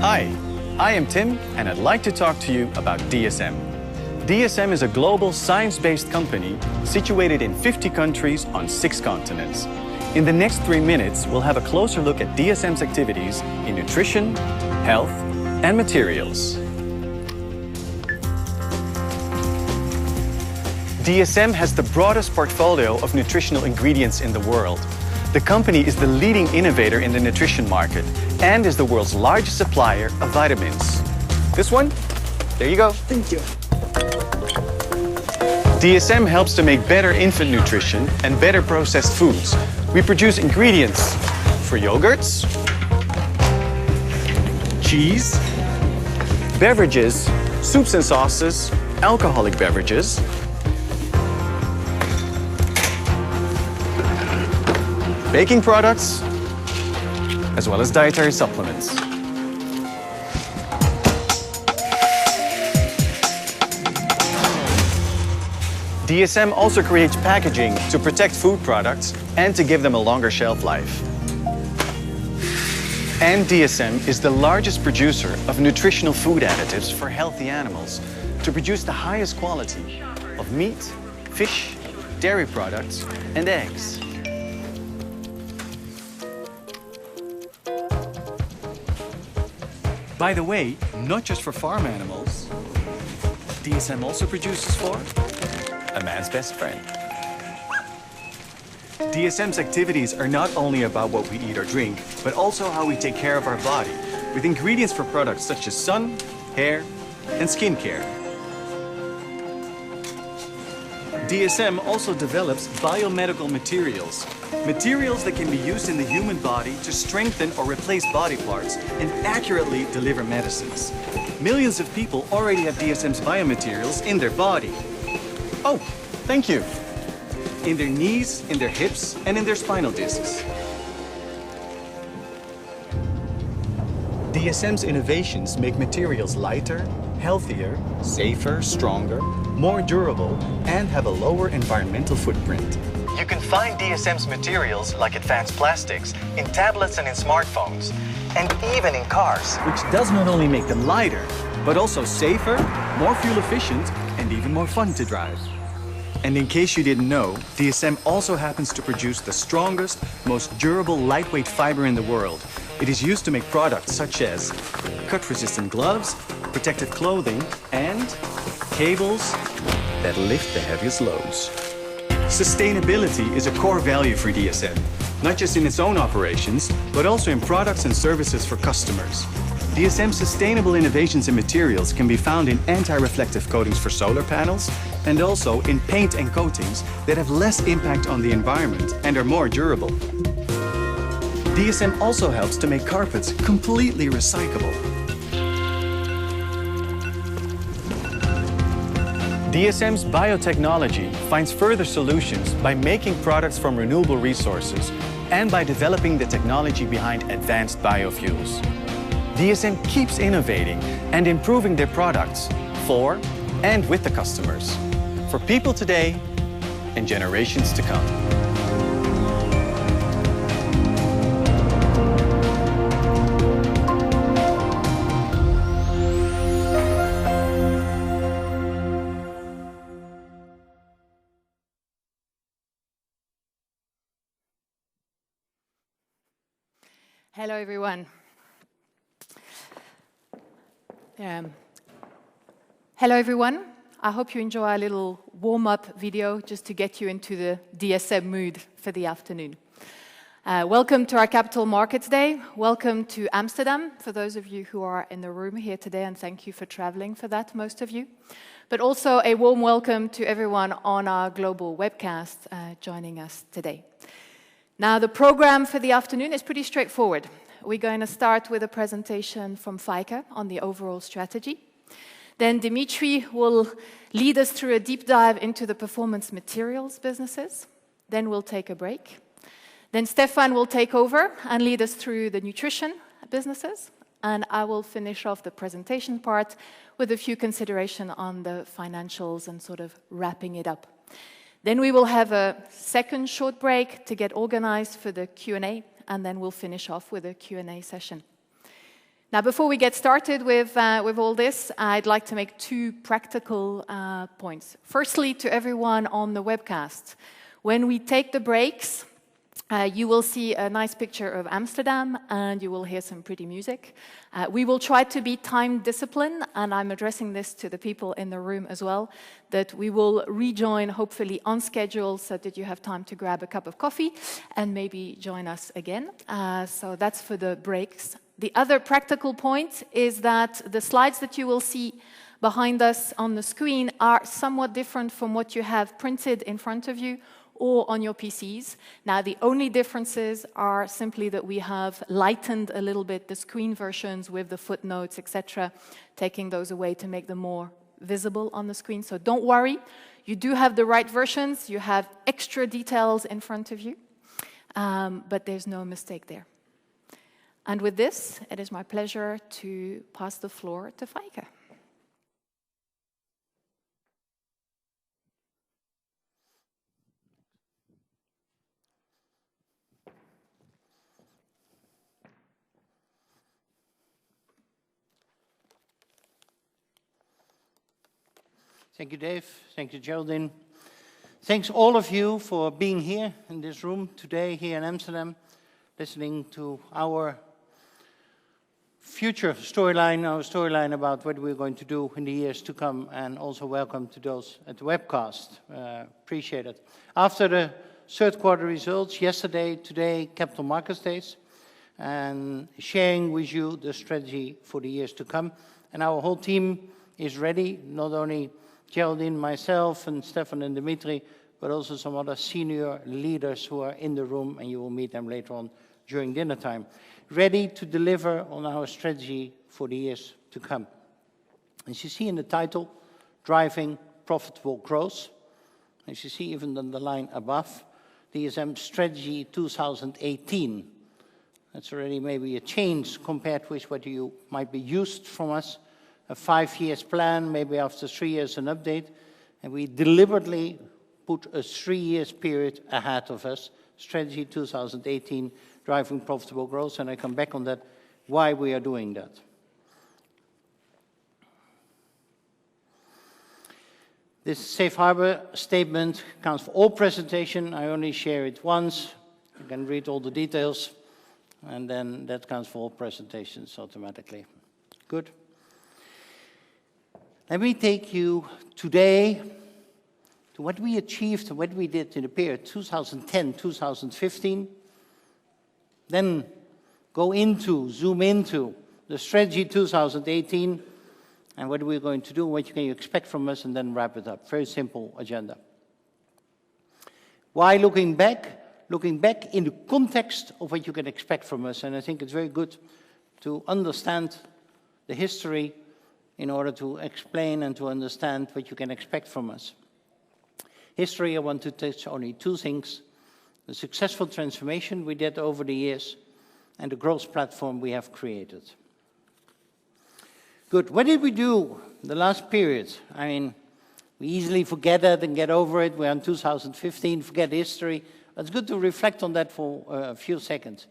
Hi, I am Tim, and I'd like to talk to you about DSM. DSM is a global science-based company situated in 50 countries on 6 continents. In the next 3 minutes, we'll have a closer look at DSM's activities in nutrition, health, and materials. DSM has the broadest portfolio of nutritional ingredients in the world. The company is the leading innovator in the nutrition market and is the world's largest supplier of vitamins. This one? There you go. Thank you. DSM helps to make better infant nutrition and better processed foods. We produce ingredients for yogurts, cheese, beverages, soups and sauces, alcoholic beverages, baking products, as well as dietary supplements. DSM also creates packaging to protect food products and to give them a longer shelf life. And DSM is the largest producer of nutritional food additives for healthy animals to produce the highest quality of meat, fish, dairy products, and eggs. By the way, not just for farm animals, DSM also produces for a man's best friend. DSM's activities are not only about what we eat or drink, but also how we take care of our body, with ingredients for products such as sun, hair, and skincare. DSM also develops biomedical materials, materials that can be used in the human body to strengthen or replace body parts and accurately deliver medicines. Millions of people already have DSM's biomaterials in their body. Oh, thank you. In their knees, in their hips, and in their spinal discs. DSM's innovations make materials lighter, healthier, safer, stronger, more durable, and have a lower environmental footprint. You can find DSM's materials, like advanced plastics, in tablets and in smartphones, and even in cars. Which does not only make them lighter, but also safer, more fuel efficient, and even more fun to drive. And in case you didn't know, DSM also happens to produce the strongest, most durable lightweight fiber in the world. It is used to make products such as cut-resistant gloves, protective clothing, and cables that lift the heaviest loads. Sustainability is a core value for DSM, not just in its own operations, but also in products and services for customers. DSM's sustainable innovations in materials can be found in anti-reflective coatings for solar panels and also in paint and coatings that have less impact on the environment and are more durable. DSM also helps to make carpets completely recyclable. DSM's biotechnology finds further solutions by making products from renewable resources and by developing the technology behind advanced biofuels. DSM keeps innovating and improving their products for and with the customers, for people today and generations to come. Hello, everyone. Hello, everyone. I hope you enjoy our little warm-up video just to get you into the DSM mood for the afternoon. Welcome to our Capital Markets Day. Welcome to Amsterdam, for those of you who are in the room here today, and thank you for traveling for that, most of you. But also a warm welcome to everyone on our global webcast joining us today. Now, the program for the afternoon is pretty straightforward. We're going to start with a presentation from Feike on the overall strategy. Then Dimitri will lead us through a deep dive into the performance materials businesses. Then we'll take a break. Then Stefan will take over and lead us through the nutrition businesses. And I will finish off the presentation part with a few considerations on the financials and sort of wrapping it up. Then we will have a second short break to get organized for the Q&A, and then we'll finish off with a Q&A session. Now, before we get started with all this, I'd like to make two practical points. Firstly, to everyone on the webcast, when we take the breaks, you will see a nice picture of Amsterdam and you will hear some pretty music. We will try to be time disciplined, and I'm addressing this to the people in the room as well, that we will rejoin hopefully on schedule so that you have time to grab a cup of coffee and maybe join us again. So that's for the breaks. The other practical point is that the slides that you will see behind us on the screen are somewhat different from what you have printed in front of you or on your PCs. Now, the only differences are simply that we have lightened a little bit the screen versions with the footnotes, etc., taking those away to make them more visible on the screen. So don't worry, you do have the right versions, you have extra details in front of you, but there's no mistake there. And with this, it is my pleasure to pass the floor to Feike. Thank you, Dave. Thank you, Geraldine. Thanks all of you for being here in this room today, here in Amsterdam, listening to our future storyline, our storyline about what we're going to do in the years to come, and also welcome to those at the webcast. Appreciate it. After the third quarter results, yesterday, today, Capital Markets Days, and sharing with you the strategy for the years to come. And our whole team is ready, not only Geraldine, myself, and Stefan and Dimitri, but also some other senior leaders who are in the room, and you will meet them later on during dinner time, ready to deliver on our strategy for the years to come. As you see in the title, Driving Profitable Growth, as you see even on the line above, DSM Strategy 2018. That's already maybe a change compared with what you might be used from us. A 5-year plan, maybe after 3 years an update, and we deliberately put a 3-year period ahead of us, Strategy 2018, Driving Profitable Growth, and I come back on that, why we are doing that. This safe harbor statement counts for all presentation. I only share it once. You can read all the details, and then that counts for all presentations automatically. Good. Let me take you today to what we achieved and what we did in the period 2010-2015. Then zoom into the strategy 2018 and what we're going to do, what you can expect from us, and then wrap it up. Very simple agenda. Why looking back? Looking back in the context of what you can expect from us, and I think it's very good to understand the history in order to explain and to understand what you can expect from us. History, I want to touch only two things: the successful transformation we did over the years and the growth platform we have created. Good. What did we do the last period? I mean, we easily forget it and get over it. We're in 2015, forget history. It's good to reflect on that for a few seconds.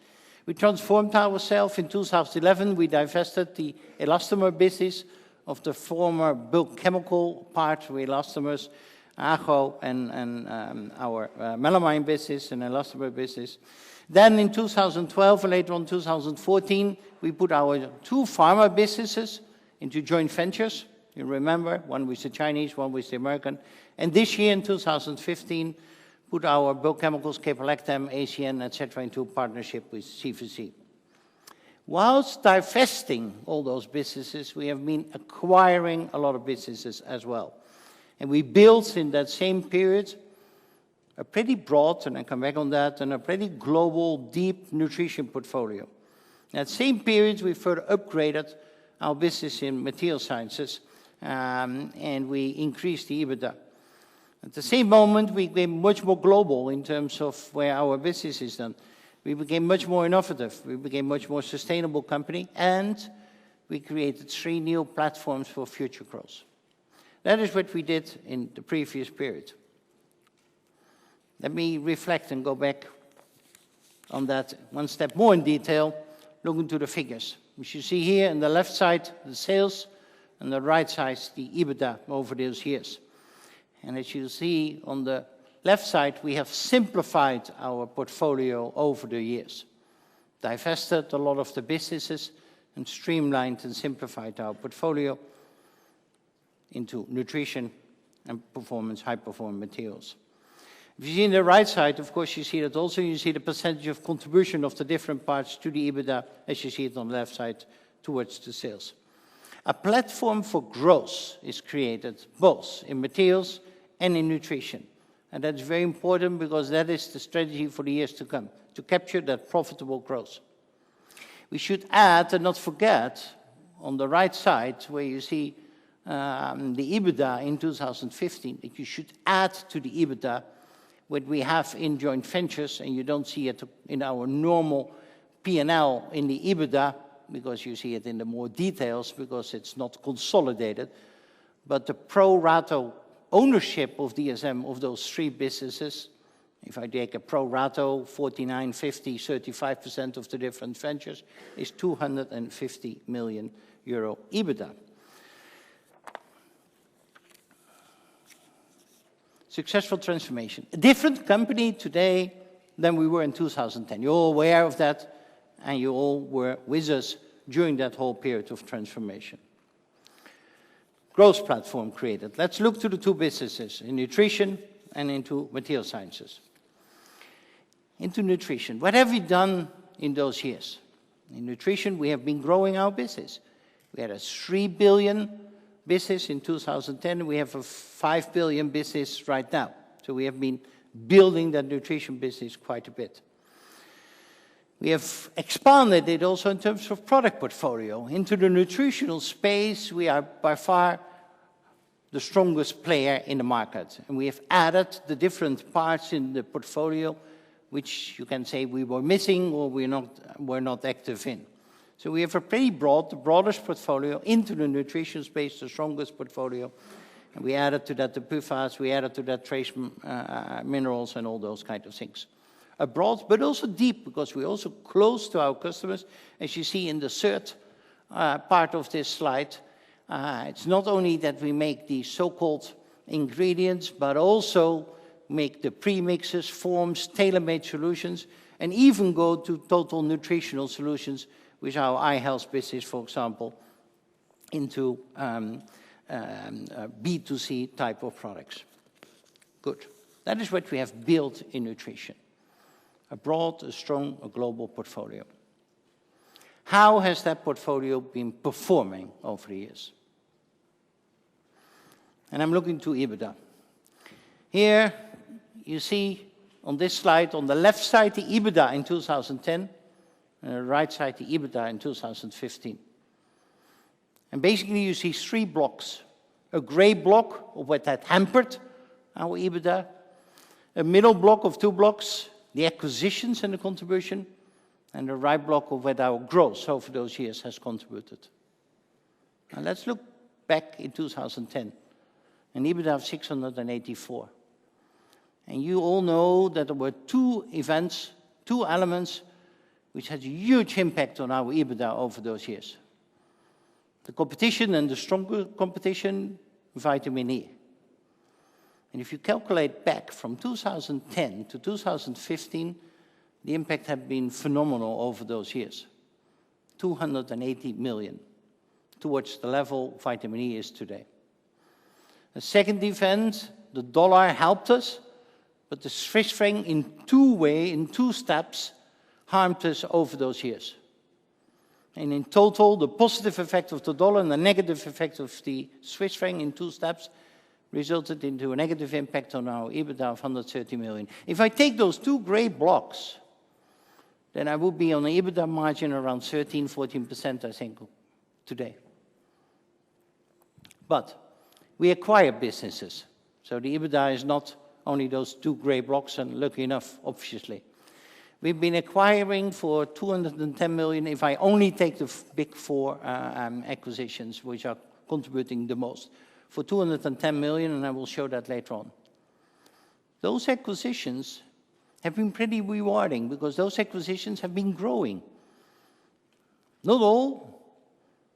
We transformed ourselves. In 2011, we divested the elastomer business of the former bulk chemical part, we elastomers, Agro, and our melamine business and elastomer business. Then in 2012 and later on 2014, we put our two pharma businesses into joint ventures. You remember, one with the Chinese, one with the American. And this year in 2015, put our bulk chemicals, caprolactam, ACN, etc., into a partnership with CVC. Whilst divesting all those businesses, we have been acquiring a lot of businesses as well. And we built in that same period a pretty broad, and I come back on that, and a pretty global, deep nutrition portfolio. In that same period, we further upgraded our business in material sciences, and we increased the EBITDA. At the same moment, we became much more global in terms of where our business is done. We became much more innovative. We became a much more sustainable company, and we created 3 new platforms for future growth. That is what we did in the previous period. Let me reflect and go back on that one step more in detail, look into the figures. which you see here on the left side, the sales, and the right side, the EBITDA over those years. And as you see on the left side, we have simplified our portfolio over the years, divested a lot of the businesses, and streamlined and simplified our portfolio into nutrition and performance, high-performance materials. If you see on the right side, of course, you see that also you see the percentage of contribution of the different parts to the EBITDA, as you see it on the left side, towards the sales. A platform for growth is created, both in materials and in nutrition. And that's very important because that is the strategy for the years to come, to capture that profitable growth. We should add and not forget, on the right side, where you see the EBITDA in 2015, that you should add to the EBITDA what we have in joint ventures, and you don't see it in our normal P&L in the EBITDA, because you see it in the more details, because it's not consolidated. But the pro rata ownership of DSM of those three businesses, if I take a pro rata, 49, 50, 35% of the different ventures, is 250 million euro EBITDA. Successful transformation. A different company today than we were in 2010. You're all aware of that, and you all were with us during that whole period of transformation. Growth platform created. Let's look to the two businesses, in nutrition and into material sciences. Into nutrition. What have we done in those years? In nutrition, we have been growing our business. We had a 3 billion business in 2010. We have a 5 billion business right now. So we have been building that nutrition business quite a bit. We have expanded it also in terms of product portfolio. Into the nutritional space, we are by far the strongest player in the market. And we have added the different parts in the portfolio which you can say we were missing or we're not active in. So we have a pretty broad, the broadest portfolio into the nutrition space, the strongest portfolio. And we added to that the PUFAs, we added to that trace minerals and all those kind of things. A broad, but also deep, because we're also close to our customers. As you see in the third part of this slide, it's not only that we make these so-called ingredients, but also make the premixes, forms, tailor-made solutions, and even go to total nutritional solutions with our eye health business, for example, into B2C type of products. Good. That is what we have built in nutrition. A broad, a strong, a global portfolio. How has that portfolio been performing over the years? And I'm looking to EBITDA. Here you see on this slide, on the left side, the EBITDA in 2010, and the right side, the EBITDA in 2015. And basically you see three blocks. A gray block of what had hampered our EBITDA, a middle block of 2 blocks, the acquisitions and the contribution, and the right block of what our growth over those years has contributed. Now let's look back in 2010, an EBITDA of 684. And you all know that there were 2 events, 2 elements, which had a huge impact on our EBITDA over those years. The competition and the stronger competition, vitamin E. And if you calculate back from 2010 to 2015, the impact had been phenomenal over those years. 280 million, towards the level vitamin E is today. The second event, the dollar helped us, but the Swiss franc in 2 steps, harmed us over those years. And in total, the positive effect of the dollar and the negative effect of the Swiss franc in 2 steps resulted into a negative impact on our EBITDA of 130 million. If I take those 2 gray blocks, then I would be on an EBITDA margin around 13, 14%, I think, today. But we acquire businesses. So the EBITDA is not only those 2 gray blocks, and lucky enough, obviously. We've been acquiring for 210 million if I only take the big 4 acquisitions, which are contributing the most. For 210 million, and I will show that later on. Those acquisitions have been pretty rewarding because those acquisitions have been growing. Not all,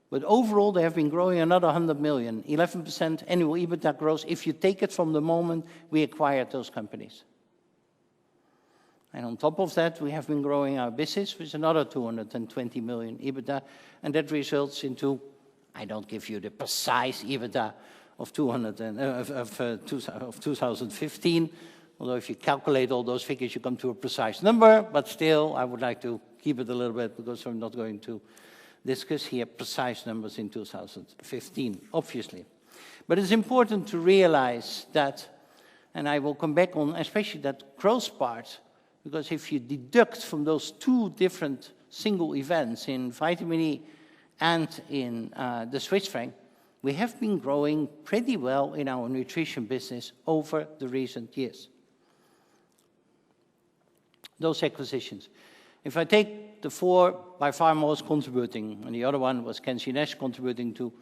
but overall they have been growing another 100 million, 11% annual EBITDA growth if you take it from the moment we acquired those companies. And on top of that, we have been growing our business with another 220 million EBITDA, and that results into, I don't give you the precise EBITDA of 2015, although if you calculate all those figures, you come to a precise number, but still, I would like to keep it a little bit because I'm not going to discuss here precise numbers in 2015, obviously. But it's important to realize that, and I will come back on especially that growth part, because if you deduct from those two different single events in vitamin E and in the Swiss franc, we have been growing pretty well in our nutrition business over the recent years. Those acquisitions. If I take the four by far most contributing, and the other one was Kenzie Nash contributing to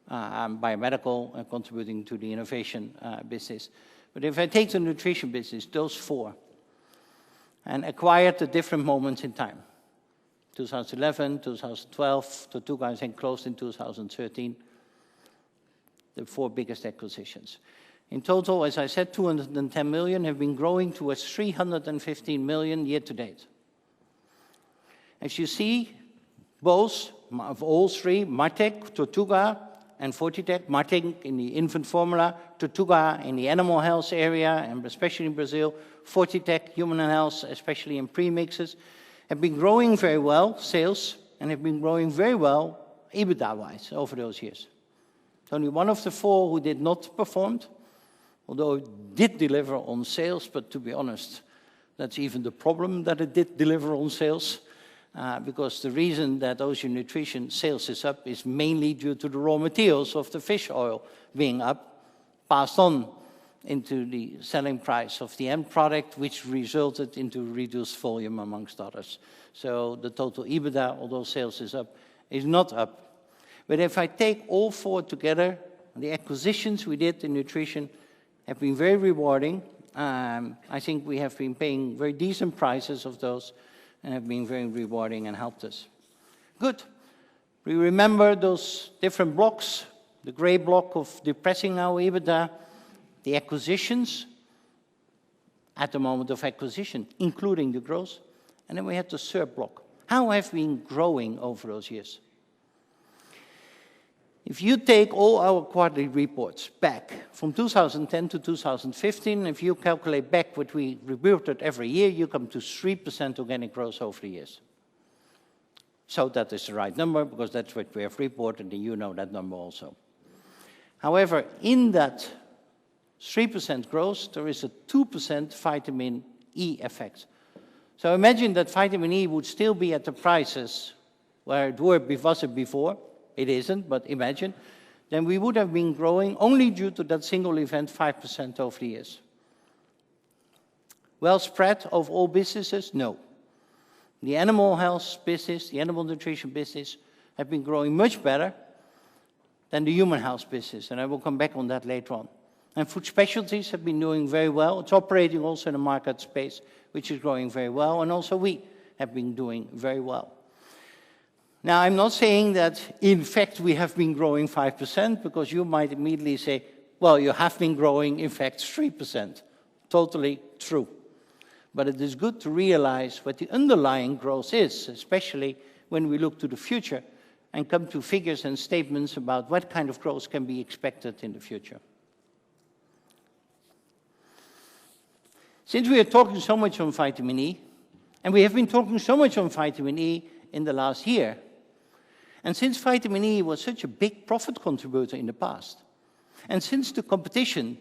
biomedical and contributing to the innovation business. But if I take the nutrition business, those four, and acquired at different moments in time, 2011, 2012, the two guys and closed in 2013, the four biggest acquisitions. In total, as I said, 210 million have been growing towards 315 million year to date. As you see, both of all three, Martec, Tortuga, and Fortitec, Martec in the infant formula, Tortuga in the animal health area, and especially in Brazil, Fortitec, human health, especially in premixes, have been growing very well, sales, and have been growing very well, EBITDA-wise, over those years. Only one of the four who did not perform, although it did deliver on sales, but to be honest, that's even the problem that it did deliver on sales, because the reason that Ocean Nutrition sales is up is mainly due to the raw materials of the fish oil being up, passed on into the selling price of the end product, which resulted into reduced volume amongst others. So the total EBITDA, although sales is up, is not up. But if I take all four together, the acquisitions we did in nutrition have been very rewarding. I think we have been paying very decent prices of those and have been very rewarding and helped us. Good. We remember those different blocks, the gray block of depressing our EBITDA, the acquisitions at the moment of acquisition, including the growth, and then we had the third block. How have we been growing over those years? If you take all our quarterly reports back from 2010 to 2015, if you calculate back what we reported every year, you come to 3% organic growth over the years. So that is the right number, because that's what we have reported, and you know that number also. However, in that 3% growth, there is a 2% vitamin E effect. So imagine that vitamin E would still be at the prices where it was before. It isn't, but imagine, then we would have been growing only due to that single event 5% over the years. Well spread of all businesses? No. The animal health business, the animal nutrition business, have been growing much better than the human health business, and I will come back on that later on. And food specialties have been doing very well. It's operating also in a market space, which is growing very well, and also we have been doing very well. Now, I'm not saying that, in fact, we have been growing 5%, because you might immediately say, well, you have been growing, in fact, 3%. Totally true. But it is good to realize what the underlying growth is, especially when we look to the future and come to figures and statements about what kind of growth can be expected in the future. Since we are talking so much on vitamin E, and we have been talking so much on vitamin E in the last year, and since vitamin E was such a big profit contributor in the past, and since the competition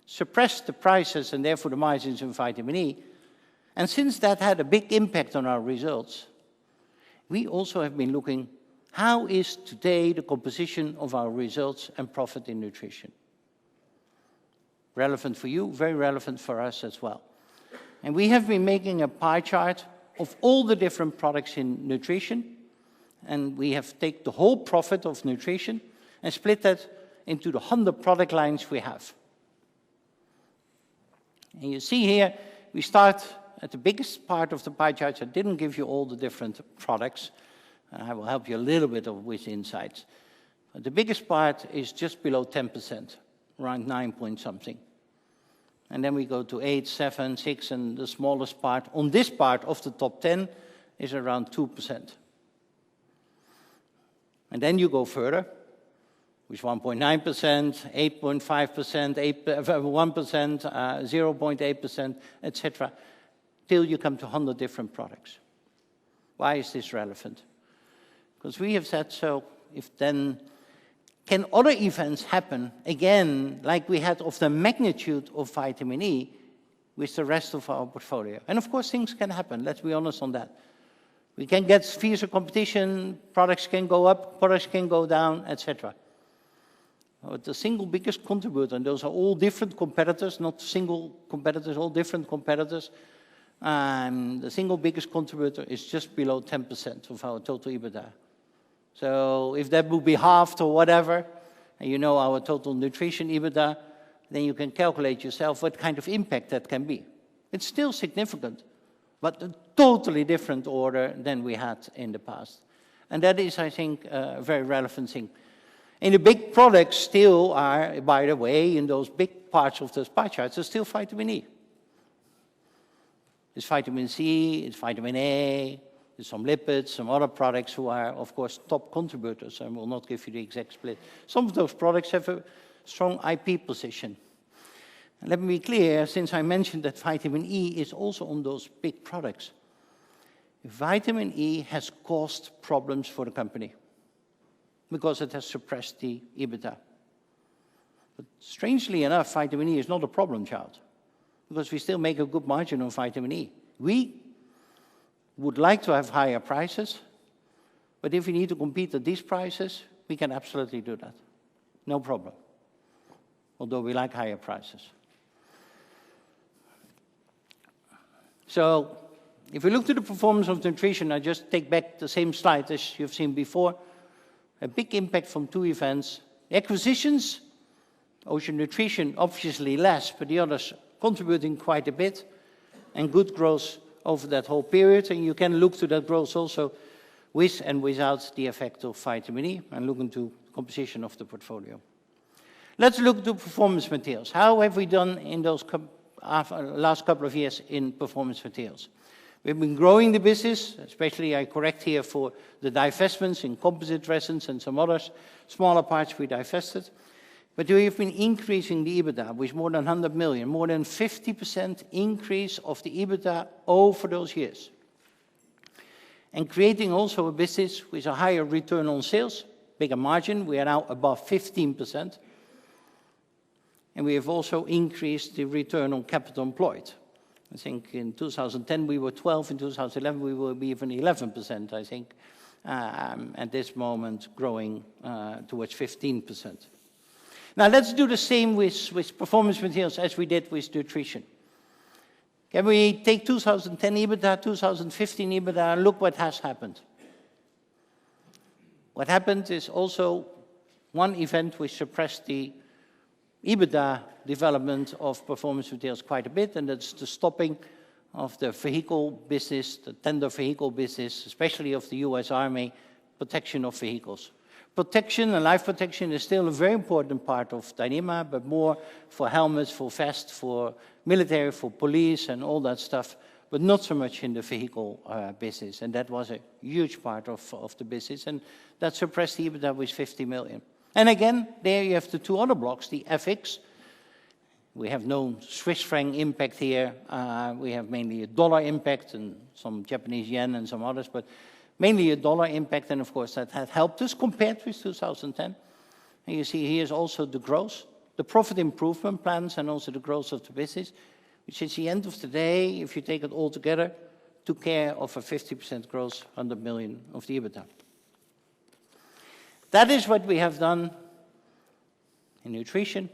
suppressed the prices and therefore the margins in vitamin E, and since that had a big impact on our results, we also have been looking, how is today the composition of our results and profit in nutrition? Relevant for you, very relevant for us as well. And we have been making a pie chart of all the different products in nutrition, and we have taken the whole profit of nutrition and split that into the 100 product lines we have. And you see here, we start at the biggest part of the pie chart. I didn't give you all the different products, And I will help you a little bit with insights. But the biggest part is just below 10%, around 9 point something. And then we go to 8, 7, 6, and the smallest part on this part of the top 10 is around 2%. And then you go further, with 1.9%, 8.5%, 1%, 0.8%, etc., till you come to 100 different products. Why is this relevant? Because we have said, so if then, can other events happen again, like we had of the magnitude of vitamin E with the rest of our portfolio? And of course, things can happen, let's be honest on that. We can get fiercer competition, products can go up, products can go down, etc. But the single biggest contributor, and those are all different competitors, not single competitors, all different competitors, the single biggest contributor is just below 10% of our total EBITDA. So if that would be halved or whatever, and you know our total nutrition EBITDA, then you can calculate yourself what kind of impact that can be. It's still significant, but a totally different order than we had in the past. And that is, I think, a very relevant thing. And the big products still are, by the way, in those big parts of those pie charts, there's still vitamin E. It's vitamin C, it's vitamin A, there's some lipids, some other products who are, of course, top contributors, and will not give you the exact split. Some of those products have a strong IP position. And let me be clear, since I mentioned that vitamin E is also on those big products, vitamin E has caused problems for the company because it has suppressed the EBITDA. But strangely enough, vitamin E is not a problem child because we still make a good margin on vitamin E. We would like to have higher prices, but if we need to compete at these prices, we can absolutely do that. No problem. Although we like higher prices. So, if we look to the performance of nutrition, I just take back the same slide as you've seen before. A big impact from two events. Acquisitions, Ocean Nutrition obviously less, but the others contributing quite a bit, and good growth over that whole period. And you can look to that growth also with and without the effect of vitamin E, and look into the composition of the portfolio. Let's look to performance materials. How have we done in those last couple of years in performance materials? We've been growing the business, especially I correct here for the divestments in composite resins and some others, smaller parts we divested. But we have been increasing the EBITDA with more than 100 million, more than 50% increase of the EBITDA over those years. And creating also a business with a higher return on sales, bigger margin, we are now above 15%. And we have also increased the return on capital employed. I think in 2010 we were 12, in 2011 we will be even 11%, I think. At this moment growing towards 15%. Now let's do the same with performance materials as we did with nutrition. Can we take 2010 EBITDA, 2015 EBITDA, and look what has happened. What happened is also one event which suppressed the EBITDA development of performance materials quite a bit, and that's the stopping of the vehicle business, the tender vehicle business, especially of the US Army, protection of vehicles. Protection and life protection is still a very important part of Dyema, but more for helmets, for vests, for military, for police, and all that stuff, but not so much in the vehicle business. And that was a huge part of the business, and that suppressed the EBITDA with 50 million. And again, there you have the two other blocks, the FX. We have no Swiss franc impact here. We have mainly a dollar impact and some Japanese yen and some others, but mainly a dollar impact. And of course, that had helped us compared with 2010. And you see here's also the growth, the profit improvement plans, and also the growth of the business, which at the end of the day, if you take it all together, took care of a 50% growth, 100 million of the EBITDA. That is what we have done in nutrition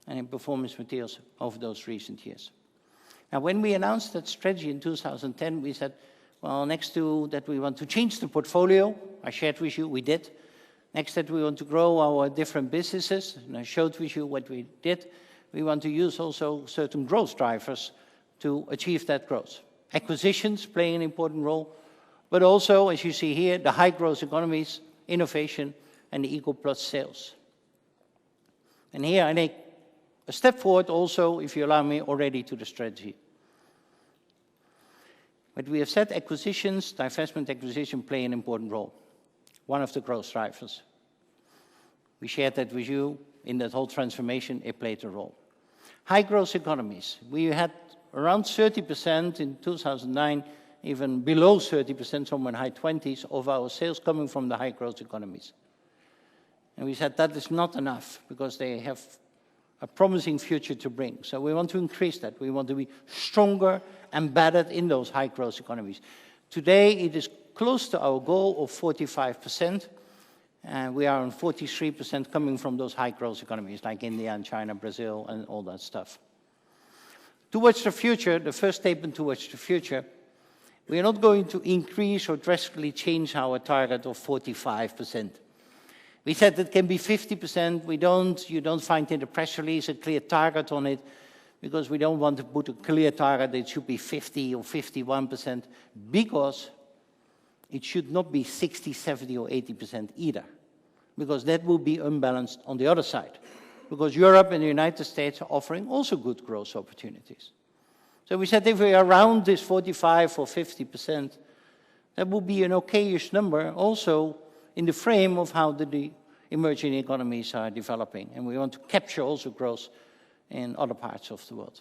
and in performance materials over those recent years. Now, when we announced that strategy in 2010, we said, well, next to that we want to change the portfolio. I shared with you, we did. Next that we want to grow our different businesses, and I showed with you what we did. We want to use also certain growth drivers to achieve that growth. Acquisitions play an important role. but also, as you see here, the high growth economies, innovation, and the Eco Plus sales. And here I make a step forward also, if you allow me, already to the strategy. But we have said acquisitions, divestment acquisition play an important role, one of the growth drivers. We shared that with you in that whole transformation, it played a role. High growth economies, we had around 30% in 2009, even below 30%, somewhere in high 20s, of our sales coming from the high growth economies. And we said that is not enough because they have a promising future to bring. So we want to increase that. We want to be stronger, embedded in those high growth economies. Today, it is close to our goal of 45%. And we are on 43% coming from those high growth economies like India and China, Brazil, and all that stuff. Towards the future, the first statement towards the future, we are not going to increase or drastically change our target of 45%. We said it can be 50%. You don't find in the press release a clear target on it because we don't want to put a clear target that it should be 50 or 51% because it should not be 60, 70, or 80% either, because that will be unbalanced on the other side, because Europe and the United States are offering also good growth opportunities. So we said if we are around this 45 or 50%, that will be an okay-ish number also in the frame of how the emerging economies are developing. And we want to capture also growth in other parts of the world.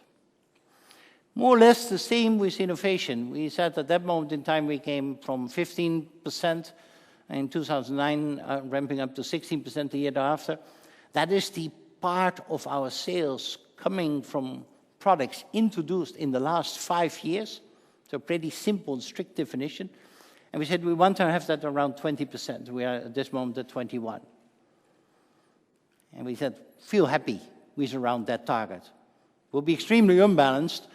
More or less the same with innovation. We said at that moment in time we came from 15% in 2009, ramping up to 16% the year thereafter. That is the part of our sales coming from products introduced in the last 5 years. So pretty simple and strict definition. And we said we want to have that around 20%. We are at this moment at 21%. And we said, feel happy with around that target. We'll be extremely unbalanced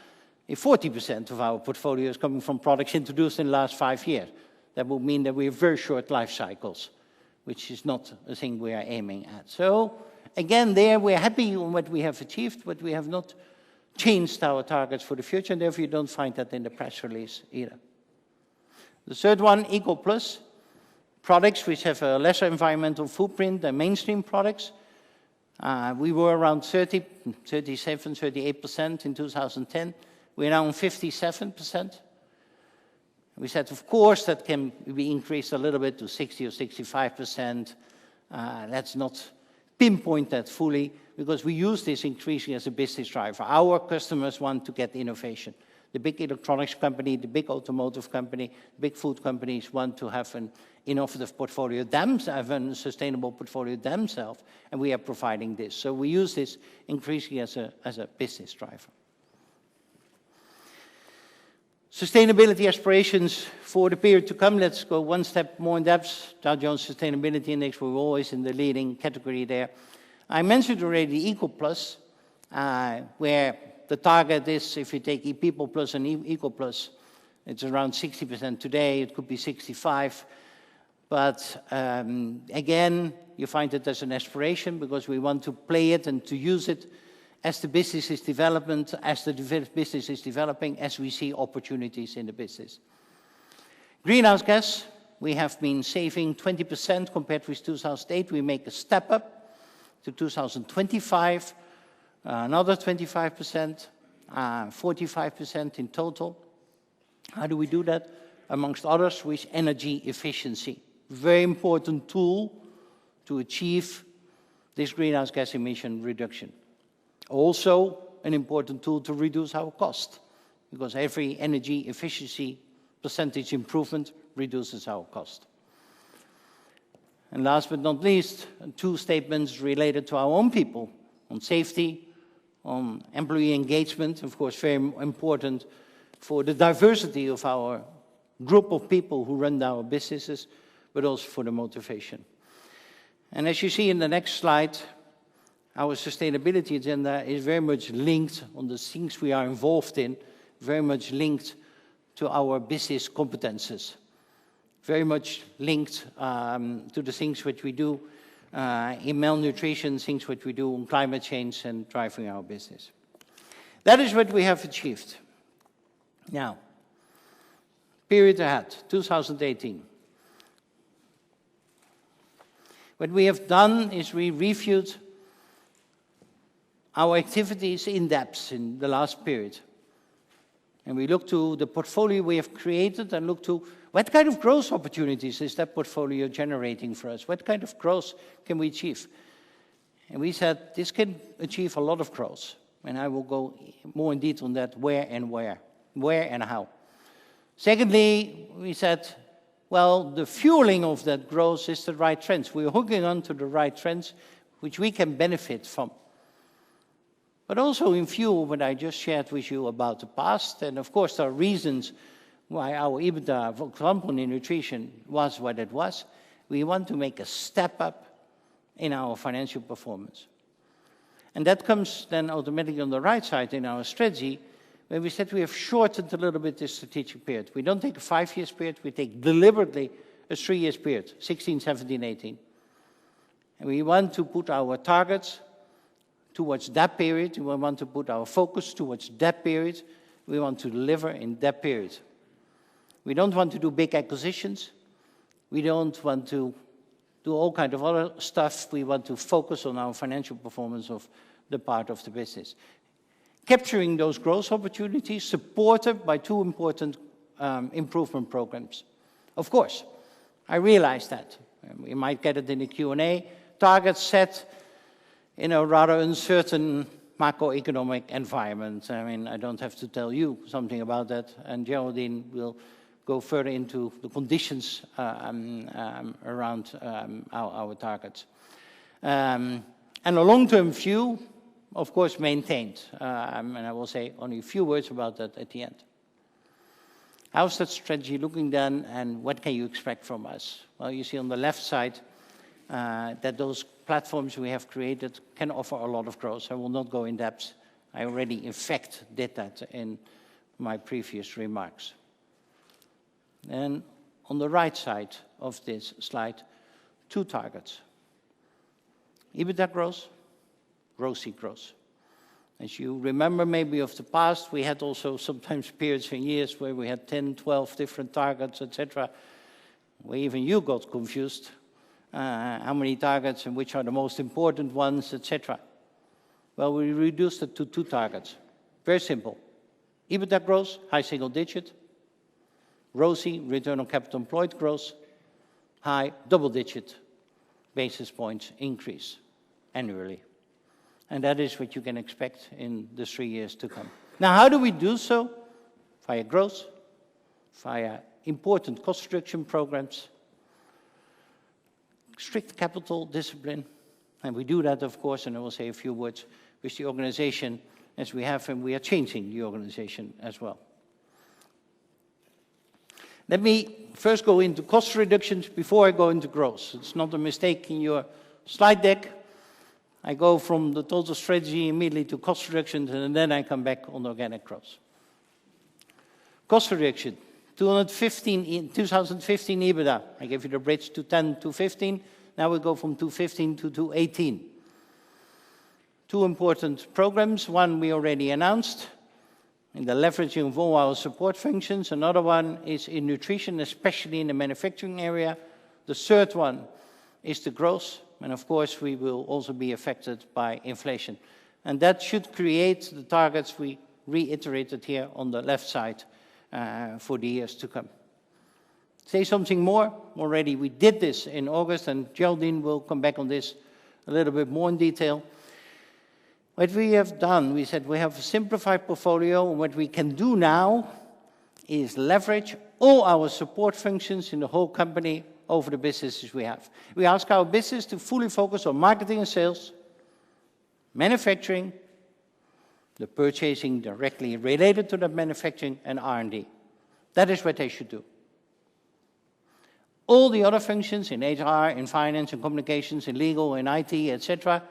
if 40% of our portfolio is coming from products introduced in the last 5 years. That would mean that we have very short life cycles, which is not a thing we are aiming at. So again, there we're happy on what we have achieved, but we have not changed our targets for the future, and therefore you don't find that in the press release either. The third one, Eco Plus, products which have a lesser environmental footprint than mainstream products. We were around 30, 37, 38% in 2010. We're now on 57%. We said, of course, that can be increased a little bit to 60 or 65%. Let's not pinpoint that fully, because we use this increasing as a business driver. Our customers want to get innovation. The big electronics company, the big automotive company, big food companies want to have an innovative portfolio themselves, have a sustainable portfolio themselves, and we are providing this. So we use this increasingly as a business driver. Sustainability aspirations for the period to come. Let's go one step more in depth. Dow Jones Sustainability Index, we're always in the leading category there. I mentioned already Eco Plus, where the target is, if you take People Plus and Eco Plus, it's around 60% today. It could be 65%. But again, you find it as an aspiration because we want to play it and to use it as the business is developing, as we see opportunities in the business. Greenhouse gas, we have been saving 20% compared with 2008. We make a step up to 2025, another 25%, 45% in total. How do we do that? Amongst others, with energy efficiency. Very important tool to achieve this greenhouse gas emission reduction. Also, an important tool to reduce our cost, because every energy efficiency percentage improvement reduces our cost. And last but not least, 2 statements related to our own people on safety, on employee engagement, of course, very important for the diversity of our group of people who run our businesses, but also for the motivation. And as you see in the next slide, our sustainability agenda is very much linked on the things we are involved in, very much linked to our business competences, very much linked to the things which we do in malnutrition, things which we do on climate change and driving our business. That is what we have achieved. Now, Period ahead, 2018. What we have done is we reviewed our activities in depth in the last period. And we looked to the portfolio we have created and looked to what kind of growth opportunities is that portfolio generating for us? What kind of growth can we achieve? And we said this can achieve a lot of growth. And I will go more in detail on that, where and how. Secondly, we said, well, the fueling of that growth is the right trends. We're hooking on to the right trends, which we can benefit from. But also in view of what I just shared with you about the past, and of course there are reasons why our EBITDA, for example, in nutrition was what it was. We want to make a step up in our financial performance. And that comes then automatically on the right side in our strategy, where we said we have shortened a little bit this strategic period. We don't take a 5-year period, we take deliberately a 3-year period, 16, 17, 18. And we want to put our targets towards that period. We want to put our focus towards that period. We want to deliver in that period. We don't want to do big acquisitions. We don't want to do all kinds of other stuff. We want to focus on our financial performance of the part of the business. Capturing those growth opportunities supported by 2 important improvement programs. Of course, I realize that. We might get it in the Q&A. Targets set in a rather uncertain macroeconomic environment. I mean, I don't have to tell you something about that, and Geraldine will go further into the conditions around our targets. And a long-term view, of course, maintained. And I will say only a few words about that at the end. How's that strategy looking then, and what can you expect from us? Well, you see on the left side that those platforms we have created can offer a lot of growth. I will not go in depth. I already, in fact, did that in my previous remarks. And on the right side of this slide, 2 targets. EBITDA growth, ROCE growth. As you remember maybe of the past, we had also sometimes periods and years where we had 10, 12 different targets, etc., where even you got confused. How many targets and which are the most important ones, etc. Well, we reduced it to 2 targets. Very simple. EBITDA growth, high single digit. ROCE, return on capital employed growth, high double-digit basis points increase annually. And that is what you can expect in the 3 years to come. Now, how do we do so? Via growth, via important cost reduction programs, strict capital discipline, and we do that, of course, and I will say a few words with the organization as we have, and we are changing the organization as well. Let me first go into cost reductions before I go into growth. It's not a mistake in your slide deck. I go from the total strategy immediately to cost reductions, and then I come back on organic growth. Cost reduction, 2015 EBITDA. I gave you the bridge to 10 to 15. Now we go from 215 to 218. 2 important programs. One we already announced in the leveraging of all our support functions. Another one is in nutrition, especially in the manufacturing area. The third one is the growth. And of course, we will also be affected by inflation. And that should create the targets we reiterated here on the left side for the years to come. Say something more. Already we did this in August, and Geraldine will come back on this a little bit more in detail. What we have done, we said we have a simplified portfolio, and what we can do now is leverage all our support functions in the whole company over the businesses we have. We ask our business to fully focus on marketing and sales, manufacturing, the purchasing directly related to that manufacturing, and R&D. That is what they should do. All the other functions in HR, in finance, in communications, in legal, in IT, etc.,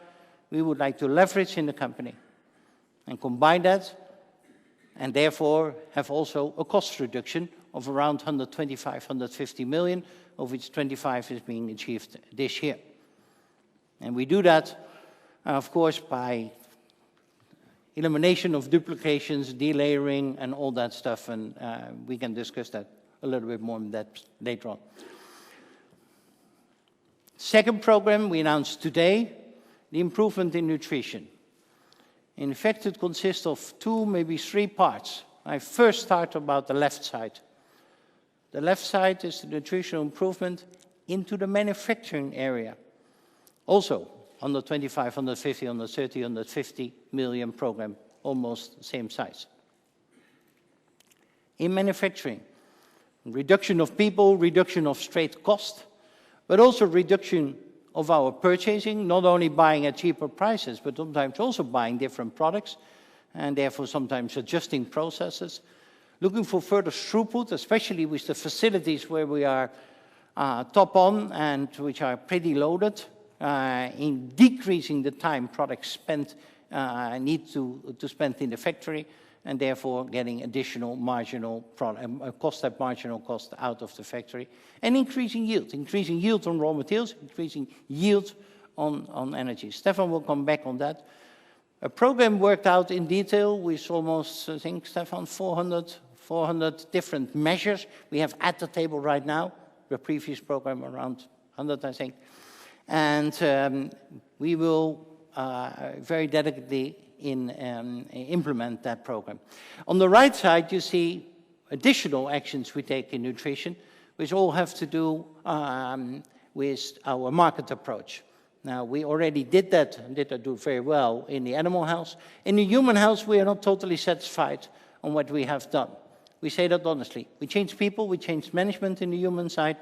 we would like to leverage in the company and combine that, and therefore have also a cost reduction of around 125, 150 million, of which 25 is being achieved this year. And we do that, of course, by elimination of duplications, delayering, and all that stuff, and we can discuss that a little bit more on that later on. Second program we announced today, the improvement in nutrition. In fact, it consists of 2, maybe 3 parts. I first start about the left side. The left side is the nutritional improvement into the manufacturing area. Also, 125, 150, 130, 150 million program, almost the same size. In manufacturing, reduction of people, reduction of straight cost, but also reduction of our purchasing, not only buying at cheaper prices, but sometimes also buying different products, and therefore sometimes adjusting processes. Looking for further throughput, especially with the facilities where we are top on and which are pretty loaded, in decreasing the time products spent, need to spend in the factory, and therefore getting additional marginal cost at marginal cost out of the factory, and increasing yield on raw materials, increasing yield on energy. Stefan will come back on that. A program worked out in detail with almost, I think, Stefan, 400 different measures we have at the table right now. The previous program around 100, I think. And we will very delicately implement that program. On the right side, you see additional actions we take in nutrition, which all have to do with our market approach. Now, we already did that, and did do very well in the animal health. In the human health, we are not totally satisfied on what we have done. We say that honestly. We changed people, we changed management in the human side,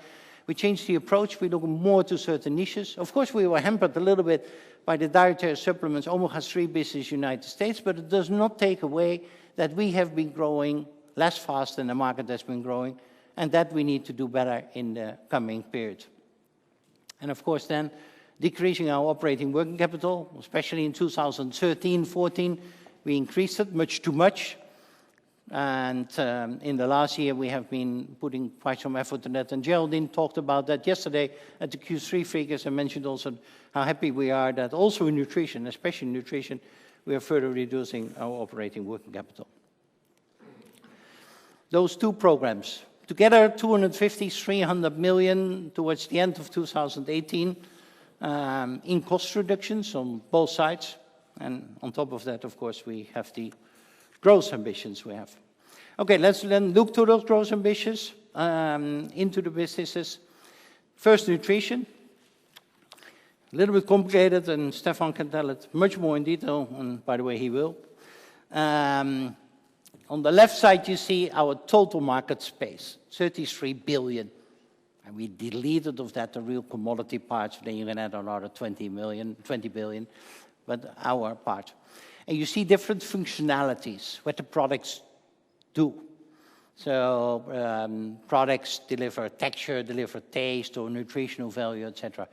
we changed the approach, we look more to certain niches. Of course, we were hampered a little bit by the dietary supplements, omega-3 business United States, but it does not take away that we have been growing less fast than the market has been growing, and that we need to do better in the coming period. And of course then, decreasing our operating working capital, especially in 2013-14, we increased it much too much. And in the last year, we have been putting quite some effort in that. And Geraldine talked about that yesterday at the Q3 figures, and mentioned also how happy we are that also in nutrition, especially in nutrition, we are further reducing our operating working capital. Those 2 programs, together 250, 300 million towards the end of 2018 in cost reductions on both sides. And on top of that, of course, we have the growth ambitions we have. Okay, let's then look to those growth ambitions into the businesses. First, nutrition. A little bit complicated, and Stefan can tell it much more in detail, and by the way, he will. On the left side, you see our total market space, 33 billion. And we deleted of that the real commodity parts, then you can add another 20 billion, but our part. And you see different functionalities, what the products do. So products deliver texture, deliver taste, or nutritional value, etc.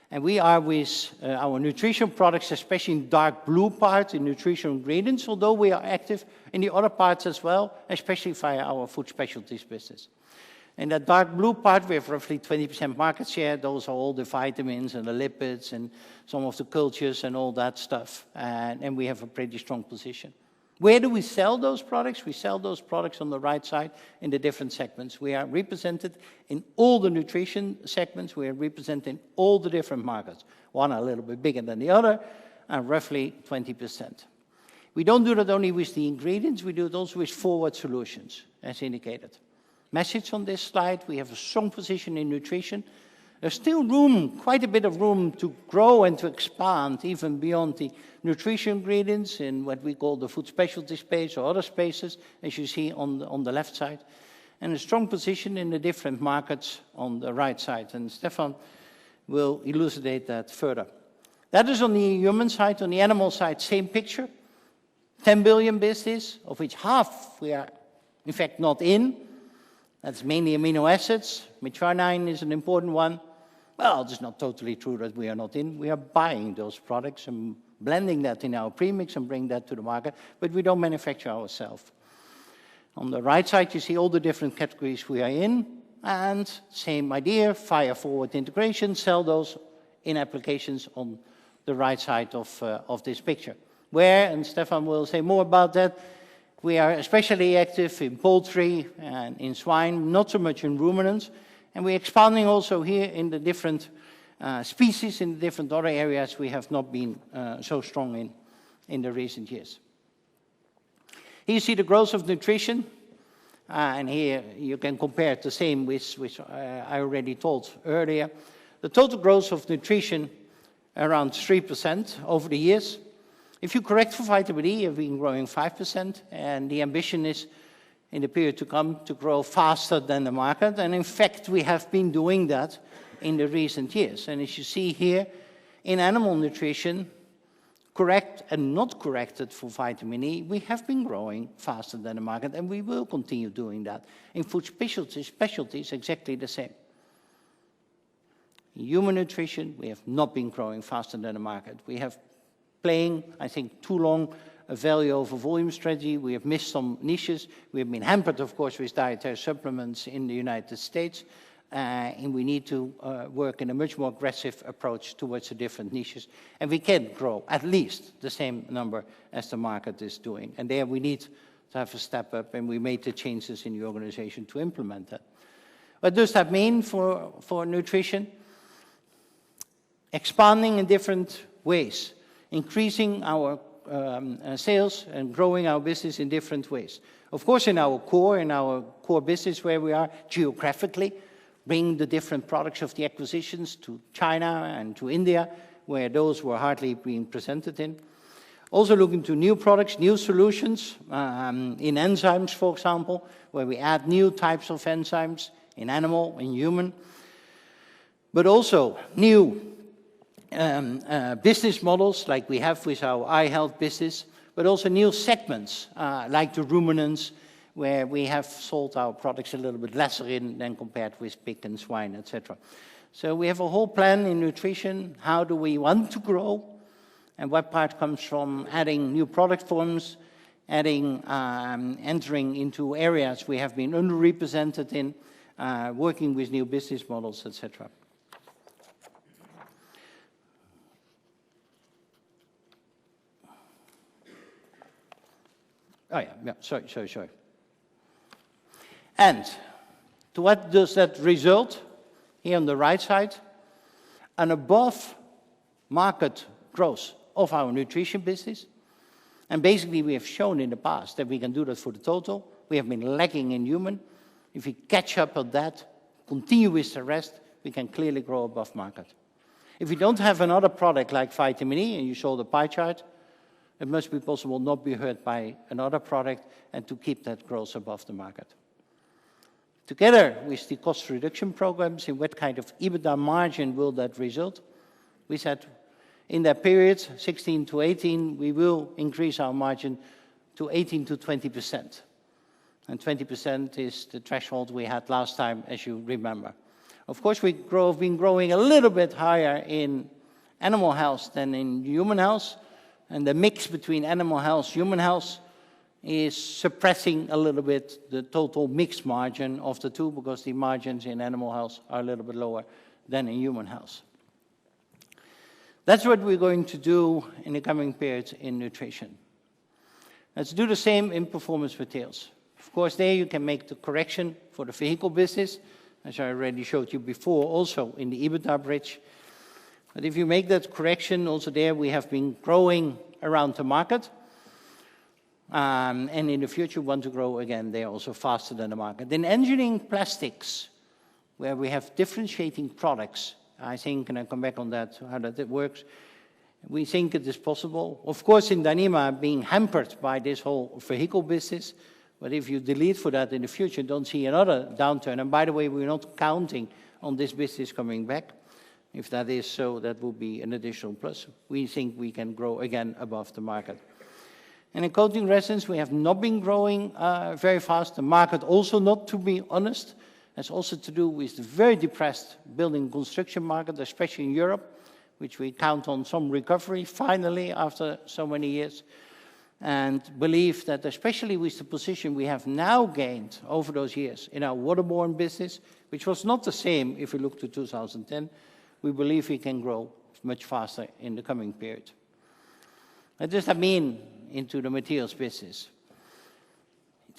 And we are with our nutrition products, especially in dark blue parts, in nutritional ingredients, although we are active in the other parts as well, especially via our food specialties business. In that dark blue part, we have roughly 20% market share. Those are all the vitamins and the lipids and some of the cultures and all that stuff. And we have a pretty strong position. Where do we sell those products? We sell those products on the right side in the different segments. We are represented in all the nutrition segments. We are represented in all the different markets. One a little bit bigger than the other, and roughly 20%. We don't do that only with the ingredients. We do it also with forward solutions, as indicated. Message on this slide, we have a strong position in nutrition. There's still room, quite a bit of room to grow and to expand even beyond the nutrition ingredients in what we call the food specialty space or other spaces, as you see on the left side. And a strong position in the different markets on the right side. And Stefan will elucidate that further. That is on the human side. On the animal side, same picture. 10 billion business, of which half we are in fact not in. That's mainly amino acids. Methionine is an important one. Well, it's not totally true that we are not in. We are buying those products and blending that in our premix and bring that to the market, but we don't manufacture ourselves. On the right side, you see all the different categories we are in, and same idea, via forward integration, sell those in applications on the right side of this picture. Where, and Stefan will say more about that, We are especially active in poultry and in swine, not so much in ruminants. And we're expanding also here in the different species, in the different other areas we have not been so strong in the recent years. Here you see the growth of nutrition. And here you can compare it the same with which I already told earlier. The total growth of nutrition around 3% over the years. If you correct for vitamin E, you've been growing 5%, and the ambition is in the period to come to grow faster than the market. And in fact, we have been doing that in the recent years. And as you see here, in animal nutrition, correct and not corrected for vitamin E, we have been growing faster than the market, and we will continue doing that. In food specialties, exactly the same. In human nutrition, we have not been growing faster than the market. We have playing, I think, too long a value over volume strategy. We have missed some niches. We have been hampered, of course, with dietary supplements in the United States. And we need to work in a much more aggressive approach towards the different niches. And we can grow at least the same number as the market is doing. And there we need to have a step up, and we made the changes in the organization to implement that. What does that mean for nutrition? Expanding in different ways, increasing our sales and growing our business in different ways. Of course, in our core business where we are geographically, bring the different products of the acquisitions to China and to India, where those were hardly being presented in. Also looking to new products, new solutions, in enzymes, for example, where we add new types of enzymes in animal, in human. But also new business models like we have with our eye health business, but also new segments like the ruminants, where we have sold our products a little bit lesser in than compared with pig and swine, etc. So we have a whole plan in nutrition. How do we want to grow? And what part comes from adding new product forms, entering into areas we have been underrepresented in, working with new business models, etc. Oh yeah, sorry. And to what does that result? Here on the right side, an above market growth of our nutrition business. And basically we have shown in the past that we can do that for the total. We have been lacking in human. If we catch up on that, continue with the rest, we can clearly grow above market. If we don't have another product like vitamin E, and you saw the pie chart, it must be possible not be hurt by another product and to keep that growth above the market. Together with the cost reduction programs, in what kind of EBITDA margin will that result? We said in that period, 16 to 18, we will increase our margin to 18 to 20%. And 20% is the threshold we had last time, as you remember. Of course, we've been growing a little bit higher in animal health than in human health. And the mix between animal health, human health, is suppressing a little bit the total mix margin of the two, because the margins in animal health are a little bit lower than in human health. That's what we're going to do in the coming periods in nutrition. Let's do the same in performance materials. Of course, there you can make the correction for the vehicle business, as I already showed you before, also in the EBITDA bridge. But if you make that correction, also there we have been growing around the market. And in the future, we want to grow again there also faster than the market. In engineering plastics, where we have differentiating products, I think, and I'll come back on that, how that works, we think it is possible. Of course, in Dyema, being hampered by this whole vehicle business, but if you delete for that in the future, don't see another downturn. And by the way, we're not counting on this business coming back. If that is so, that will be an additional plus. We think we can grow again above the market. And in coating resins, we have not been growing very fast. The market also not, to be honest. That's also to do with the very depressed building construction market, especially in Europe, which we count on some recovery finally after so many years. And believe that especially with the position we have now gained over those years in our waterborne business, which was not the same if we look to 2010, we believe we can grow much faster in the coming period. What does that mean into the materials business?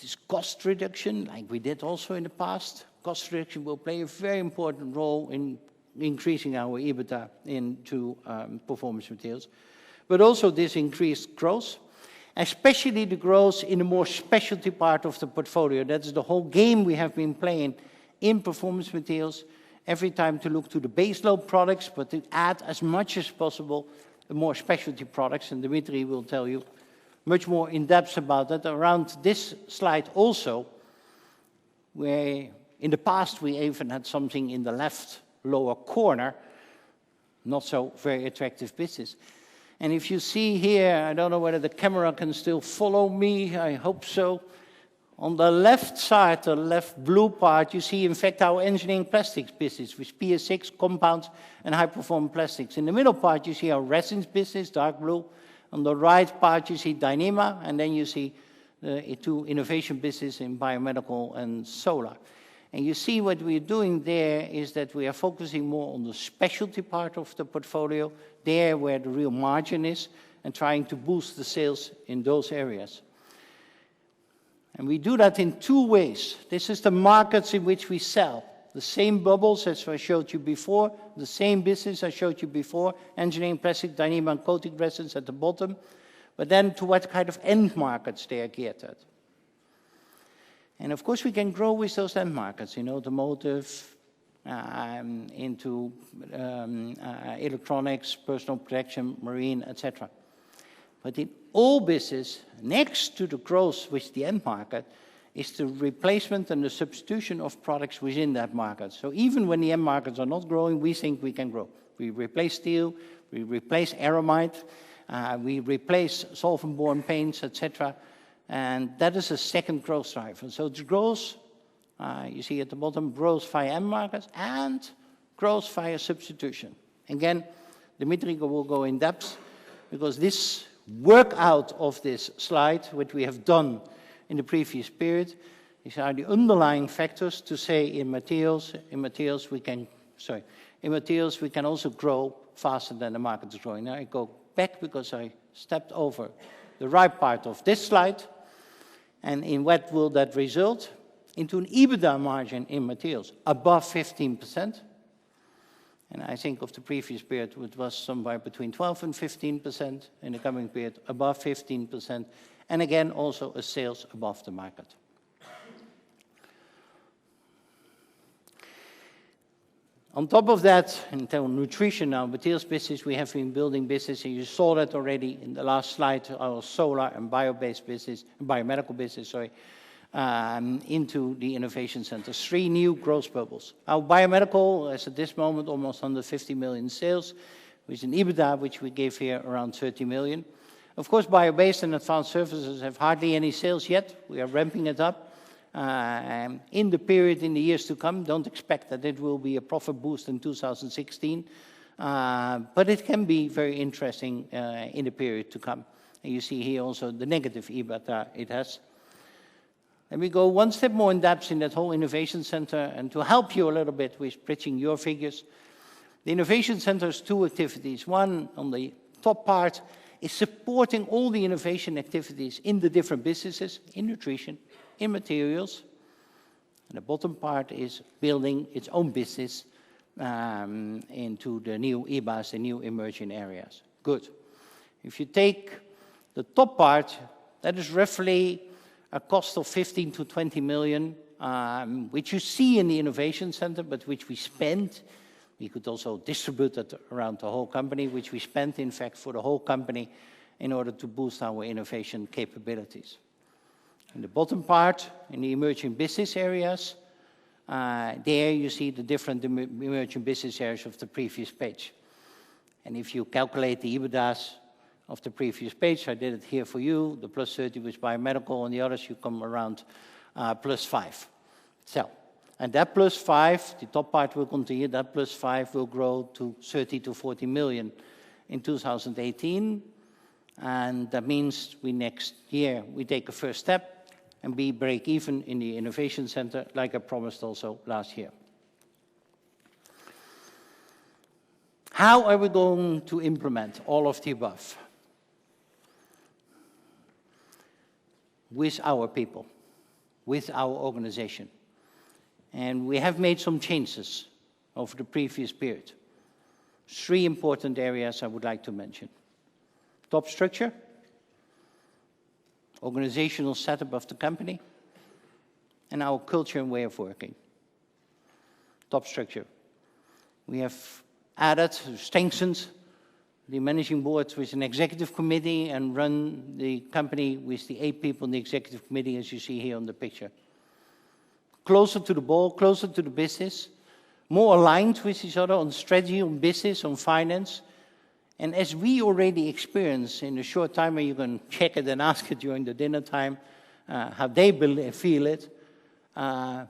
This cost reduction, like we did also in the past, cost reduction will play a very important role in increasing our EBITDA into performance materials. But also this increased growth, especially the growth in the more specialty part of the portfolio. That's the whole game we have been playing in performance materials, every time to look to the base load products, but to add as much as possible the more specialty products, and Dimitri will tell you much more in depth about that. Around this slide also, where in the past we even had something in the left lower corner, not so very attractive business. And if you see here, I don't know whether the camera can still follow me, I hope so. On the left side, the left blue part, you see in fact our engineering plastics business with PS6, compounds and high-performance plastics. In the middle part, you see our resins business, dark blue. On the right part, you see Dyema, and then you see the two innovation business in biomedical and solar. And you see what we're doing there is that we are focusing more on the specialty part of the portfolio, there where the real margin is, and trying to boost the sales in those areas. And we do that in two ways. This is the markets in which we sell. The same bubbles as I showed you before, the same business I showed you before, engineering, plastic, Dyema, and coating resins at the bottom. But then to what kind of end markets they are geared at. And of course we can grow with those end markets, in automotive, into electronics, personal protection, marine, etc. But in all business, next to the growth with the end market, is the replacement and the substitution of products within that market. So even when the end markets are not growing, we think we can grow. We replace steel, we replace aramide, we replace solvent-borne paints, etc. And that is a second growth driver. So it's growth, you see at the bottom, growth via end markets and growth via substitution. Again, Dimitri will go in depth, because this workout of this slide, which we have done in the previous period, these are the underlying factors to say in materials we can also grow faster than the market is growing. Now I go back because I stepped over the right part of this slide. And in what will that result? Into an EBITDA margin in materials above 15%. And I think of the previous period, it was somewhere between 12 and 15%. In the coming period, above 15%. And again, also a sales above the market. On top of that, in terms of nutrition now, materials business, we have been building business, and you saw that already in the last slide, our solar and bio-based business, biomedical business, into the innovation centers. 3 new growth bubbles. Our biomedical is at this moment almost under 50 million sales, with an EBITDA, which we gave here around 30 million. Of course, bio-based and advanced services have hardly any sales yet. We are ramping it up. In the period, in the years to come, don't expect that it will be a profit boost in 2016, but it can be very interesting in the period to come. And you see here also the negative EBITDA it has. Let me go one step more in depth in that whole innovation center, and to help you a little bit with bridging your figures. The innovation center has 2 activities. One, on the top part, is supporting all the innovation activities in the different businesses, in nutrition, in materials. And the bottom part is building its own business into the new EBAs, the new emerging areas. Good. If you take the top part, that is roughly a cost of 15 to 20 million, which you see in the innovation center, but which we spend. We could also distribute it around the whole company, which we spent, in fact, for the whole company in order to boost our innovation capabilities. In the bottom part, in the emerging business areas, there you see the different emerging business areas of the previous page. And if you calculate the EBITDAs of the previous page, I did it here for you, the plus 30 was biomedical, and the others you come around plus 5. So, and that plus 5, the top part will continue, that plus 5 will grow to 30 to 40 million in 2018. And that means next year we take a first step and we break even in the innovation center, like I promised also last year. How are we going to implement all of the above? With our people. with our organization. And we have made some changes over the previous period. 3 important areas I would like to mention. Top structure, organizational setup of the company, and our culture and way of working. Top structure. We have added, strengthened the managing board with an executive committee and run the company with the 8 people in the executive committee, as you see here on the picture. Closer to the ball, closer to the business, more aligned with each other on strategy, on business, on finance. And as we already experience in a short time, and you can check it and ask it during the dinner time, how they feel it,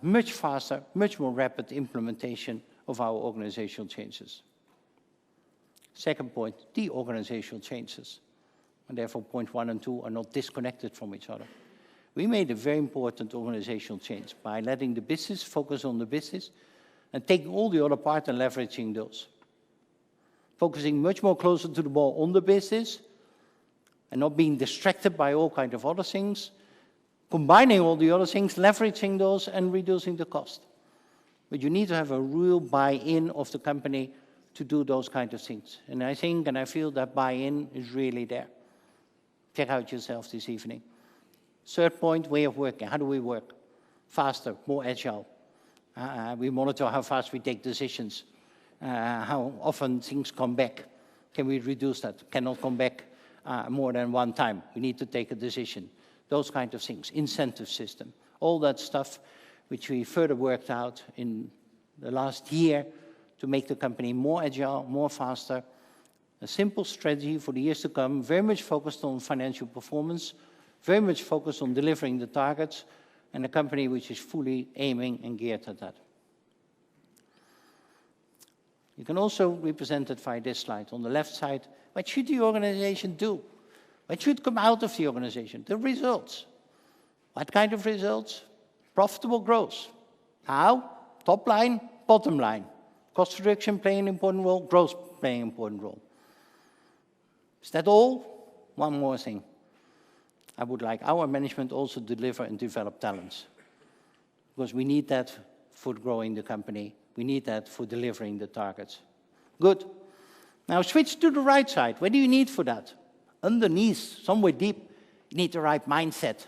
much faster, much more rapid implementation of our organizational changes. Second point, the organizational changes. And therefore, point 1 and 2 are not disconnected from each other. We made a very important organizational change by letting the business focus on the business and taking all the other part and leveraging those. Focusing much more closer to the ball on the business and not being distracted by all kinds of other things, combining all the other things, leveraging those and reducing the cost. But you need to have a real buy-in of the company to do those kinds of things. And I think and I feel that buy-in is really there. Check out yourself this evening. Third point, way of working. How do we work? Faster, more agile. We monitor how fast we take decisions, how often things come back. Can we reduce that? Cannot come back more than one time. We need to take a decision. Those kinds of things. Incentive system. All that stuff which we further worked out in the last year to make the company more agile, more faster. A simple strategy for the years to come, very much focused on financial performance, very much focused on delivering the targets, and a company which is fully aiming and geared at that. You can also represent it via this slide. On the left side, what should the organization do? What should come out of the organization? The results. What kind of results? Profitable growth. How? Top line, bottom line. Cost reduction playing an important role, growth playing an important role. Is that all? One more thing. I would like our management also to deliver and develop talents. Because we need that for growing the company. We need that for delivering the targets. Good. Now switch to the right side. What do you need for that? Underneath, somewhere deep, you need the right mindset.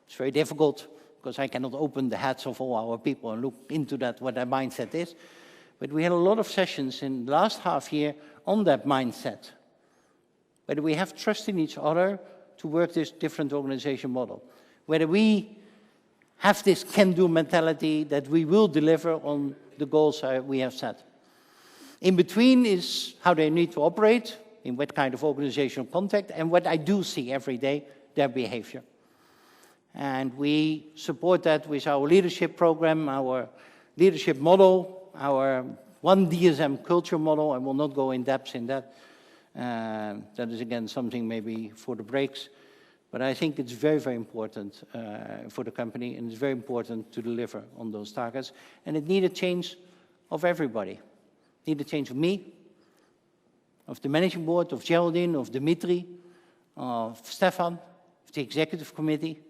It's very difficult because I cannot open the heads of all our people and look into that, what their mindset is. But we had a lot of sessions in the last half year on that mindset. Whether we have trust in each other to work this different organization model. Whether we have this can-do mentality that we will deliver on the goals we have set. In between is how they need to operate, in what kind of organizational context, and what I do see every day, their behavior. And we support that with our leadership program, our leadership model, our one DSM culture model. I will not go in depth in that. That is, again, something maybe for the breaks. But I think it's very, very important for the company, and it's very important to deliver on those targets. And it needed change of everybody. It needed change of me, of the managing board, of Geraldine, of Dimitri, of Stefan, of the executive committee,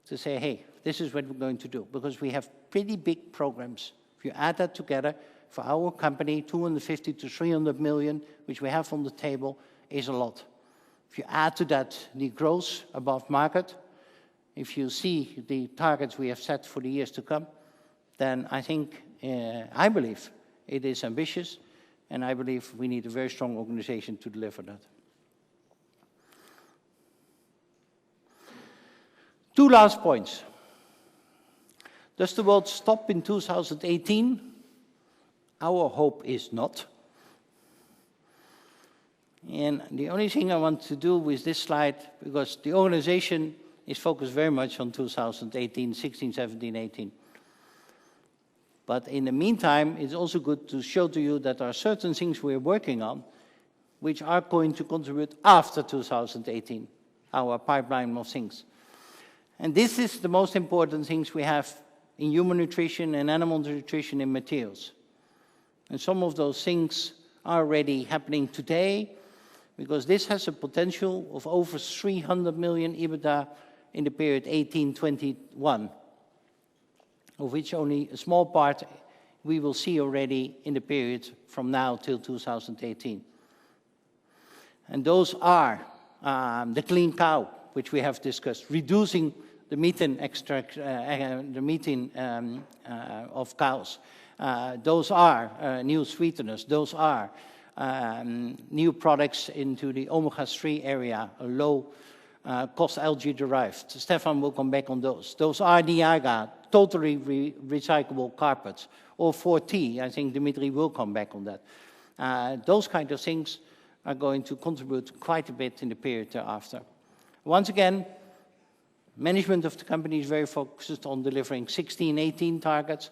to say, hey, this is what we're going to do. Because we have pretty big programs. If you add that together, for our company, 250 to 300 million, which we have on the table, is a lot. If you add to that the growth above market, if you see the targets we have set for the years to come, then I think, I believe it is ambitious, and I believe we need a very strong organization to deliver that. 2 last points. Does the world stop in 2018? Our hope is not. And the only thing I want to do with this slide, because the organization is focused very much on 2018, 16, 17, 18. But in the meantime, it's also good to show to you that there are certain things we're working on which are going to contribute after 2018, our pipeline of things. And this is the most important things we have in human nutrition and animal nutrition in materials. And some of those things are already happening today, because this has a potential of over 300 million EBITDA in the period 18-21. of which only a small part we will see already in the period from now till 2018. And those are the clean cow, which we have discussed, reducing the methane extract, the methane of cows. Those are new sweeteners. Those are new products into the omega-3 area, low cost algae derived. Stefan will come back on those. Those are Dyema, totally recyclable carpets. Or 4T, I think Dimitri will come back on that. Those kind of things are going to contribute quite a bit in the period thereafter. Once again, management of the company is very focused on delivering 16, 18 targets,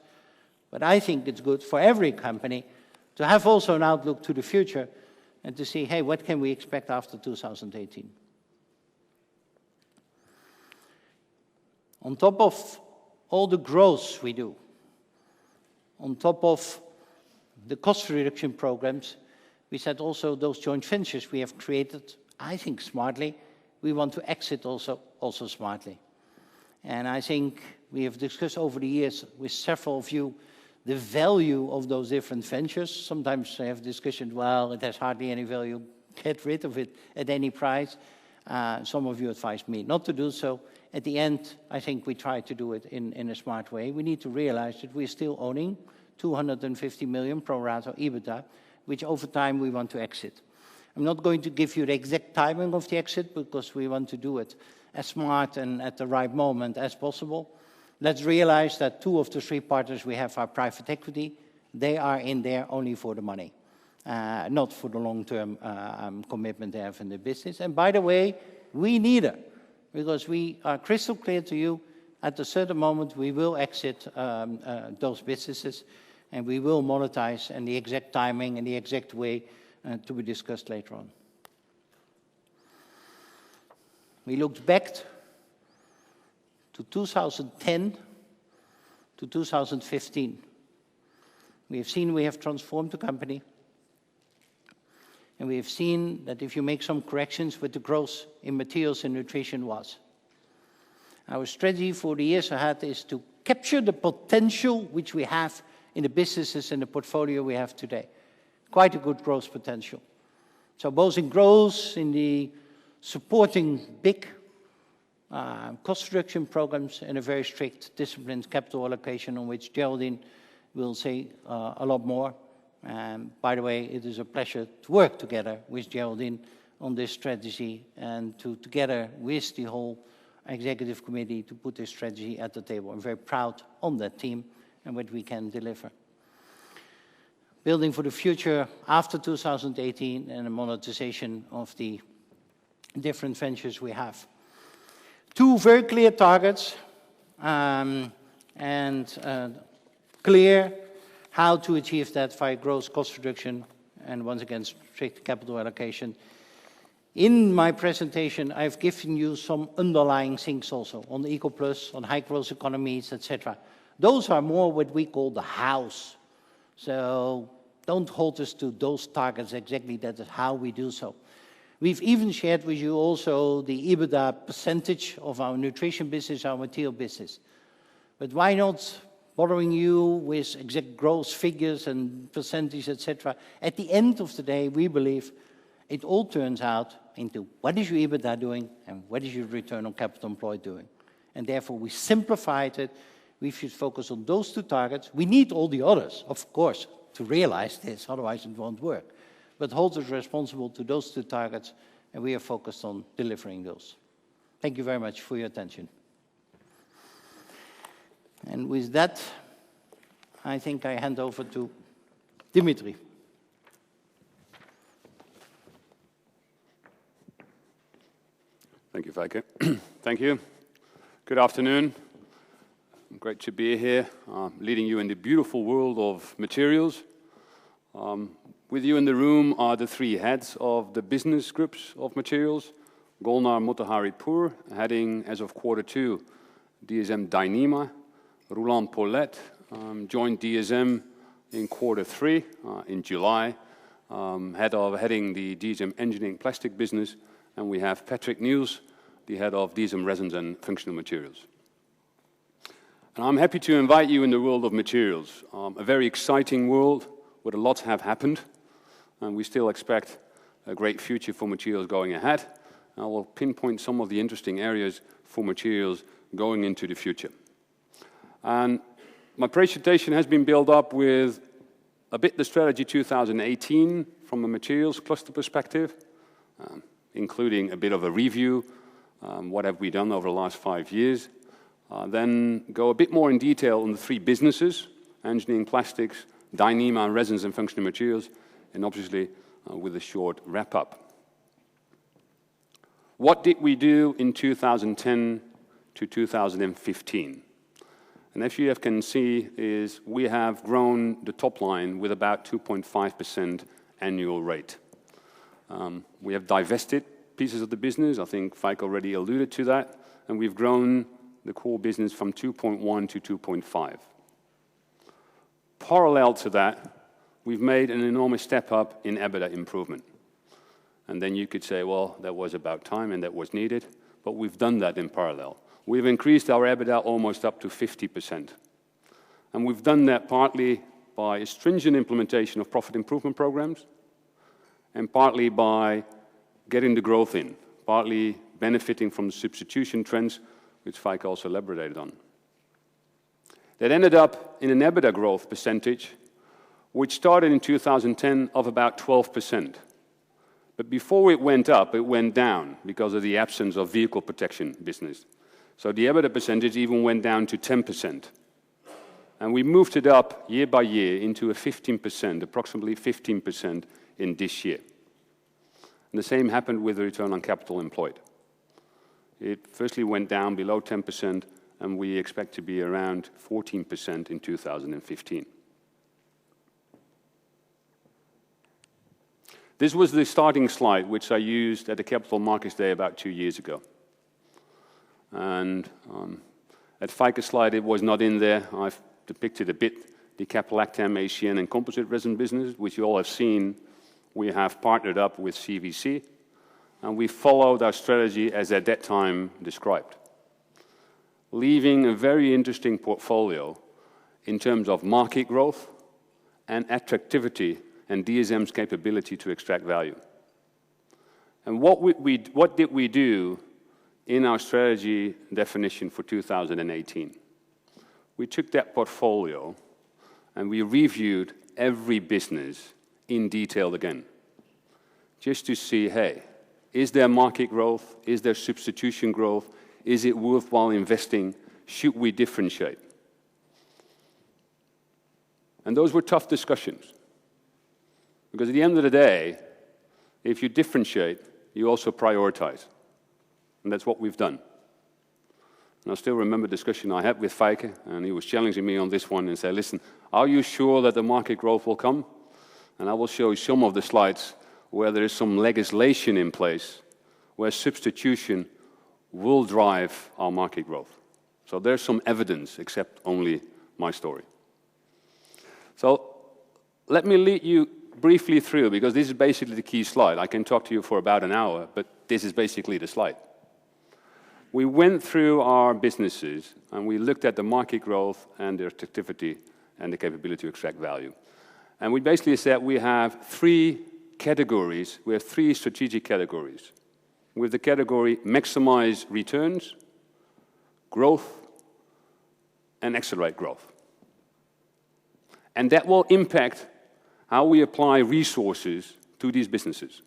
but I think it's good for every company to have also an outlook to the future and to see, hey, what can we expect after 2018? On top of all the growth we do, on top of the cost reduction programs, we said also those joint ventures we have created, I think smartly, we want to exit also smartly. And I think we have discussed over the years with several of you the value of those different ventures. Sometimes I have discussions, well, it has hardly any value, get rid of it at any price. Some of you advised me not to do so. At the end, I think we try to do it in a smart way. We need to realize that we're still owning 250 million pro rata EBITDA, which over time we want to exit. I'm not going to give you the exact timing of the exit because we want to do it as smart and at the right moment as possible. Let's realize that 2 of the 3 partners we have are private equity. They are in there only for the money, not for the long-term commitment they have in the business. And by the way, we neither, because we are crystal clear to you, at a certain moment we will exit those businesses and we will monetize, and the exact timing and the exact way to be discussed later on. We looked back to 2010 to 2015. We have seen we have transformed the company, and we have seen that if you make some corrections with the growth in materials and nutrition was. Our strategy for the years ahead is to capture the potential which we have in the businesses and the portfolio we have today. Quite a good growth potential. So both in growth, in the supporting big cost reduction programs, and a very strict, disciplined capital allocation on which Geraldine will say a lot more. By the way, it is a pleasure to work together with Geraldine on this strategy and to together with the whole executive committee to put this strategy at the table. I'm very proud on that team and what we can deliver. Building for the future after 2018 and a monetization of the different ventures we have. 2 very clear targets and clear how to achieve that via growth, cost reduction, and once again, strict capital allocation. In my presentation, I've given you some underlying things also on the Eco Plus, on high growth economies, etc. Those are more what we call the house. So don't hold us to those targets exactly. That is how we do so. We've even shared with you also the EBITDA percentage of our nutrition business, our material business. But why not bothering you with exact growth figures and percentages, etc. At the end of the day, we believe it all turns out into what is your EBITDA doing and what is your return on capital employed doing. And therefore, we simplified it. We should focus on those 2 targets. We need all the others, of course, to realize this, otherwise it won't work. But hold us responsible to those 2 targets, and we are focused on delivering those. Thank you very much for your attention. And with that, I think I hand over to Dimitri. Thank you, Feike. Thank you. Good afternoon. Great to be here, leading you in the beautiful world of materials. With you in the room are the 3 heads of the business groups of materials. Golnar Motahari-Poor, heading as of Q2 DSM Dyema. Roland Paulette joined DSM in Q3 in July, heading the DSM Engineering Plastic business. And we have Patrick Niels, the head of DSM Resins and Functional Materials. And I'm happy to invite you in the world of materials, a very exciting world where a lot have happened, and we still expect a great future for materials going ahead. And I will pinpoint some of the interesting areas for materials going into the future. And my presentation has been built up with a bit the strategy 2018 from a materials cluster perspective, including a bit of a review, what have we done over the last 5 years. Then go a bit more in detail on the 3 businesses, engineering plastics, Dyema, resins and functional materials, and obviously with a short wrap-up. What did we do in 2010 to 2015? And as you can see, is we have grown the top line with about 2.5% annual rate. We have divested pieces of the business. I think Feike already alluded to that. And we've grown the core business from 2.1 to 2.5. Parallel to that, we've made an enormous step up in EBITDA improvement. And then you could say, well, that was about time and that was needed, but we've done that in parallel. We've increased our EBITDA almost up to 50%. And we've done that partly by a stringent implementation of profit improvement programs, and partly by getting the growth in, partly benefiting from the substitution trends, which Feike also elaborated on. That ended up in an EBITDA growth percentage, which started in 2010 of about 12%. But before it went up, it went down because of the absence of vehicle protection business. So the EBITDA percentage even went down to 10%. And we moved it up year by year into a 15%, approximately 15% in this year. And the same happened with the return on capital employed. It firstly went down below 10%, and we expect to be around 14% in 2015. This was the starting slide, which I used at the Capital Markets Day about 2 years ago. And at Feike's slide, it was not in there. I've depicted a bit the caprolactam, ACN, and composite resin business, which you all have seen. We have partnered up with CVC, and we followed our strategy as at that time described, leaving a very interesting portfolio in terms of market growth and attractivity and DSM's capability to extract value. And what did we do in our strategy definition for 2018? We took that portfolio and we reviewed every business in detail again, just to see, hey, is there market growth? Is there substitution growth? Is it worthwhile investing? Should we differentiate? And those were tough discussions. Because at the end of the day, if you differentiate, you also prioritize. And that's what we've done. And I still remember a discussion I had with Feike, and he was challenging me on this one and said, listen, are you sure that the market growth will come? And I will show you some of the slides where there is some legislation in place where substitution will drive our market growth. So there's some evidence, except only my story. So let me lead you briefly through, because this is basically the key slide. I can talk to you for about an hour, but this is basically the slide. We went through our businesses and we looked at the market growth and their activity and the capability to extract value. And we basically said we have 3 categories, we have 3 strategic categories. With the category maximize returns, growth, and accelerate growth. And that will impact how we apply resources to these businesses.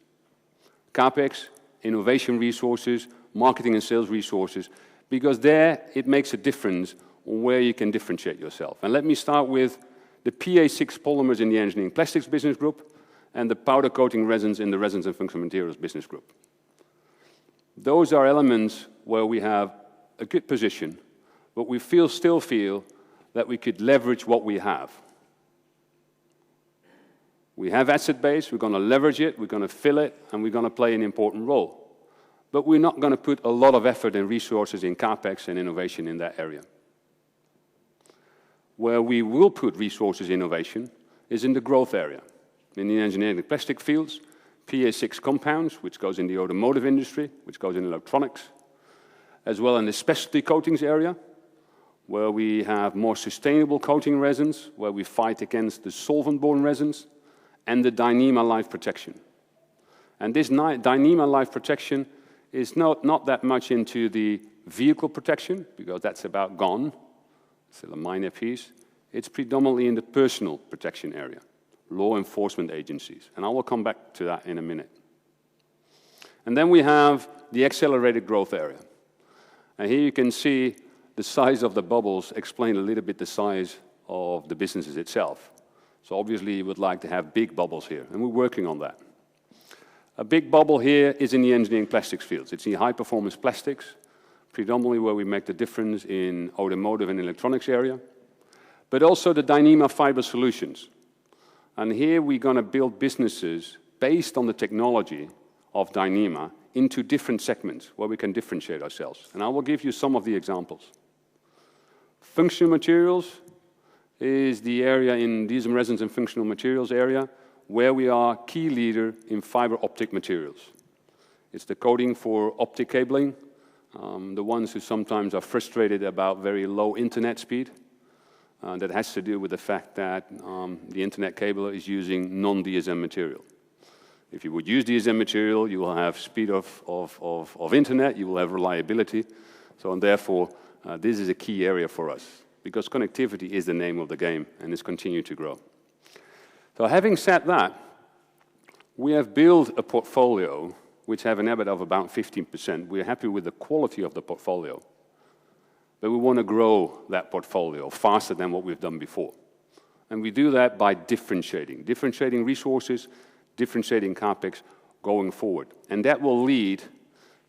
Capex, innovation resources, marketing and sales resources, because there it makes a difference on where you can differentiate yourself. And let me start with the PA6 polymers in the engineering plastics business group and the powder coating resins in the resins and functional materials business group. Those are elements where we have a good position, but we still feel that we could leverage what we have. We have asset base, we're going to leverage it, we're going to fill it, and we're going to play an important role. But we're not going to put a lot of effort and resources in capex and innovation in that area. Where we will put resources innovation is in the growth area. In the engineering and plastic fields, PA6 compounds, which goes in the automotive industry, which goes in electronics, as well in the specialty coatings area, where we have more sustainable coating resins, where we fight against the solvent-borne resins, and the Dyema life protection. And this Dyema life protection is not that much into the vehicle protection, because that's about gone. Still a minor piece. It's predominantly in the personal protection area, law enforcement agencies. And I will come back to that in a minute. And then we have the accelerated growth area. And here you can see the size of the bubbles explain a little bit the size of the businesses itself. So obviously you would like to have big bubbles here, and we're working on that. A big bubble here is in the engineering plastics fields. It's in high-performance plastics, predominantly where we make the difference in automotive and electronics area, but also the Dyema fiber solutions. And here we're going to build businesses based on the technology of Dyema into different segments where we can differentiate ourselves. And I will give you some of the examples. Functional materials is the area in DSM resins and functional materials area where we are key leader in fiber optic materials. It's the coating for optic cabling, the ones who sometimes are frustrated about very low internet speed. That has to do with the fact that the internet cable is using non-DSM material. If you would use DSM material, you will have speed of internet, you will have reliability. So, and therefore, this is a key area for us, because connectivity is the name of the game, and it's continuing to grow. So having said that, we have built a portfolio which have an EBIT of about 15%. We're happy with the quality of the portfolio. But we want to grow that portfolio faster than what we've done before. And we do that by differentiating resources, differentiating capex going forward. And that will lead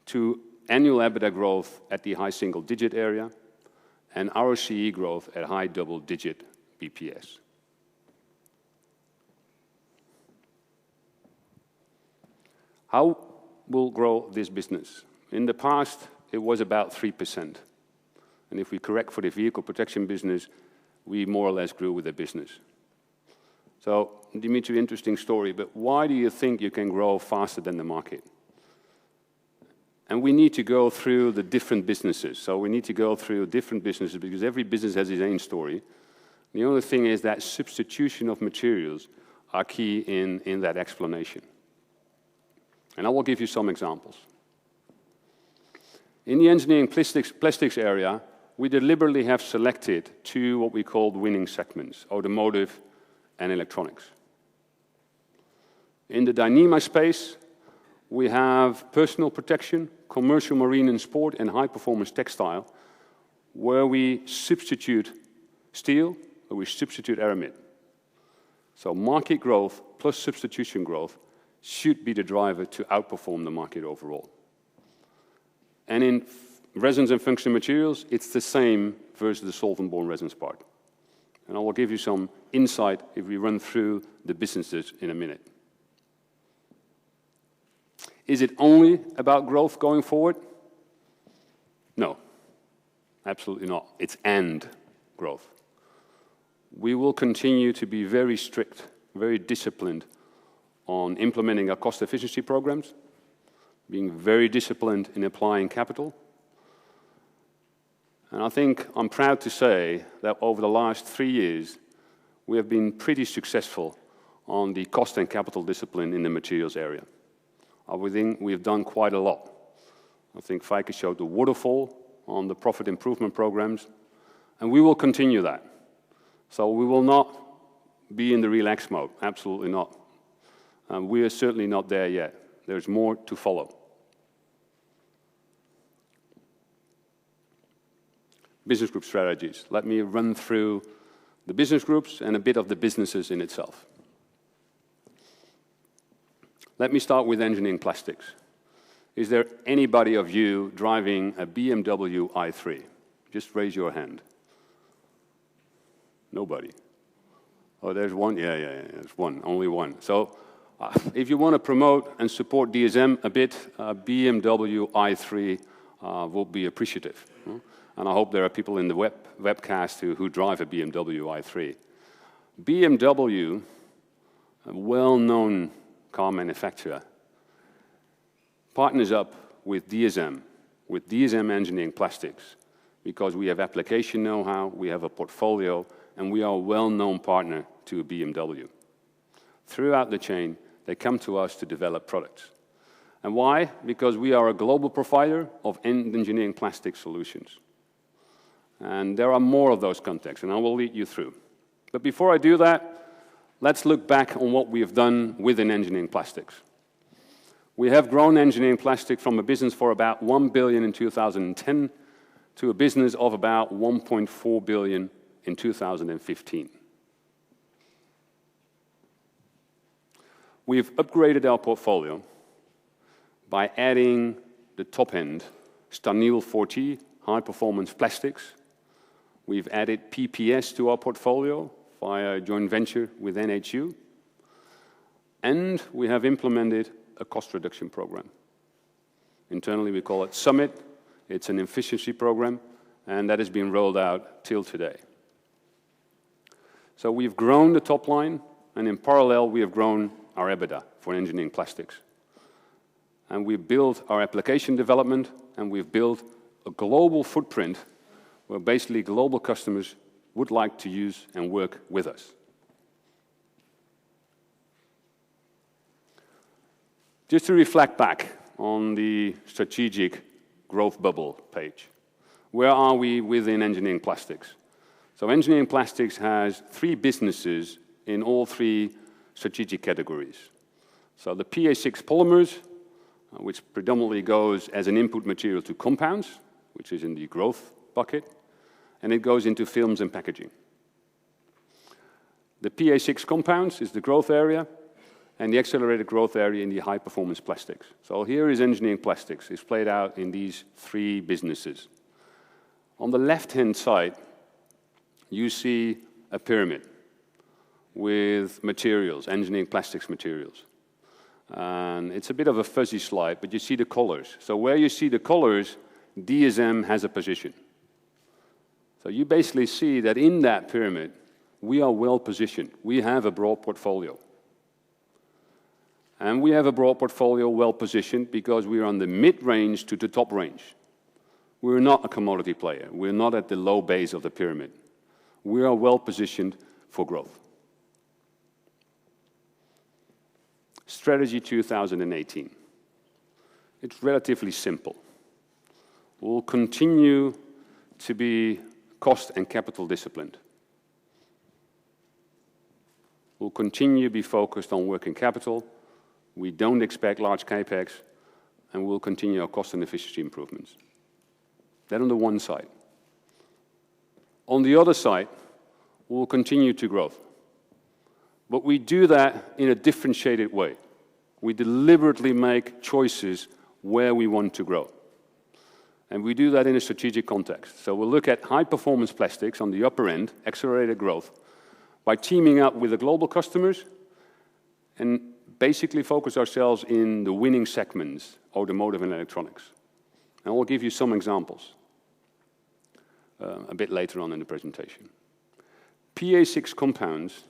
to annual EBITDA growth at the high single-digit area and ROCE growth at high double-digit BPS. How will grow this business? In the past, it was about 3%. And if we correct for the vehicle protection business, we more or less grew with the business. So, Dimitri, interesting story, but why do you think you can grow faster than the market? And we need to go through the different businesses. So we need to go through different businesses because every business has its own story. The only thing is that substitution of materials are key in that explanation. And I will give you some examples. In the engineering plastics area, we deliberately have selected two what we call winning segments, automotive and electronics. In the Dyema space, we have personal protection, commercial marine and sport, and high-performance textile, where we substitute steel, or we substitute aramid. So market growth plus substitution growth should be the driver to outperform the market overall. And in resins and functional materials, it's the same versus the solvent-borne resins part. And I will give you some insight if we run through the businesses in a minute. Is it only about growth going forward? No, absolutely not. It's and growth. We will continue to be very strict, very disciplined on implementing our cost efficiency programs, being very disciplined in applying capital. And I think I'm proud to say that over the last 3 years, we have been pretty successful on the cost and capital discipline in the materials area. I think we've done quite a lot. I think Feike showed the waterfall on the profit improvement programs, and we will continue that. So we will not be in the relax mode, absolutely not. We are certainly not there yet. There's more to follow. Business group strategies. Let me run through the business groups and a bit of the businesses in itself. Let me start with engineering plastics. Is there anybody of you driving a BMW i3? Just raise your hand. Nobody. Oh, there's one? Yeah, there's one, only one. So if you want to promote and support DSM a bit, BMW i3 will be appreciative. And I hope there are people in the webcast who drive a BMW i3. BMW, a well-known car manufacturer, partners up with DSM Engineering Plastics because we have application know-how, we have a portfolio, and we are a well-known partner to BMW. Throughout the chain, they come to us to develop products. And why? Because we are a global provider of engineering plastic solutions. And there are more of those contexts, and I will lead you through. But before I do that, let's look back on what we have done within engineering plastics. We have grown engineering plastic from a business for about 1 billion in 2010 to a business of about 1.4 billion in 2015. We've upgraded our portfolio by adding the top end, Stanil 40 high-performance plastics. We've added PPS to our portfolio via a joint venture with NHU. And we have implemented a cost reduction program. Internally, we call it Summit. It's an efficiency program, and that has been rolled out till today. So we've grown the top line, and in parallel, we have grown our EBITDA for engineering plastics. And we've built our application development, and we've built a global footprint where basically global customers would like to use and work with us. Just to reflect back on the strategic growth bubble page, where are we within engineering plastics? So engineering plastics has 3 businesses in all 3 strategic categories. So the PA6 polymers, which predominantly goes as an input material to compounds, which is in the growth bucket, and it goes into films and packaging. The PA6 compounds is the growth area, and the accelerated growth area in the high-performance plastics. So here is engineering plastics. It's played out in these 3 businesses. On the left-hand side, you see a pyramid with materials, engineering plastics materials. And it's a bit of a fuzzy slide, but you see the colors. So where you see the colors, DSM has a position. So you basically see that in that pyramid, we are well positioned. We have a broad portfolio. And we have a broad portfolio well positioned because we are on the mid-range to the top range. We're not a commodity player. We're not at the low base of the pyramid. We are well positioned for growth. Strategy 2018. It's relatively simple. We'll continue to be cost and capital disciplined. We'll continue to be focused on working capital. We don't expect large capex, and we'll continue our cost and efficiency improvements. That on the one side. On the other side, we'll continue to grow. But we do that in a differentiated way. We deliberately make choices where we want to grow. And we do that in a strategic context. So we'll look at high-performance plastics on the upper end, accelerated growth, by teaming up with the global customers and basically focus ourselves in the winning segments, automotive and electronics. And we'll give you some examples a bit later on in the presentation. PA6 compounds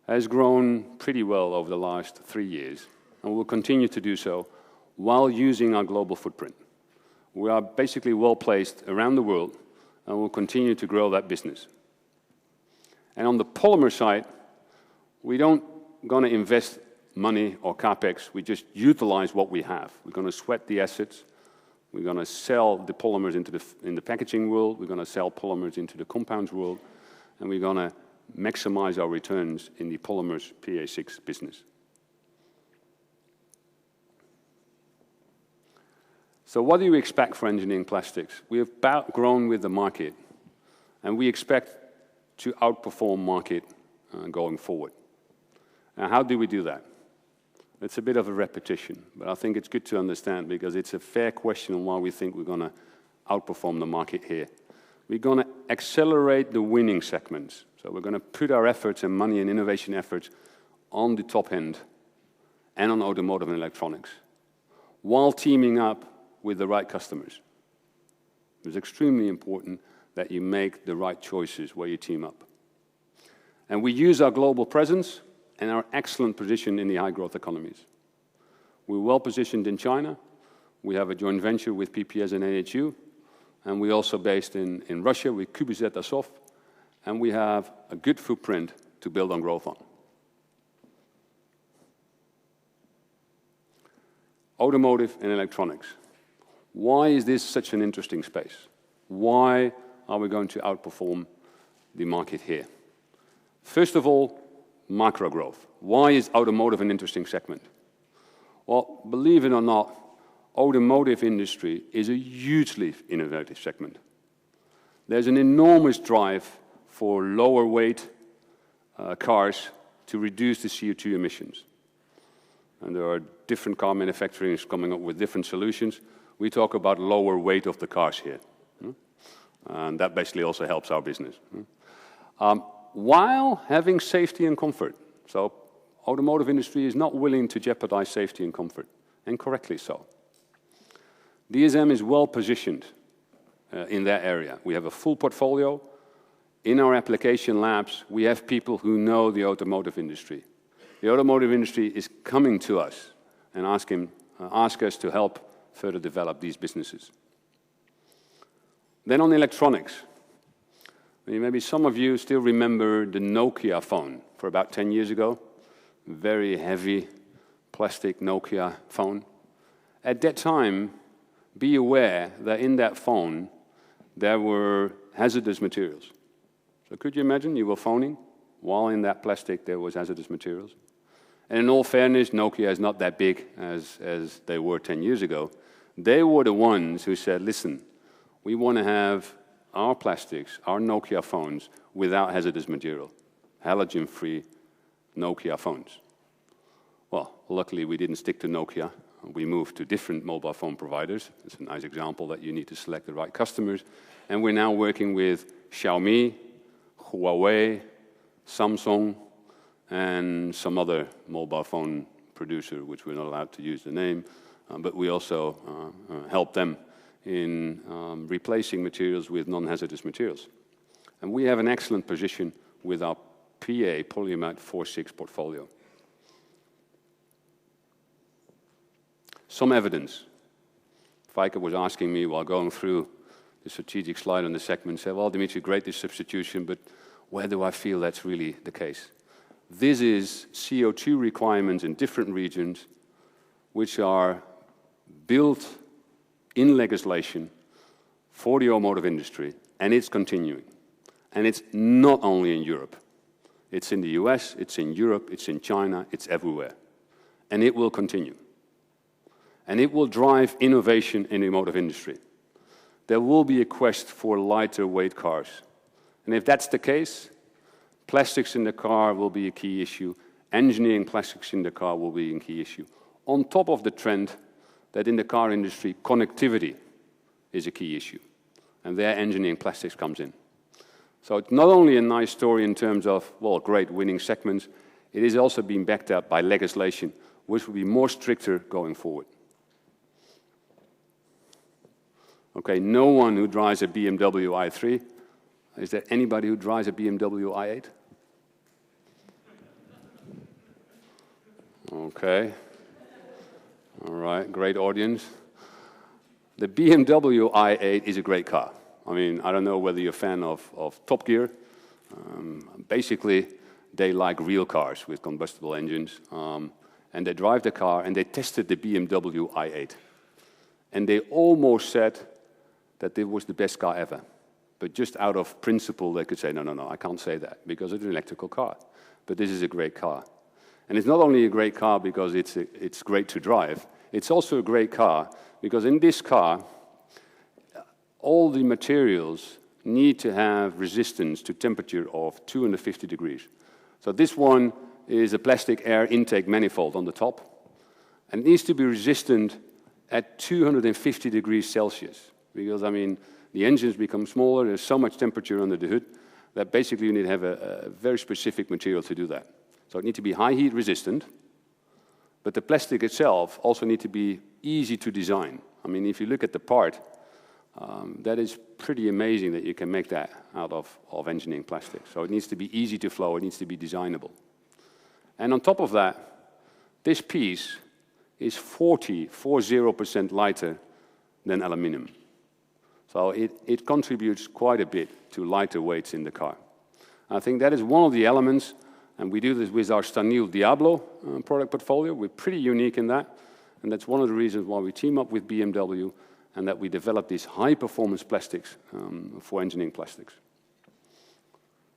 has grown pretty well over the last 3 years, and will continue to do so while using our global footprint. We are basically well placed around the world, and we'll continue to grow that business. And on the polymer side, we don't going to invest money or capex, we just utilize what we have. We're going to sweat the assets. We're going to sell the polymers in the packaging world. We're going to sell polymers into the compounds world. And we're going to maximize our returns in the polymers PA6 business. So what do you expect for engineering plastics? We have about grown with the market, and we expect to outperform market going forward. Now, how do we do that? It's a bit of a repetition, but I think it's good to understand because it's a fair question on why we think we're going to outperform the market here. We're going to accelerate the winning segments. So we're going to put our efforts and money and innovation efforts on the top end and on automotive and electronics, while teaming up with the right customers. It's extremely important that you make the right choices where you team up. And we use our global presence and our excellent position in the high-growth economies. We're well positioned in China. We have a joint venture with PPS and NHU. and we're also based in Russia with QBZ Azov, and we have a good footprint to build on growth on. Automotive and electronics. Why is this such an interesting space? Why are we going to outperform the market here? First of all, macro growth. Why is automotive an interesting segment? Well, believe it or not, automotive industry is a hugely innovative segment. There's an enormous drive for lower weight cars to reduce the CO2 emissions. And there are different car manufacturers coming up with different solutions. We talk about lower weight of the cars here. And that basically also helps our business. While having safety and comfort. So automotive industry is not willing to jeopardize safety and comfort, and correctly so. DSM is well positioned in that area. We have a full portfolio. In our application labs, we have people who know the automotive industry. The automotive industry is coming to us and ask us to help further develop these businesses. Then on electronics. Maybe some of you still remember the Nokia phone for about 10 years ago. Very heavy plastic Nokia phone. At that time, be aware that in that phone there were hazardous materials. So could you imagine you were phoning while in that plastic there was hazardous materials? And in all fairness, Nokia is not that big as they were 10 years ago. They were the ones who said, listen, we want to have our plastics, our Nokia phones, without hazardous material. Halogen-free Nokia phones. Well, luckily we didn't stick to Nokia. We moved to different mobile phone providers. It's a nice example that you need to select the right customers. And we're now working with Xiaomi, Huawei, Samsung, and some other mobile phone producer, which we're not allowed to use the name. But we also help them in replacing materials with non-hazardous materials. And we have an excellent position with our PA, polyamide 4,6 portfolio. Some evidence. Feike was asking me while going through the strategic slide on the segment, said, well, Dimitri, great this substitution, but where do I feel that's really the case? This is CO2 requirements in different regions which are built in legislation for the automotive industry, and it's continuing. And it's not only in Europe. It's in the US, it's in Europe, it's in China, it's everywhere. And it will continue. And it will drive innovation in the automotive industry. There will be a quest for lighter weight cars. And if that's the case, plastics in the car will be a key issue. Engineering plastics in the car will be a key issue. On top of the trend that in the car industry, connectivity is a key issue. And there engineering plastics comes in. So it's not only a nice story in terms of, well, great winning segments, it is also being backed up by legislation, which will be more stricter going forward. Okay, no one who drives a BMW i3. Is there anybody who drives a BMW i8? Okay. All right, great audience. The BMW i8 is a great car. I mean, I don't know whether you're a fan of Top Gear. Basically, they like real cars with combustible engines. And they drive the car, and they tested the BMW i8. And they almost said that it was the best car ever. But just out of principle, they could say, no, I can't say that, because it's an electrical car. But this is a great car. And it's not only a great car because it's great to drive, it's also a great car because in this car, all the materials need to have resistance to temperature of 250 degrees. So this one is a plastic air intake manifold on the top, and it needs to be resistant at 250 degrees Celsius. Because, I mean, the engines become smaller, there's so much temperature under the hood, that basically you need to have a very specific material to do that. So it needs to be high heat resistant, but the plastic itself also needs to be easy to design. I mean, if you look at the part, that is pretty amazing that you can make that out of engineering plastic. So it needs to be easy to flow, it needs to be designable. And on top of that, this piece is 40% lighter than aluminum. So it contributes quite a bit to lighter weights in the car. I think that is one of the elements, and we do this with our Stanil Diablo product portfolio. We're pretty unique in that, and that's one of the reasons why we team up with BMW and that we develop these high-performance plastics for engineering plastics.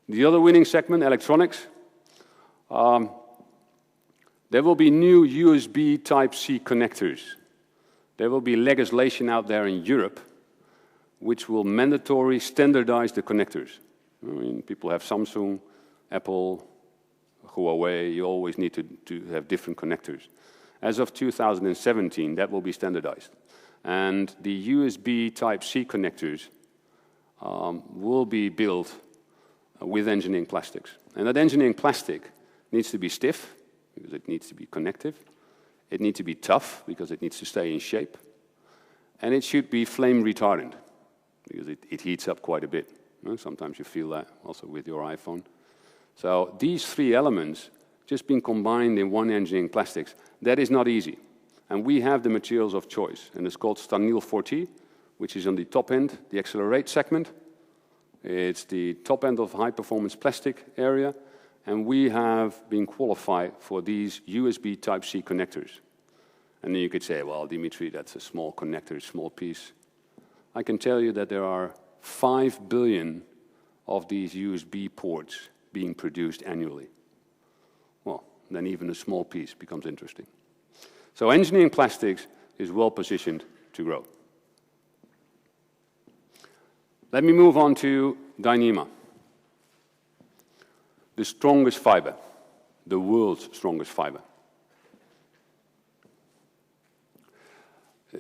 The other winning segment, electronics. There will be new USB Type-C connectors. There will be legislation out there in Europe which will mandatory standardize the connectors. I mean, people have Samsung, Apple, Huawei. You always need to have different connectors. As of 2017, that will be standardized. And the USB Type-C connectors will be built with engineering plastics. And that engineering plastic needs to be stiff, because it needs to be connective. It needs to be tough, because it needs to stay in shape. And it should be flame retardant, because it heats up quite a bit. Sometimes you feel that also with your iPhone. So these three elements just being combined in one engineering plastics, that is not easy. And we have the materials of choice, and it's called Stanil 4T, which is on the top end, the accelerate segment. It's the top end of high-performance plastic area, and we have been qualified for these USB Type-C connectors. And then you could say, well, Dimitri, that's a small connector, a small piece. I can tell you that there are 5 billion of these USB ports being produced annually. Well, then even a small piece becomes interesting. So engineering plastics is well positioned to grow. Let me move on to Dyema. The strongest fiber, the world's strongest fiber.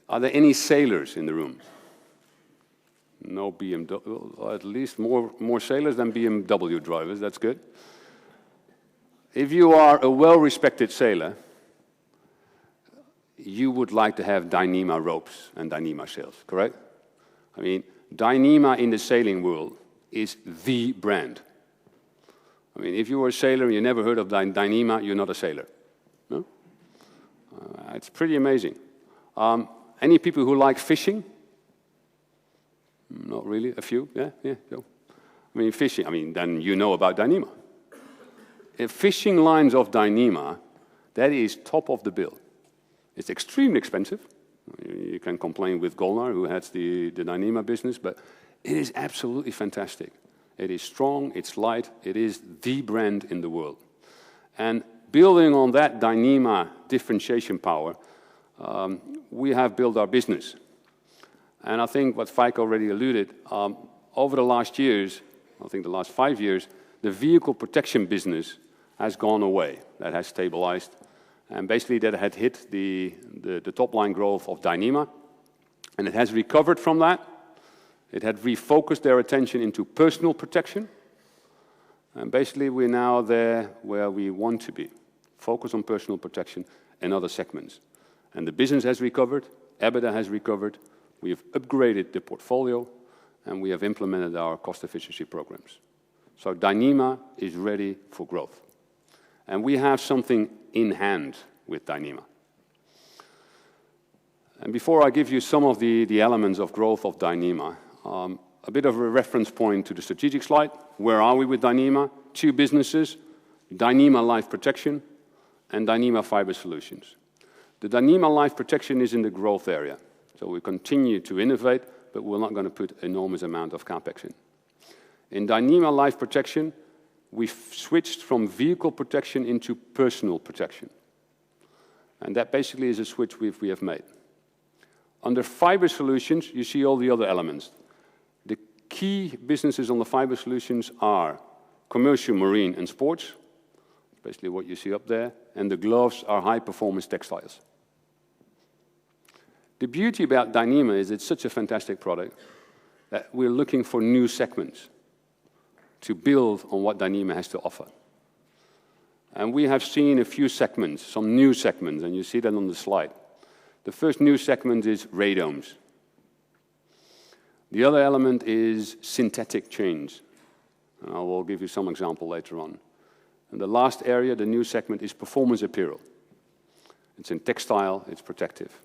Are there any sailors in the room? No BMW, well, at least more sailors than BMW drivers, that's good. If you are a well-respected sailor, you would like to have Dyema ropes and Dyema sails, correct? I mean, Dyema in the sailing world is the brand. I mean, if you were a sailor and you never heard of Dyema, you're not a sailor. No? It's pretty amazing. Any people who like fishing? Not really, a few, yeah. So. I mean, fishing, then you know about Dyema. If fishing lines of Dyema, that is top of the bill. It's extremely expensive. You can complain with Golnar, who has the Dyema business, but it is absolutely fantastic. It is strong, it's light, it is the brand in the world. And building on that Dyema differentiation power, we have built our business. And I think what Feike already alluded, over the last years, I think the last 5 years, the vehicle protection business has gone away. That has stabilized. And basically that had hit the top line growth of Dyema. And it has recovered from that. It had refocused their attention into personal protection. And basically we're now there where we want to be. Focus on personal protection and other segments. And the business has recovered, EBITDA has recovered, we have upgraded the portfolio, and we have implemented our cost efficiency programs. So Dyema is ready for growth. And we have something in hand with Dyema. And before I give you some of the elements of growth of Dyema, a bit of a reference point to the strategic slide. Where are we with Dyema? 2 businesses, Dyema Life Protection and Dyema Fiber Solutions. The Dyema Life Protection is in the growth area. So we continue to innovate, but we're not going to put enormous amount of capex in. In Dyema Life Protection, we've switched from vehicle protection into personal protection. And that basically is a switch we have made. Under Fiber Solutions, you see all the other elements. The key businesses on the Fiber Solutions are commercial, marine, and sports. Basically what you see up there. And the gloves are high-performance textiles. The beauty about Dyema is it's such a fantastic product that we're looking for new segments to build on what Dyema has to offer. And we have seen a few segments, some new segments, and you see that on the slide. The first new segment is radomes. The other element is synthetic chains. And I will give you some example later on. And the last area, the new segment, is performance apparel. It's in textile, it's protective.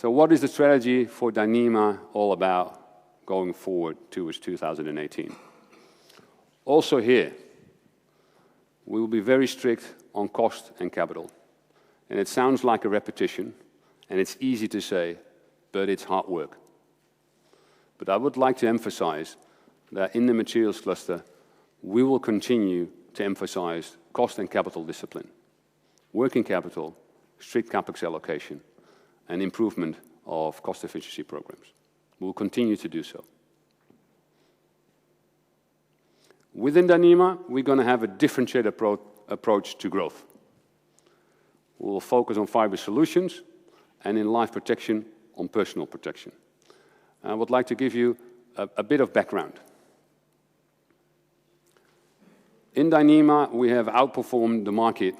So what is the strategy for Dyema all about going forward towards 2018? Also here, we will be very strict on cost and capital. And it sounds like a repetition, and it's easy to say, but it's hard work. But I would like to emphasize that in the materials cluster, we will continue to emphasize cost and capital discipline, working capital, strict capex allocation, and improvement of cost efficiency programs. We will continue to do so. Within Dyema, we're going to have a differentiated approach to growth. We will focus on fiber solutions and in life protection on personal protection. I would like to give you a bit of background. In Dyema, we have outperformed the market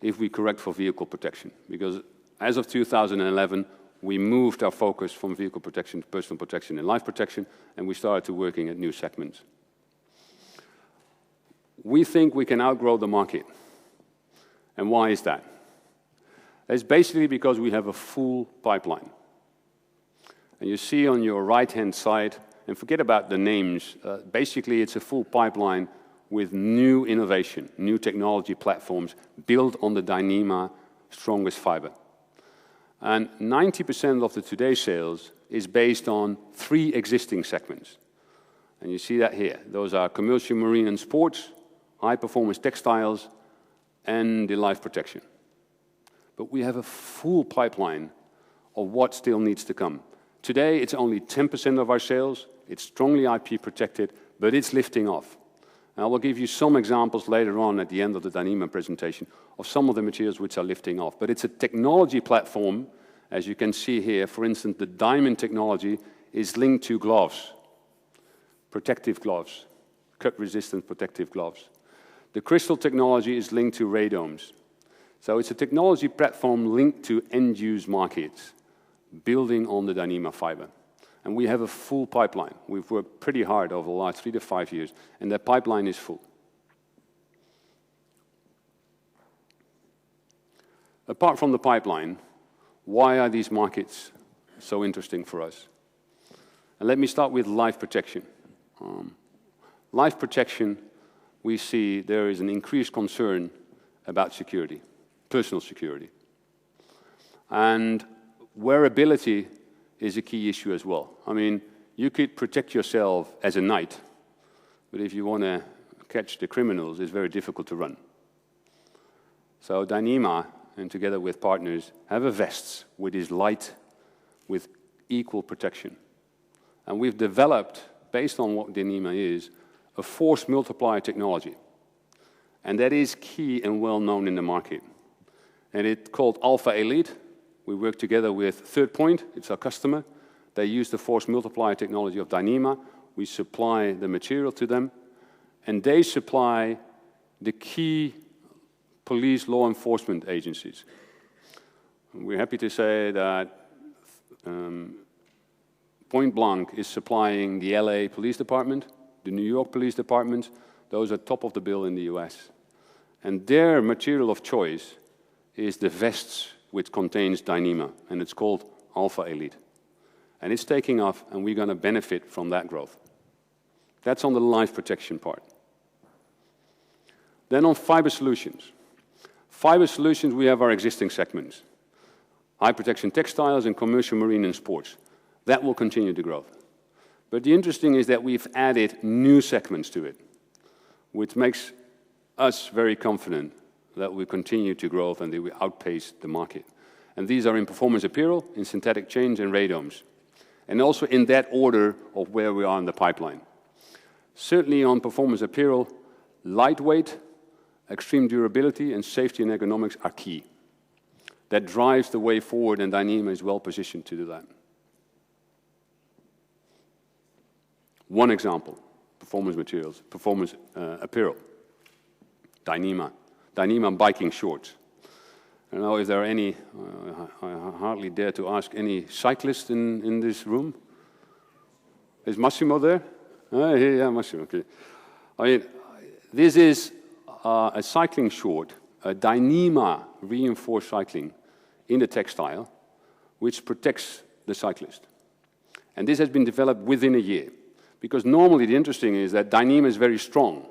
if we correct for vehicle protection, because as of 2011, we moved our focus from vehicle protection to personal protection and life protection, and we started to working at new segments. We think we can outgrow the market. And why is that? It's basically because we have a full pipeline. And you see on your right-hand side, and forget about the names, basically it's a full pipeline with new innovation, new technology platforms built on the Dyema strongest fiber. And 90% of the today's sales is based on 3 existing segments. And you see that here. Those are commercial, marine and sports, high-performance textiles, and the life protection. But we have a full pipeline of what still needs to come. Today, it's only 10% of our sales. It's strongly IP protected, but it's lifting off. And I will give you some examples later on at the end of the Dyema presentation of some of the materials which are lifting off. But it's a technology platform, as you can see here. For instance, the diamond technology is linked to gloves, protective gloves, cut-resistant protective gloves. The crystal technology is linked to radomes. So it's a technology platform linked to end-use markets, building on the Dyema fiber. And we have a full pipeline. We've worked pretty hard over the last 3 to 5 years, and that pipeline is full. Apart from the pipeline, why are these markets so interesting for us? And let me start with life protection. Life protection, we see there is an increased concern about security, personal security. And wearability is a key issue as well. I mean, you could protect yourself as a knight, but if you want to catch the criminals, it's very difficult to run. So Dyema, and together with partners, have a vest which is light with equal protection. And we've developed, based on what Dyema is, a force multiplier technology. And that is key and well known in the market. And it's called Alpha Elite. We work together with Third Point, it's our customer. They use the force multiplier technology of Dyema. We supply the material to them. And they supply the key police law enforcement agencies. We're happy to say that Point Blanc is supplying the LA Police Department, the New York Police Department. Those are top of the bill in the US. And their material of choice is the vests which contains Dyema, and it's called Alpha Elite. And it's taking off, and we're going to benefit from that growth. That's on the life protection part. Then on fiber solutions. Fiber solutions, we have our existing segments. High protection textiles and commercial, marine and sports. That will continue to grow. But the interesting is that we've added new segments to it, which makes us very confident that we continue to grow and that we outpace the market. And these are in performance apparel, in synthetic chains and radomes. And also in that order of where we are in the pipeline. Certainly on performance apparel, lightweight, extreme durability and safety and ergonomics are key. That drives the way forward, and Dyema is well positioned to do that. One example, performance materials, performance apparel, Dyema. Dyema biking shorts. I don't know if there are any, I hardly dare to ask any cyclists in this room. Is Massimo there? Yeah, Massimo, okay. I mean, this is a cycling short, a Dyema reinforced cycling in the textile, which protects the cyclist. And this has been developed within a year. Because normally the interesting is that Dyema is very strong.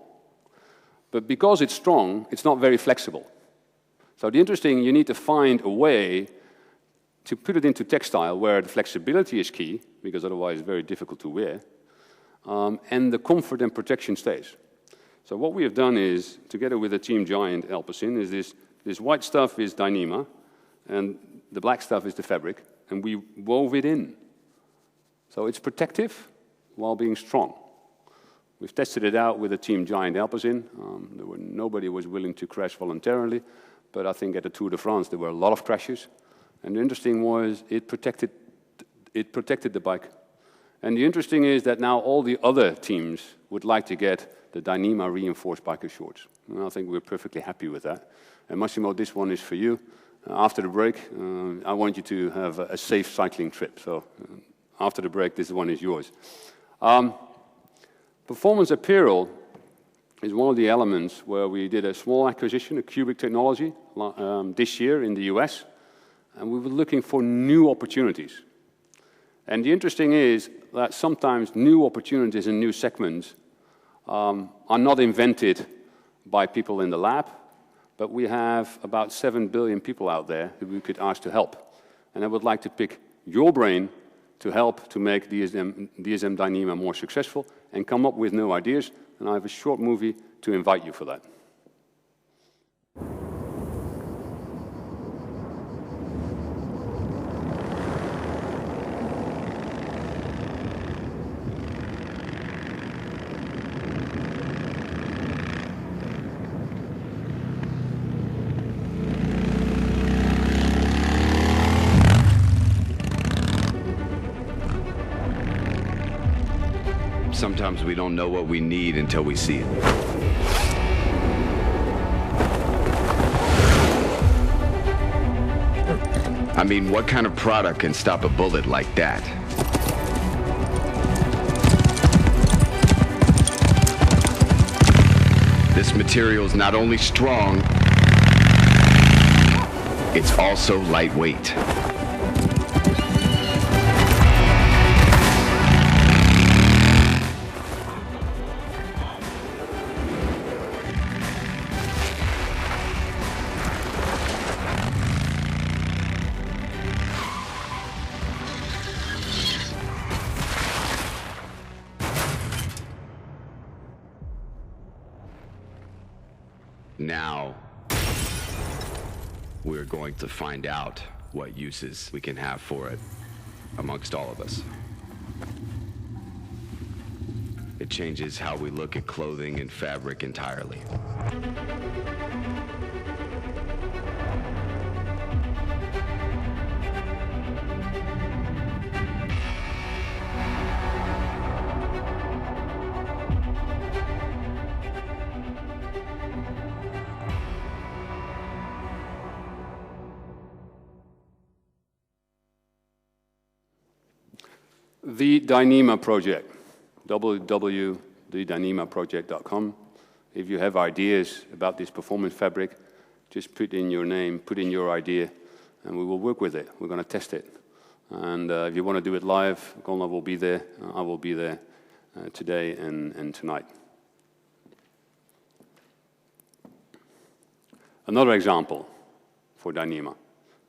But because it's strong, it's not very flexible. So the interesting, you need to find a way to put it into textile where the flexibility is key, because otherwise it's very difficult to wear, and the comfort and protection stays. So what we have done is, together with a team giant, Alpecin, is this white stuff is Dyema, and the black stuff is the fabric, and we wove it in. So it's protective while being strong. We've tested it out with a team giant Alpecin. Nobody was willing to crash voluntarily, but I think at the Tour de France there were a lot of crashes. And the interesting was it protected the bike. And the interesting is that now all the other teams would like to get the Dyema reinforced biker shorts. And I think we're perfectly happy with that. And Massimo, this one is for you. After the break, I want you to have a safe cycling trip. So after the break, this one is yours. Performance apparel is one of the elements where we did a small acquisition, a Cubic technology, this year in the US. And we were looking for new opportunities. And the interesting is that sometimes new opportunities and new segments are not invented by people in the lab, but we have about 7 billion people out there who we could ask to help. And I would like to pick your brain to help to make DSM Dyema more successful and come up with new ideas. And I have a short movie to invite you for that. Sometimes we don't know what we need until we see it. I mean, what kind of product can stop a bullet like that? This material is not only strong, it's also lightweight. Now, we're going to find out what uses we can have for it amongst all of us. It changes how we look at clothing and fabric entirely. The Dyema Project, www.thedyemaproject.com. If you have ideas about this performance fabric, just put in your name, put in your idea, and we will work with it. We're going to test it. And if you want to do it live, Gunnar will be there. I will be there today and tonight. Another example for Dyema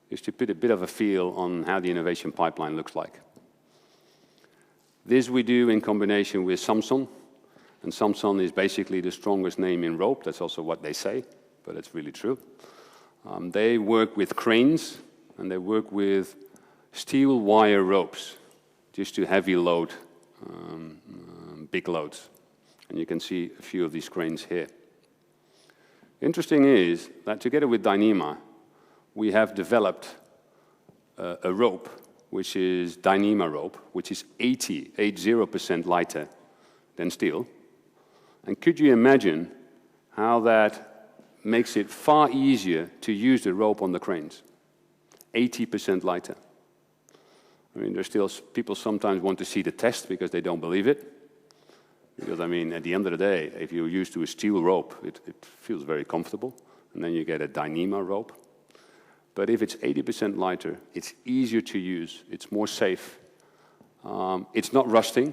is to put a bit of a feel on how the innovation pipeline looks like. This we do in combination with Samsung, and Samsung is basically the strongest name in rope. That's also what they say, but it's really true. They work with cranes, and they work with steel wire ropes, just to heavy load, big loads. And you can see a few of these cranes here. Interesting is that together with Dyema, we have developed a rope which is Dyema rope, which is 80% lighter than steel. And could you imagine how that makes it far easier to use the rope on the cranes? 80% lighter. I mean, there's still people sometimes want to see the test because they don't believe it. Because, I mean, at the end of the day, if you're used to a steel rope, it feels very comfortable. And then you get a Dyema rope. But if it's 80% lighter, it's easier to use, it's more safe, it's not rusting,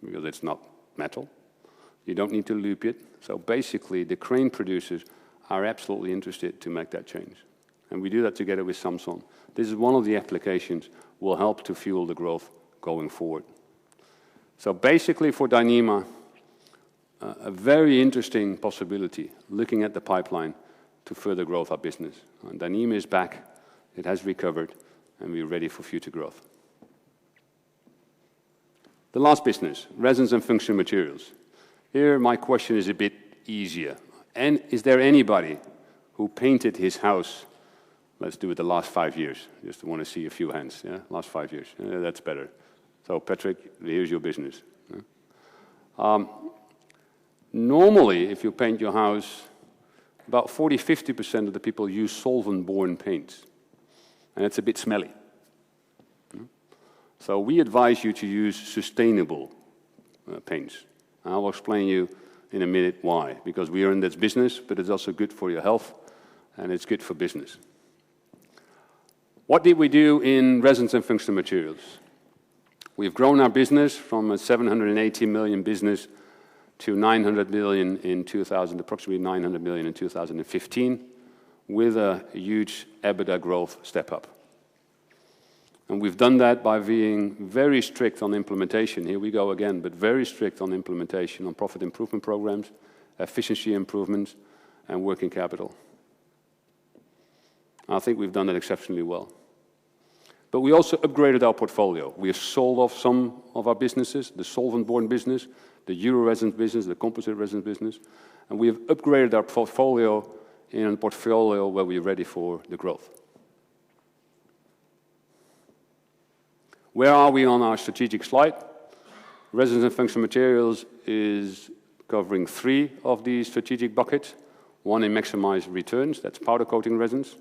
because it's not metal. You don't need to loop it. So basically, the crane producers are absolutely interested to make that change. And we do that together with Samsung. This is one of the applications will help to fuel the growth going forward. So basically for Dyema, a very interesting possibility, looking at the pipeline to further growth our business. And Dyema is back, it has recovered, and we're ready for future growth. The last business, resins and functional materials. Here my question is a bit easier. And is there anybody who painted his house, let's do it the last 5 years, just want to see a few hands, yeah? Last 5 years, yeah, that's better. So Patrick, here's your business. Normally, if you paint your house, about 40–50% of the people use solvent-borne paints, and it's a bit smelly. So we advise you to use sustainable paints. And I'll explain you in a minute why, because we are in this business, but it's also good for your health, and it's good for business. What did we do in resins and functional materials? We've grown our business from a 780 million business to 900 million in approximately 900 million in 2015, with a huge EBITDA growth step up. And we've done that by being very strict on implementation. Here we go again, but very strict on implementation, on profit improvement programs, efficiency improvements, and working capital. I think we've done that exceptionally well. But we also upgraded our portfolio. We have sold off some of our businesses, the solvent-borne business, the Euro resins business, the composite resins business, and we have upgraded our portfolio in a portfolio where we're ready for the growth. Where are we on our strategic slide? Resins and functional materials is covering 3 of these strategic buckets. One in maximize returns, that's powder coating resins.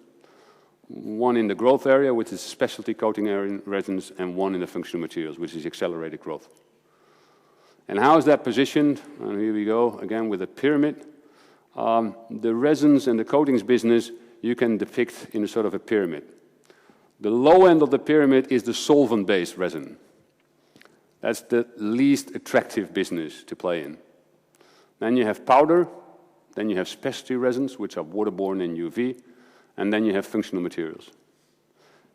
One in the growth area, which is specialty coating area resins, and one in the functional materials, which is accelerated growth. And how is that positioned? And here we go, again with a pyramid. The resins and the coatings business, you can depict in a sort of a pyramid. The low end of the pyramid is the solvent-based resin. That's the least attractive business to play in. Then you have powder, then you have specialty resins, which are waterborne and UV, and then you have functional materials.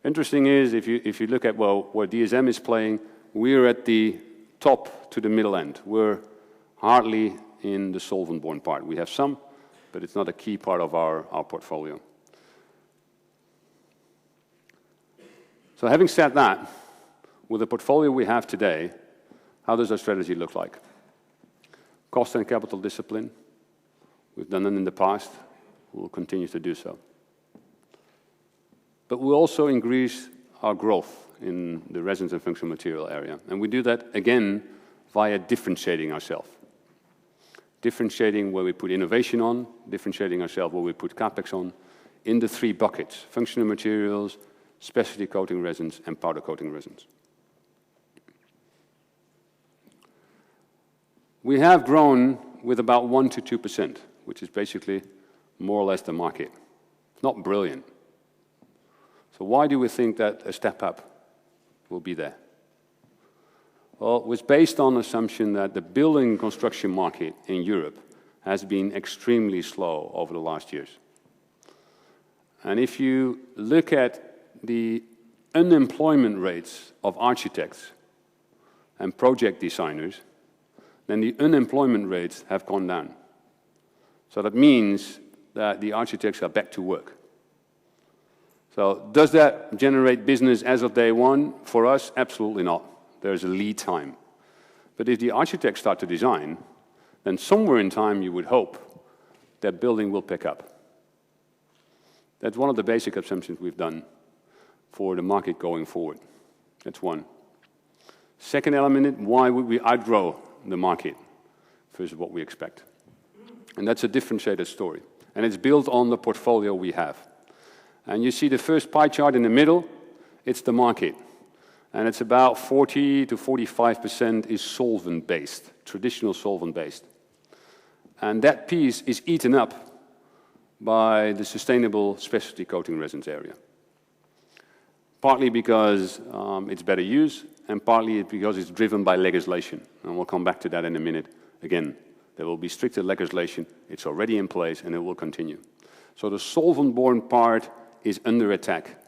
Interesting is, if you look at, well, where DSM is playing, we're at the top to the middle end. We're hardly in the solvent-borne part. We have some, but it's not a key part of our portfolio. So having said that, with the portfolio we have today, how does our strategy look like? Cost and capital discipline. We've done it in the past. We'll continue to do so. But we'll also increase our growth in the resins and functional material area. And we do that, again, via differentiating ourselves. Differentiating where we put innovation on, differentiating ourselves where we put capex on, in the 3 buckets: functional materials, specialty coating resins, and powder coating resins. We have grown with about 1 to 2%, which is basically more or less the market. It's not brilliant. So why do we think that a step up will be there? Well, it was based on the assumption that the building construction market in Europe has been extremely slow over the last years. And if you look at the unemployment rates of architects and project designers, then the unemployment rates have gone down. So that means that the architects are back to work. So does that generate business as of day one? For us, absolutely not. There's a lead time. But if the architects start to design, then somewhere in time you would hope that building will pick up. That's one of the basic assumptions we've done for the market going forward. That's one. Second element, why would we outgrow the market versus what we expect? And that's a differentiated story. And it's built on the portfolio we have. And you see the first pie chart in the middle, it's the market. And it's about 40 to 45% is solvent-based, traditional solvent-based. And that piece is eaten up by the sustainable specialty coating resins area. partly because it's better use, and partly because it's driven by legislation. And we'll come back to that in a minute. Again, there will be stricter legislation. It's already in place, and it will continue. So the solvent-borne part is under attack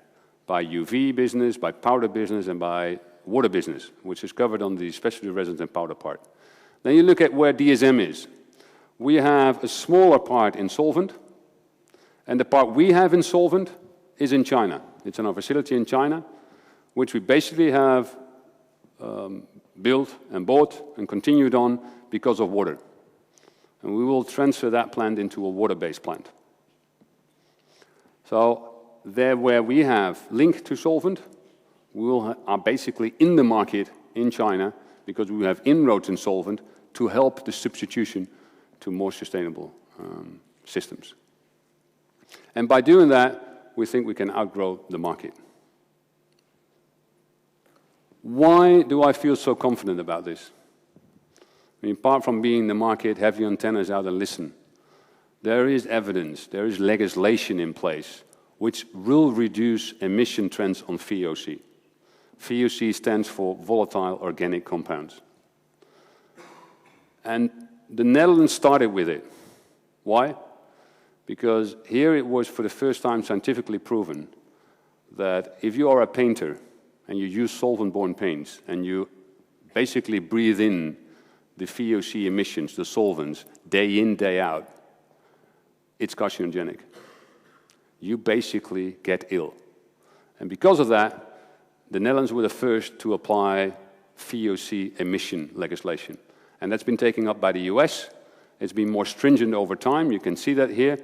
by UV business, by powder business, and by water business, which is covered on the specialty resins and powder part. Then you look at where DSM is. We have a smaller part in solvent, and the part we have in solvent is in China. It's in our facility in China, which we basically have built and bought and continued on because of water. And we will transfer that plant into a water-based plant. So there where we have link to solvent, we are basically in the market in China because we have inroads in solvent to help the substitution to more sustainable systems. And by doing that, we think we can outgrow the market. Why do I feel so confident about this? I mean, apart from being in the market, have your antennas out and listen. There is evidence, there is legislation in place which will reduce emission trends on VOC. VOC stands for volatile organic compounds. And the Netherlands started with it. Why? Because here it was for the first time scientifically proven that if you are a painter and you use solvent-borne paints and you basically breathe in the VOC emissions, the solvents, day in, day out, it's carcinogenic. You basically get ill. And because of that, the Netherlands were the first to apply VOC emission legislation. And that's been taken up by the US. It's been more stringent over time. You can see that here.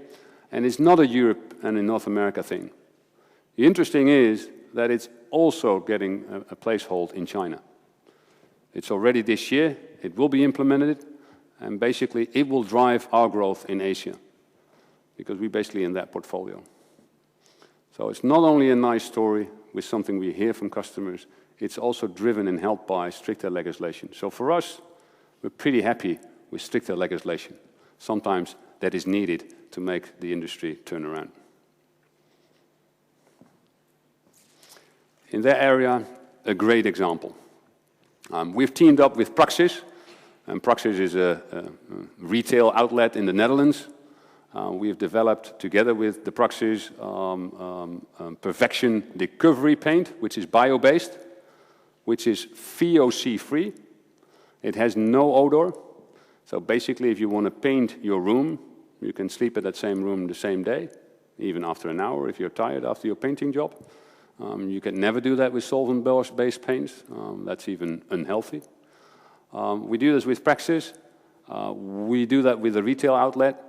And it's not a Europe and a North America thing. The interesting is that it's also getting a placehold in China. It's already this year. It will be implemented. And basically, it will drive our growth in Asia, because we're basically in that portfolio. So it's not only a nice story with something we hear from customers, it's also driven and helped by stricter legislation. So for us, we're pretty happy with stricter legislation. Sometimes that is needed to make the industry turn around. In that area, a great example. We've teamed up with Praxis, and Praxis is a retail outlet in the Netherlands. We've developed, together with the Praxis, Perfection Recovery Paint, which is bio-based, which is VOC-free. It has no odor. So basically, if you want to paint your room, you can sleep at that same room the same day, even after an hour if you're tired after your painting job. You can never do that with solvent-based paints. That's even unhealthy. We do this with Praxis. We do that with a retail outlet.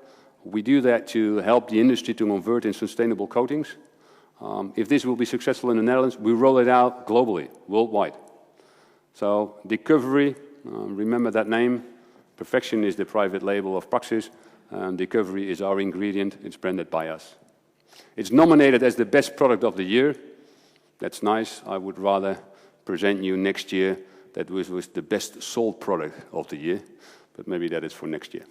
We do that to help the industry to convert in sustainable coatings. If this will be successful in the Netherlands, we roll it out globally, worldwide. So Recovery, remember that name. Perfection is the private label of Praxis, and Recovery is our ingredient. It's branded by us. It's nominated as the best product of the year. That's nice. I would rather present you next year that was the best sold product of the year, but maybe that is for next year.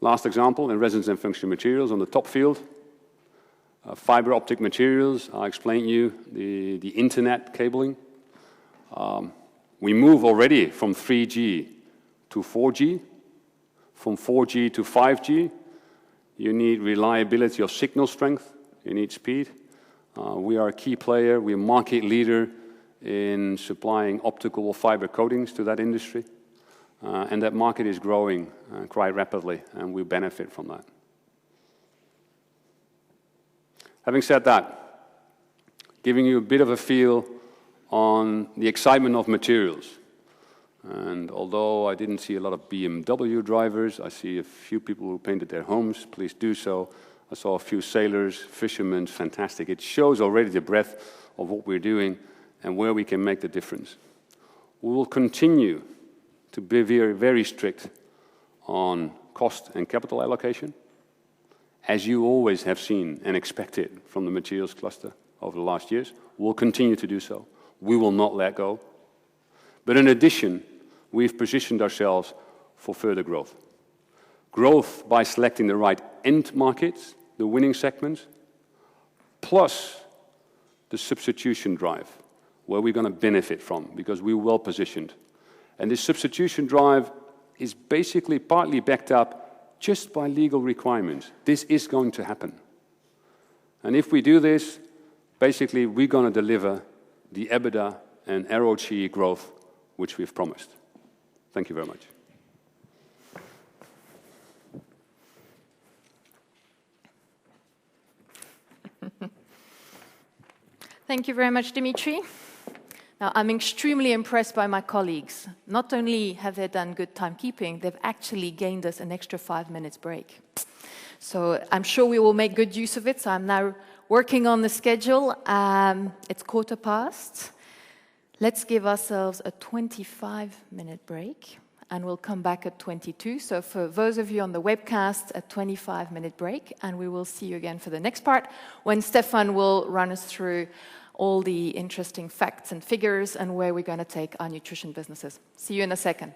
Last example, in resins and functional materials on the top field. Fiber optic materials, I explained you the internet cabling. We move already from 3G to 4G, from 4G to 5G. You need reliability of signal strength, you need speed. We are a key player, we're a market leader in supplying optical fiber coatings to that industry. And that market is growing quite rapidly, and we benefit from that. Having said that, giving you a bit of a feel on the excitement of materials. And although I didn't see a lot of BMW drivers, I see a few people who painted their homes. Please do so. I saw a few sailors, fishermen, fantastic. It shows already the breadth of what we're doing and where we can make the difference. We will continue to be very, very strict on cost and capital allocation, as you always have seen and expected from the materials cluster over the last years. We'll continue to do so. We will not let go. But in addition, we've positioned ourselves for further growth. Growth by selecting the right end markets, the winning segments, plus the substitution drive, where we're going to benefit from because we're well positioned. And this substitution drive is basically partly backed up just by legal requirements. This is going to happen. And if we do this, basically we're going to deliver the EBITDA and ROCE growth which we've promised. Thank you very much. Thank you very much, Dimitri. Now, I'm extremely impressed by my colleagues. Not only have they done good timekeeping, they've actually gained us an extra 5 minutes break. So I'm sure we will make good use of it. So I'm now working on the schedule. It's 1:15. Let's give ourselves a 25-minute break, and we'll come back at 22. So for those of you on the webcast, a 25-minute break, and we will see you again for the next part, when Stefan will run us through all the interesting facts and figures and where we're going to take our nutrition businesses. See you in a second.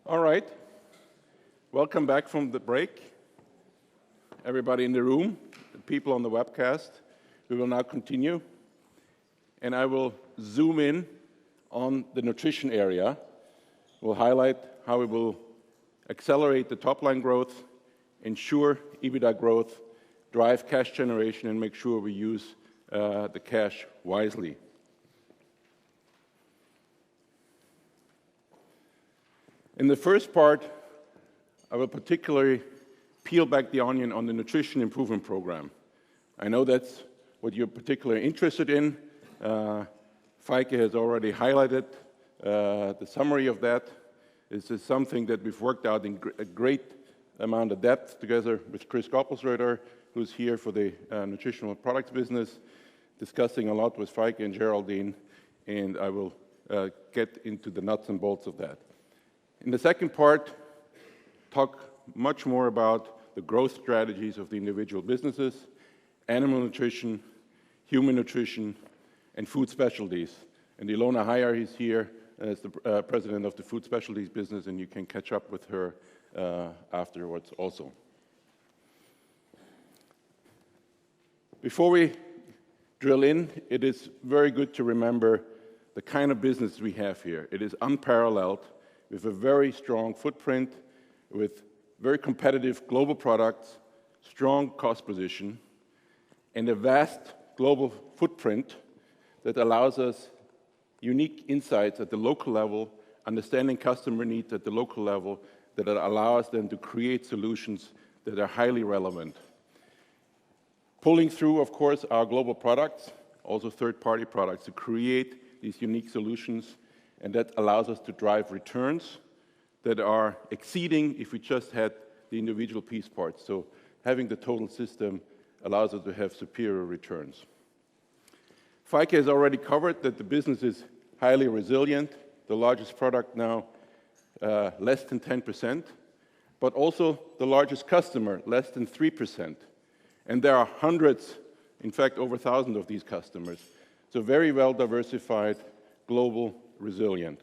All right. Welcome back from the break. Everybody in the room, the people on the webcast. We will now continue. And I will zoom in on the nutrition area. We'll highlight how we will accelerate the top-line growth, ensure EBITDA growth, drive cash generation, and make sure we use the cash wisely. In the first part, I will particularly peel back the onion on the nutrition improvement program. I know that's what you're particularly interested in. Feike has already highlighted the summary of that. This is something that we've worked out in a great amount of depth together with Chris Goppelsreuter, who's here for the nutritional products business, discussing a lot with Feike and Geraldine, and I will get into the nuts and bolts of that. In the second part, talk much more about the growth strategies of the individual businesses, animal nutrition, human nutrition, and food specialties. And Ilona Heyer is here as the president of the food specialties business, and you can catch up with her afterwards also. Before we drill in, it is very good to remember the kind of business we have here. It is unparalleled, with a very strong footprint, with very competitive global products, strong cost position, and a vast global footprint that allows us unique insights at the local level, understanding customer needs at the local level, that allow us then to create solutions that are highly relevant. Pulling through, of course, our global products, also third-party products, to create these unique solutions, and that allows us to drive returns that are exceeding if we just had the individual piece parts. So having the total system allows us to have superior returns. Feike has already covered that the business is highly resilient, the largest product now less than 10%, but also the largest customer, less than 3%. And there are hundreds, in fact over 1,000 of these customers. So very well diversified, global, resilient.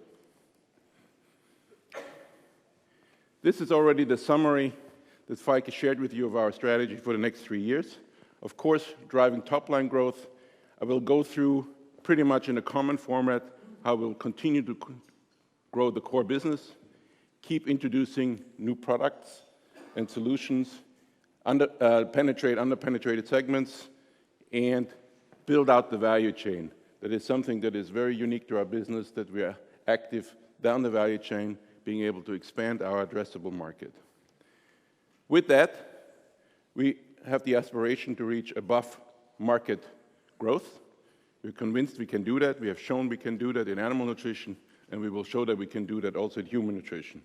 This is already the summary that Feike shared with you of our strategy for the next 3 years. Of course, driving top-line growth. I will go through pretty much in a common format how we'll continue to grow the core business, keep introducing new products and solutions, penetrate underpenetrated segments, and build out the value chain. That is something that is very unique to our business, that we are active down the value chain, being able to expand our addressable market. With that, we have the aspiration to reach above market growth. We're convinced we can do that. We have shown we can do that in animal nutrition, and we will show that we can do that also in human nutrition.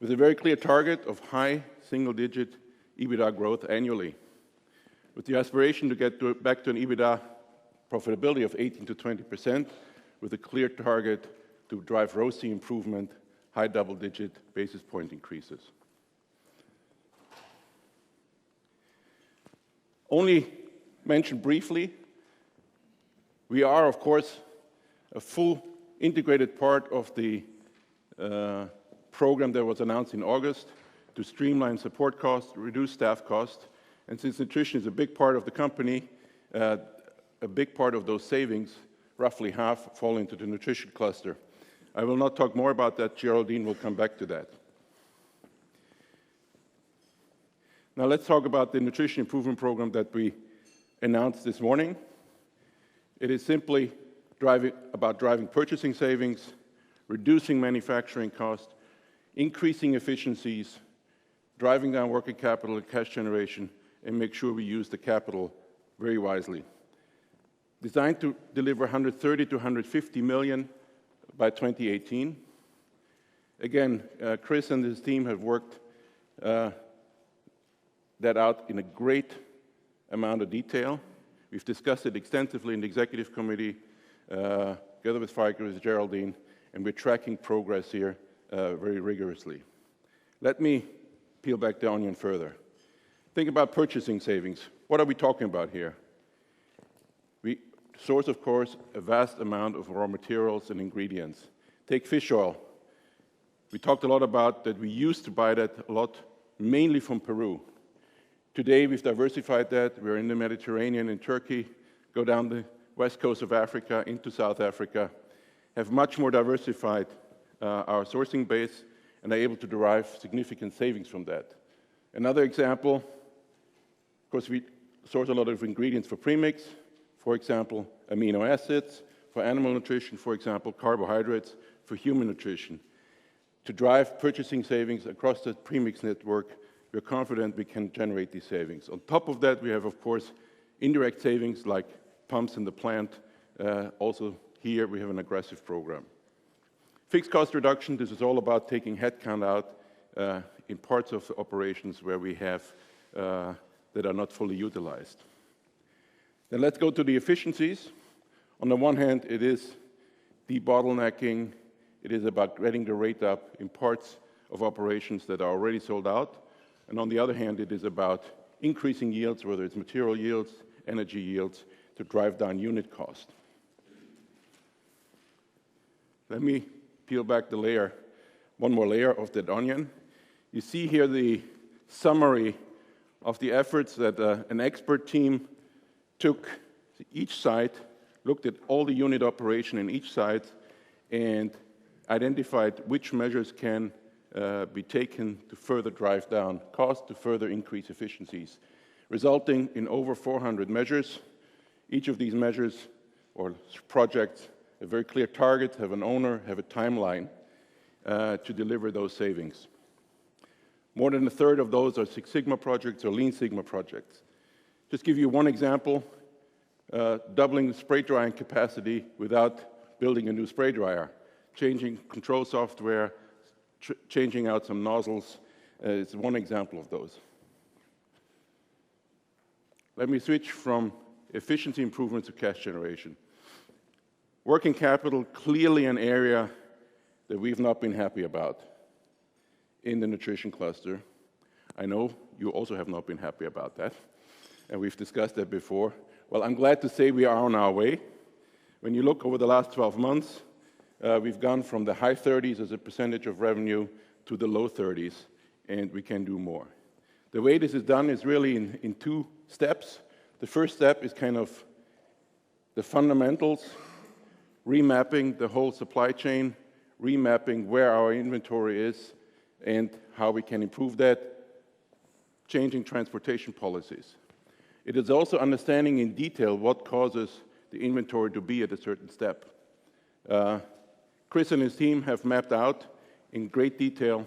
With a very clear target of high single-digit EBITDA growth annually. With the aspiration to get back to an EBITDA profitability of 18 to 20%, with a clear target to drive ROCE improvement, high double-digit basis point increases. Only mentioned briefly, we are, of course, a full integrated part of the program that was announced in August to streamline support costs, reduce staff costs, and since nutrition is a big part of the company, a big part of those savings, roughly half, fall into the nutrition cluster. I will not talk more about that. Geraldine will come back to that. Now let's talk about the nutrition improvement program that we announced this morning. It is simply about driving purchasing savings, reducing manufacturing costs, increasing efficiencies, driving down working capital and cash generation, and make sure we use the capital very wisely. Designed to deliver 130 to 150 million by 2018. Again, Chris and his team have worked that out in a great amount of detail. We've discussed it extensively in the executive committee, together with Feike, with Geraldine, and we're tracking progress here very rigorously. Let me peel back the onion further. Think about purchasing savings. What are we talking about here? We source, of course, a vast amount of raw materials and ingredients. Take fish oil. We talked a lot about that we used to buy that a lot, mainly from Peru. Today, we've diversified that. We're in the Mediterranean, in Turkey, go down the west coast of Africa into South Africa, have much more diversified our sourcing base, and are able to derive significant savings from that. Another example, of course, we source a lot of ingredients for premix, for example, amino acids, for animal nutrition, for example, carbohydrates, for human nutrition. To drive purchasing savings across the premix network, we're confident we can generate these savings. On top of that, we have, of course, indirect savings like pumps in the plant. Also here, we have an aggressive program. Fixed cost reduction, this is all about taking headcount out in parts of the operations where we have that are not fully utilized. Then let's go to the efficiencies. On the one hand, it is debottlenecking. It is about getting the rate up in parts of operations that are already sold out. And on the other hand, it is about increasing yields, whether it's material yields, energy yields, to drive down unit cost. Let me peel back the layer, one more layer of that onion. You see here the summary of the efforts that an expert team took each site, looked at all the unit operation in each site, and identified which measures can be taken to further drive down cost, to further increase efficiencies, resulting in over 400 measures. Each of these measures or projects have very clear targets, have an owner, have a timeline to deliver those savings. More than a third of those are Six Sigma projects or Lean Sigma projects. Just give you one example, doubling the spray drying capacity without building a new spray dryer, changing control software, changing out some nozzles, is one example of those. Let me switch from efficiency improvements to cash generation. Working capital, clearly an area that we've not been happy about in the nutrition cluster. I know you also have not been happy about that, and we've discussed that before. Well, I'm glad to say we are on our way. When you look over the last 12 months, we've gone from the high 30s as a percentage of revenue to the low 30s, and we can do more. The way this is done is really in two steps. The first step is kind of the fundamentals, remapping the whole supply chain, remapping where our inventory is and how we can improve that, changing transportation policies. It is also understanding in detail what causes the inventory to be at a certain step. Chris and his team have mapped out in great detail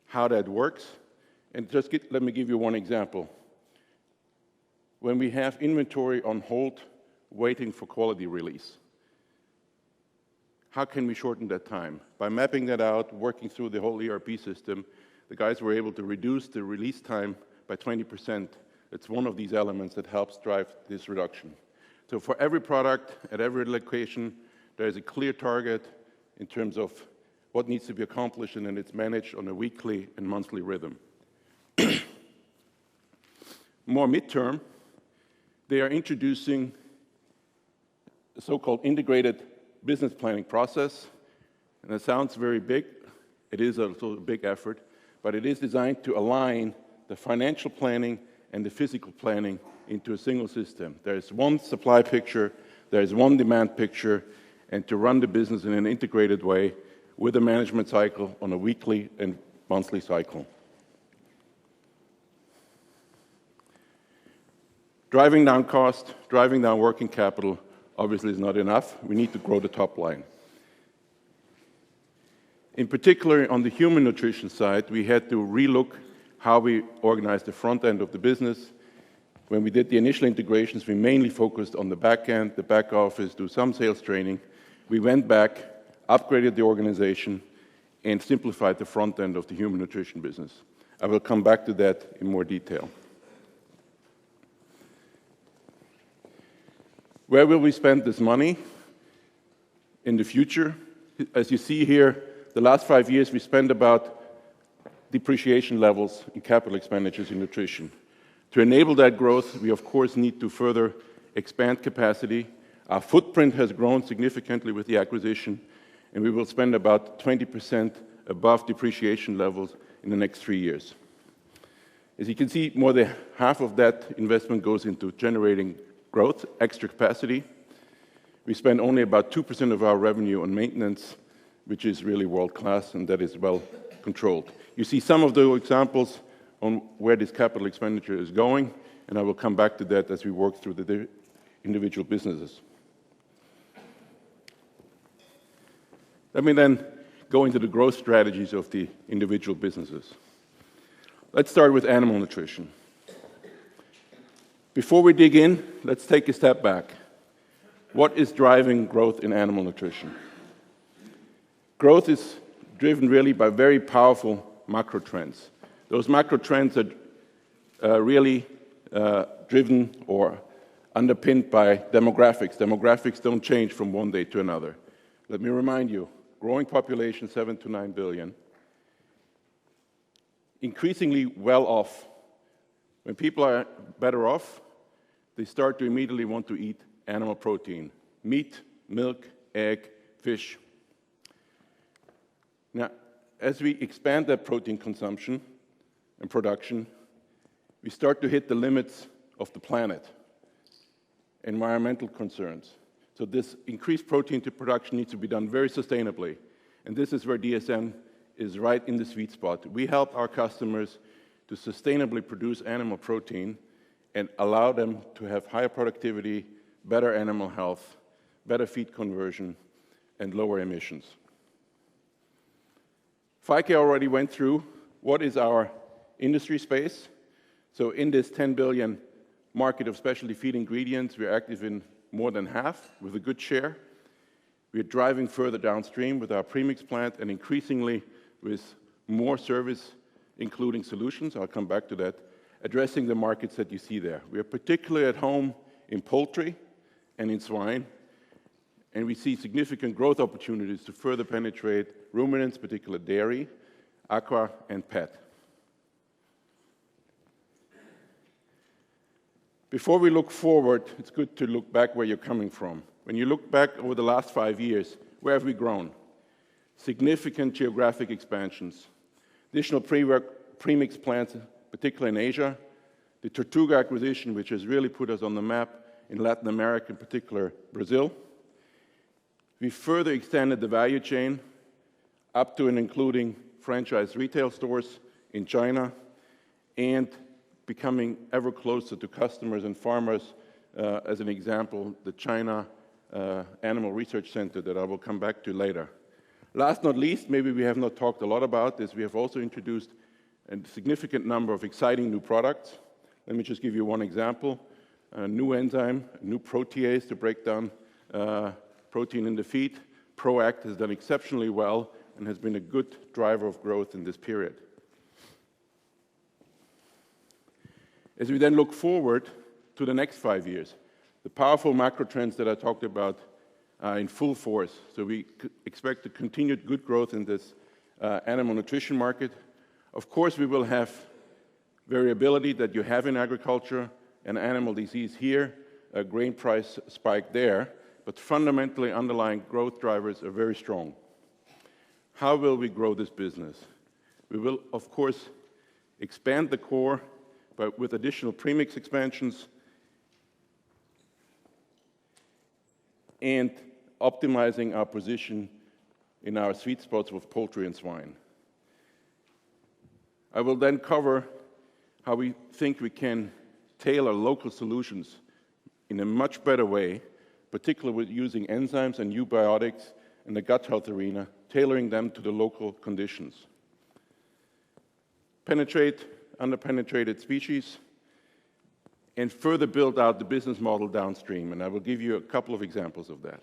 how that works. And just let me give you one example. When we have inventory on hold, waiting for quality release, how can we shorten that time? By mapping that out, working through the whole ERP system, the guys were able to reduce the release time by 20%. It's one of these elements that helps drive this reduction. So for every product, at every location, there is a clear target in terms of what needs to be accomplished, and then it's managed on a weekly and monthly rhythm. More midterm, they are introducing a so-called integrated business planning process. And it sounds very big. It is also a big effort, but it is designed to align the financial planning and the physical planning into a single system. There is one supply picture, there is one demand picture, and to run the business in an integrated way with a management cycle on a weekly and monthly cycle. Driving down cost, driving down working capital, obviously is not enough. We need to grow the top line. In particular, on the human nutrition side, we had to relook how we organize the front end of the business. When we did the initial integrations, we mainly focused on the back end, the back office, do some sales training. We went back, upgraded the organization, and simplified the front end of the human nutrition business. I will come back to that in more detail. Where will we spend this money in the future? As you see here, the last 5 years we spent about depreciation levels in capital expenditures in nutrition. To enable that growth, we of course need to further expand capacity. Our footprint has grown significantly with the acquisition, and we will spend about 20% above depreciation levels in the next 3 years. As you can see, more than half of that investment goes into generating growth, extra capacity. We spend only about 2% of our revenue on maintenance, which is really world-class, and that is well controlled. You see some of the examples on where this capital expenditure is going, and I will come back to that as we work through the individual businesses. Let me then go into the growth strategies of the individual businesses. Let's start with animal nutrition. Before we dig in, let's take a step back. What is driving growth in animal nutrition? Growth is driven really by very powerful macro trends. Those macro trends are really driven or underpinned by demographics. Demographics don't change from one day to another. Let me remind you, growing population, 7 to 9 billion, increasingly well off. When people are better off, they start to immediately want to eat animal protein, meat, milk, egg, fish. Now, as we expand that protein consumption and production, we start to hit the limits of the planet, environmental concerns. So this increased protein to production needs to be done very sustainably. And this is where DSM is right in the sweet spot. We help our customers to sustainably produce animal protein and allow them to have higher productivity, better animal health, better feed conversion, and lower emissions. Feike already went through what is our industry space. So in this 10 billion market of specialty feed ingredients, we're active in more than half with a good share. We're driving further downstream with our premix plant and increasingly with more service, including solutions. I'll come back to that, addressing the markets that you see there. We are particularly at home in poultry and in swine, and we see significant growth opportunities to further penetrate ruminants, particularly dairy, aqua, and pet. Before we look forward, it's good to look back where you're coming from. When you look back over the last 5 years, where have we grown? Significant geographic expansions, additional premix plants, particularly in Asia, the Tortuga acquisition, which has really put us on the map in Latin America, in particular Brazil. We further extended the value chain up to and including franchise retail stores in China and becoming ever closer to customers and farmers. As an example, the China Animal Research Center that I will come back to later. Last not least, maybe we have not talked a lot about this, we have also introduced a significant number of exciting new products. Let me just give you one example. A new enzyme, a new protease to break down protein in the feed. ProAct has done exceptionally well and has been a good driver of growth in this period. As we then look forward to the next 5 years, the powerful macro trends that I talked about are in full force. So we expect a continued good growth in this animal nutrition market. Of course, we will have variability that you have in agriculture, and animal disease here, a grain price spike there, but fundamentally underlying growth drivers are very strong. How will we grow this business? We will, of course, expand the core but with additional premix expansions and optimizing our position in our sweet spots with poultry and swine. I will then cover how we think we can tailor local solutions in a much better way, particularly with using enzymes and eubiotics in the gut health arena, tailoring them to the local conditions. Penetrate underpenetrated species, and further build out the business model downstream, and I will give you a couple of examples of that.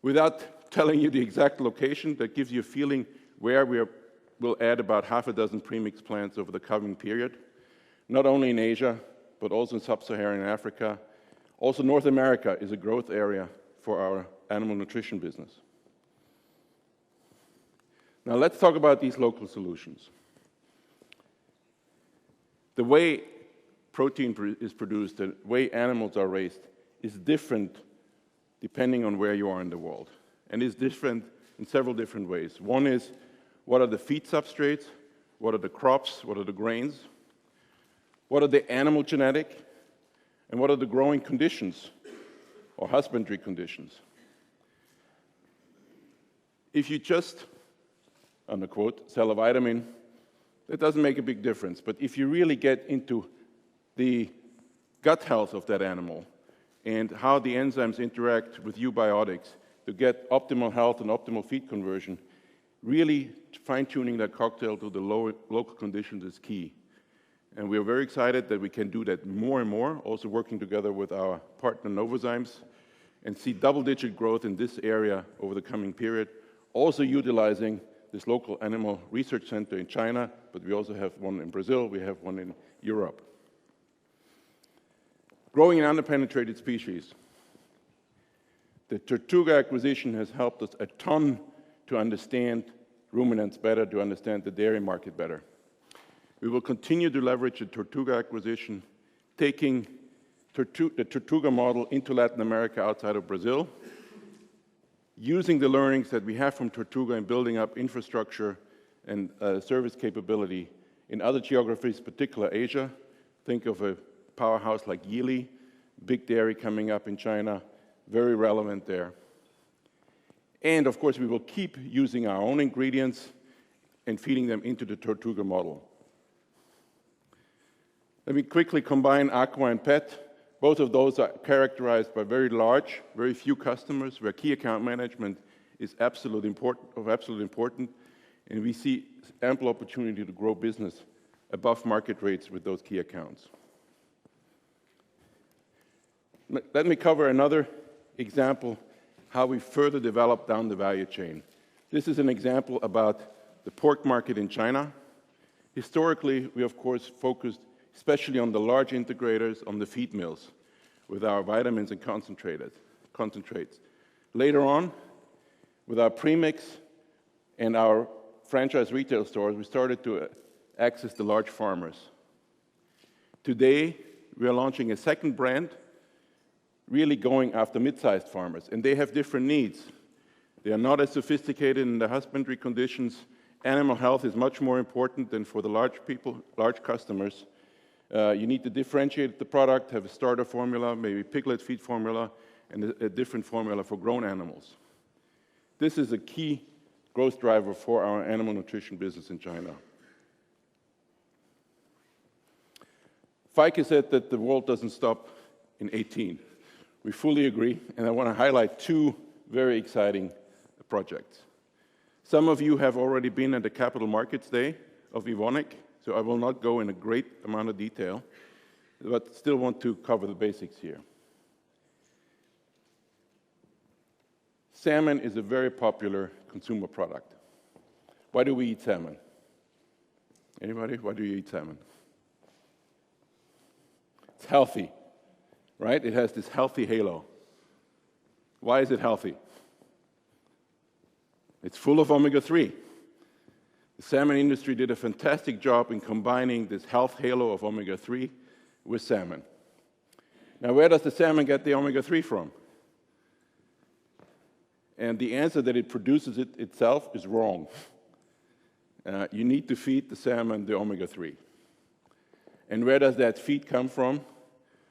Without telling you the exact location, that gives you a feeling where we'll add about half a dozen premix plants over the coming period, not only in Asia, but also in sub-Saharan Africa. Also, North America is a growth area for our animal nutrition business. Now let's talk about these local solutions. The way protein is produced, the way animals are raised, is different depending on where you are in the world, and is different in several different ways. One is, what are the feed substrates? What are the crops? What are the grains? What are the animal genetic? And what are the growing conditions or husbandry conditions? If you just, unquote, sell a vitamin, that doesn't make a big difference. But if you really get into the gut health of that animal and how the enzymes interact with eubiotics to get optimal health and optimal feed conversion, really fine-tuning that cocktail to the local conditions is key. And we are very excited that we can do that more and more, also working together with our partner Novozymes, and see double-digit growth in this area over the coming period, also utilizing this local animal research center in China, but we also have one in Brazil, we have one in Europe. Growing in underpenetrated species. The Tortuga acquisition has helped us a ton to understand ruminants better, to understand the dairy market better. We will continue to leverage the Tortuga acquisition, taking the Tortuga model into Latin America outside of Brazil, using the learnings that we have from Tortuga and building up infrastructure and service capability in other geographies, particularly Asia. Think of a powerhouse like Yili, big dairy coming up in China, very relevant there. And of course, we will keep using our own ingredients and feeding them into the Tortuga model. Let me quickly combine aqua and pet. Both of those are characterized by very large, very few customers, where key account management is absolutely important, and we see ample opportunity to grow business above market rates with those key accounts. Let me cover another example, how we further develop down the value chain. This is an example about the pork market in China. Historically, we of course focused especially on the large integrators, on the feed mills, with our vitamins and concentrates. Later on, with our premix and our franchise retail stores, we started to access the large farmers. Today, we are launching a second brand, really going after mid-sized farmers, and they have different needs. They are not as sophisticated in the husbandry conditions. Animal health is much more important than for the large customers. You need to differentiate the product, have a starter formula, maybe piglet feed formula, and a different formula for grown animals. This is a key growth driver for our animal nutrition business in China. Feike said that the world doesn't stop in 18. We fully agree, and I want to highlight two very exciting projects. Some of you have already been at the Capital Markets Day of Evonik, so I will not go in a great amount of detail, but still want to cover the basics here. Salmon is a very popular consumer product. Why do we eat salmon? Anybody? Why do you eat salmon? It's healthy, right? It has this healthy halo. Why is it healthy? It's full of omega-3. The salmon industry did a fantastic job in combining this health halo of omega-3 with salmon. Now, where does the salmon get the omega-3 from? And the answer that it produces it itself is wrong. You need to feed the salmon the omega-3. And where does that feed come from?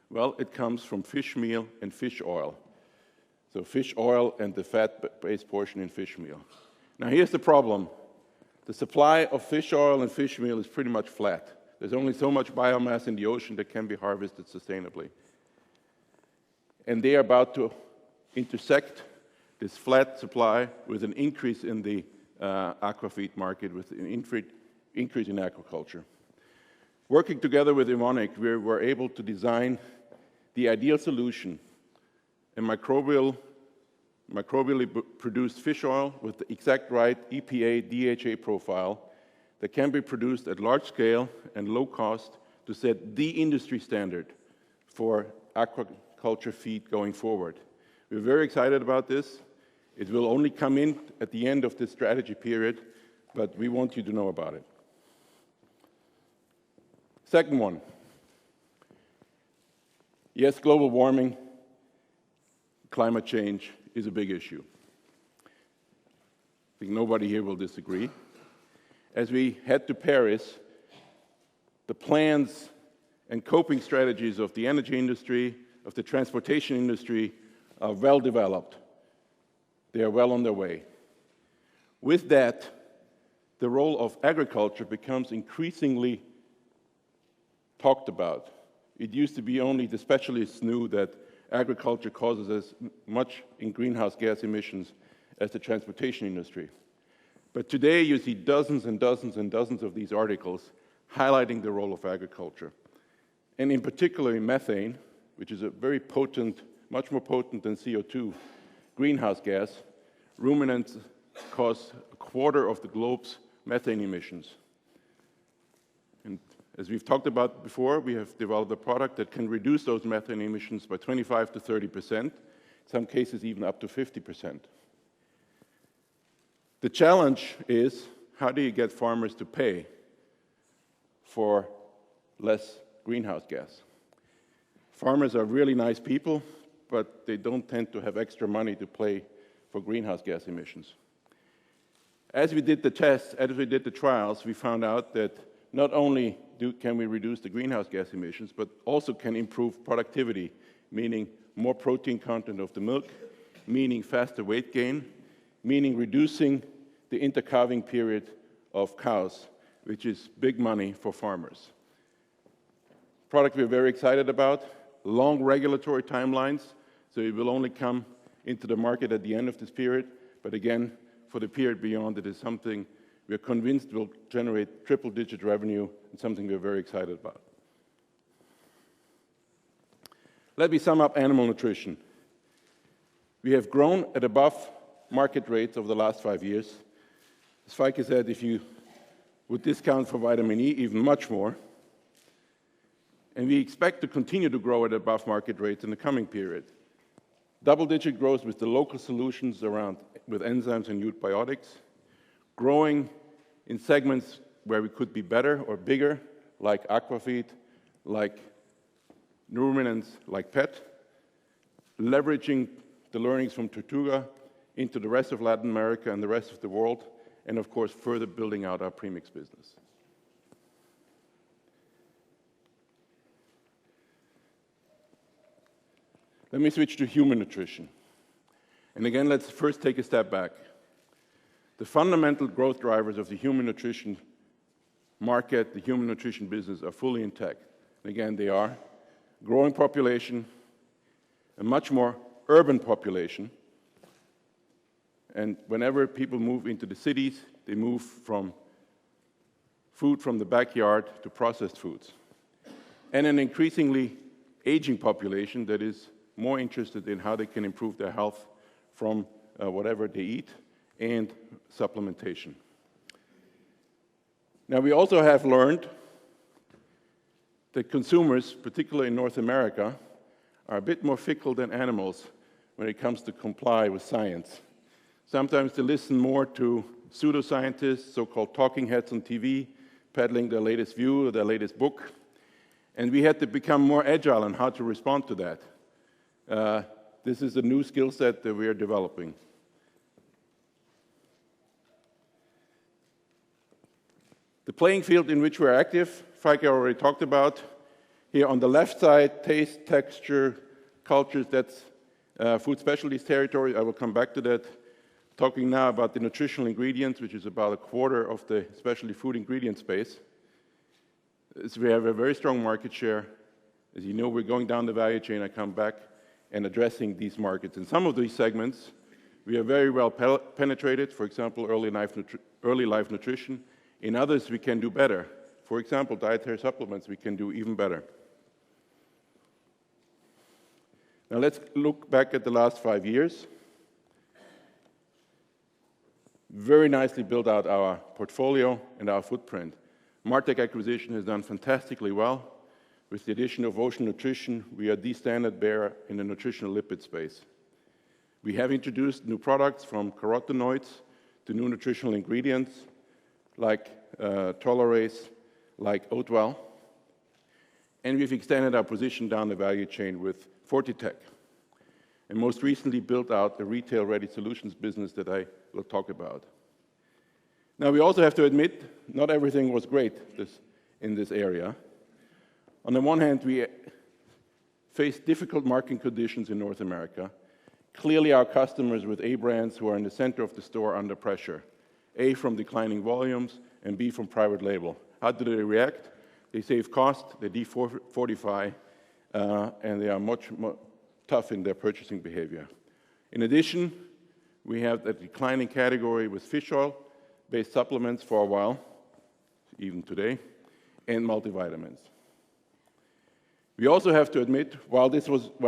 Well, it comes from fish meal and fish oil. So fish oil and the fat-based portion in fish meal. Now, here's the problem. The supply of fish oil and fish meal is pretty much flat. There's only so much biomass in the ocean that can be harvested sustainably. And they are about to intersect this flat supply with an increase in the aquafeed market, with an increase in aquaculture. Working together with Evonik, we were able to design the ideal solution, a microbially produced fish oil with the exact right EPA, DHA profile that can be produced at large scale and low cost to set the industry standard for aquaculture feed going forward. We're very excited about this. It will only come in at the end of this strategy period, but we want you to know about it. Second one. Yes, global warming, climate change is a big issue. think nobody here will disagree. As we head to Paris, the plans and coping strategies of the energy industry, of the transportation industry, are well developed. They are well on their way. With that, the role of agriculture becomes increasingly talked about. It used to be only the specialists knew that agriculture causes as much in greenhouse gas emissions as the transportation industry. But today you see dozens and dozens and dozens of these articles highlighting the role of agriculture. And in particular in methane, which is a very potent, much more potent than CO2 greenhouse gas, ruminants cause a quarter of the globe's methane emissions. And as we've talked about before, we have developed a product that can reduce those methane emissions by 25 to 30%, in some cases even up to 50%. The challenge is, how do you get farmers to pay for less greenhouse gas? Farmers are really nice people, but they don't tend to have extra money to pay for greenhouse gas emissions. As we did the tests, as we did the trials, we found out that not only can we reduce the greenhouse gas emissions, but also can improve productivity, meaning more protein content of the milk, meaning faster weight gain, meaning reducing the intercalving period of cows, which is big money for farmers. Product we're very excited about, long regulatory timelines, so it will only come into the market at the end of this period, but again, for the period beyond, it is something we're convinced will generate triple-digit revenue and something we're very excited about. Let me sum up animal nutrition. We have grown at above market rates over the last 5 years. As Feike said, if you would discount for vitamin E, even much more. And we expect to continue to grow at above market rates in the coming period. Double-digit growth with the local solutions around with enzymes and eubiotics, growing in segments where we could be better or bigger, like aquafeed, like ruminants, like pet, leveraging the learnings from Tortuga into the rest of Latin America and the rest of the world, and of course, further building out our premix business. Let me switch to human nutrition. And again, let's first take a step back. The fundamental growth drivers of the human nutrition market, the human nutrition business, are fully intact. And again, they are growing population, a much more urban population, and whenever people move into the cities, they move from food from the backyard to processed foods. And an increasingly aging population that is more interested in how they can improve their health from whatever they eat and supplementation. Now, we also have learned that consumers, particularly in North America, are a bit more fickle than animals when it comes to comply with science. Sometimes they listen more to pseudoscientists, so-called talking heads on TV, peddling their latest view or their latest book. And we had to become more agile on how to respond to that. This is a new skill set that we are developing. The playing field in which we're active, Feike already talked about. Here on the left side, taste, texture, cultures, that's food specialties territory. I will come back to that. Talking now about the nutritional ingredients, which is about a quarter of the specialty food ingredient space. So we have a very strong market share. As you know, we're going down the value chain. I come back and addressing these markets. In some of these segments, we are very well penetrated, for example, early life nutrition. In others, we can do better. For example, dietary supplements, we can do even better. Now let's look back at the last 5 years. Very nicely built out our portfolio and our footprint. Martech acquisition has done fantastically well. With the addition of Ocean Nutrition, we are the standard bearer in the nutritional lipid space. We have introduced new products from carotenoids to new nutritional ingredients like tolerase, like Oatwell. And we've extended our position down the value chain with Fortitech. And most recently built out the retail-ready solutions business that I will talk about. Now, we also have to admit, not everything was great in this area. On the one hand, we faced difficult market conditions in North America. Clearly, our customers with A brands who are in the center of the store are under pressure. A, from declining volumes, and B, from private label. How do they react? They save cost, they defortify, and they are much more tough in their purchasing behavior. In addition, we have a declining category with fish oil-based supplements for a while, even today, and multivitamins. We also have to admit, while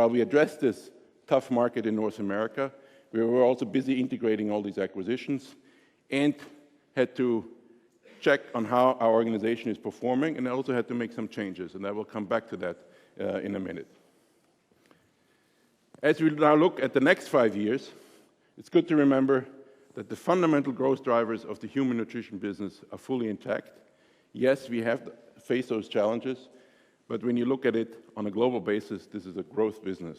we addressed this tough market in North America, we were also busy integrating all these acquisitions and had to check on how our organization is performing, and also had to make some changes, and I will come back to that in a minute. As we now look at the next 5 years, it's good to remember that the fundamental growth drivers of the human nutrition business are fully intact. Yes, we have faced those challenges, but when you look at it on a global basis, this is a growth business.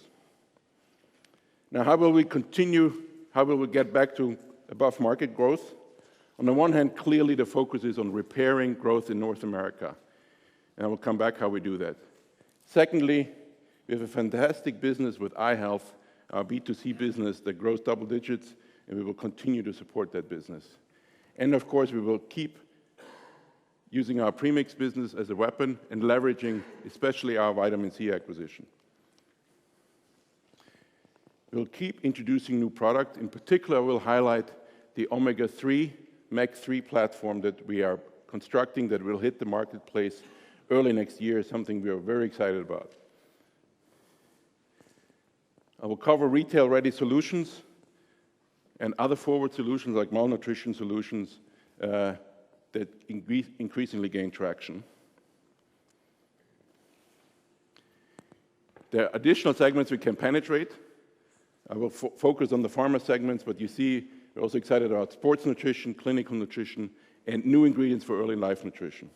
Now, how will we get back to above market growth? On the one hand, clearly the focus is on repairing growth in North America, and I will come back how we do that. Secondly, we have a fantastic business with eye health, our B2C business that grows double digits, and we will continue to support that business. And of course, we will keep using our premix business as a weapon and leveraging especially our vitamin C acquisition. We'll keep introducing new products. In particular, we'll highlight the omega-3, MEG-3 platform that we are constructing that will hit the marketplace early next year, something we are very excited about. I will cover retail-ready solutions and other forward solutions like malnutrition solutions that increasingly gain traction. There are additional segments we can penetrate. I will focus on the pharma segments, but you see we're also excited about sports nutrition, clinical nutrition, and new ingredients for early life nutrition.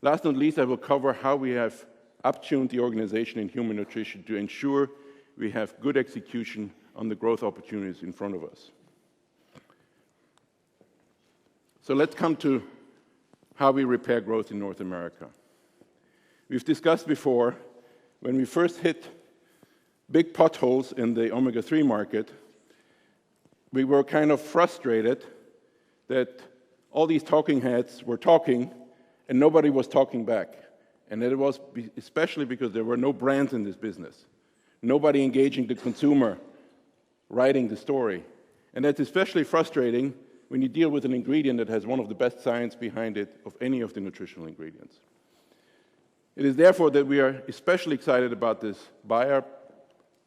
Last but not least, I will cover how we have up-tuned the organization in human nutrition to ensure we have good execution on the growth opportunities in front of us. So let's come to how we repair growth in North America. We've discussed before, when we first hit big potholes in the omega-3 market, we were kind of frustrated that all these talking heads were talking and nobody was talking back. And it was especially because there were no brands in this business. Nobody engaging the consumer, writing the story. And that's especially frustrating when you deal with an ingredient that has one of the best science behind it of any of the nutritional ingredients. It is therefore that we are especially excited about this Bayer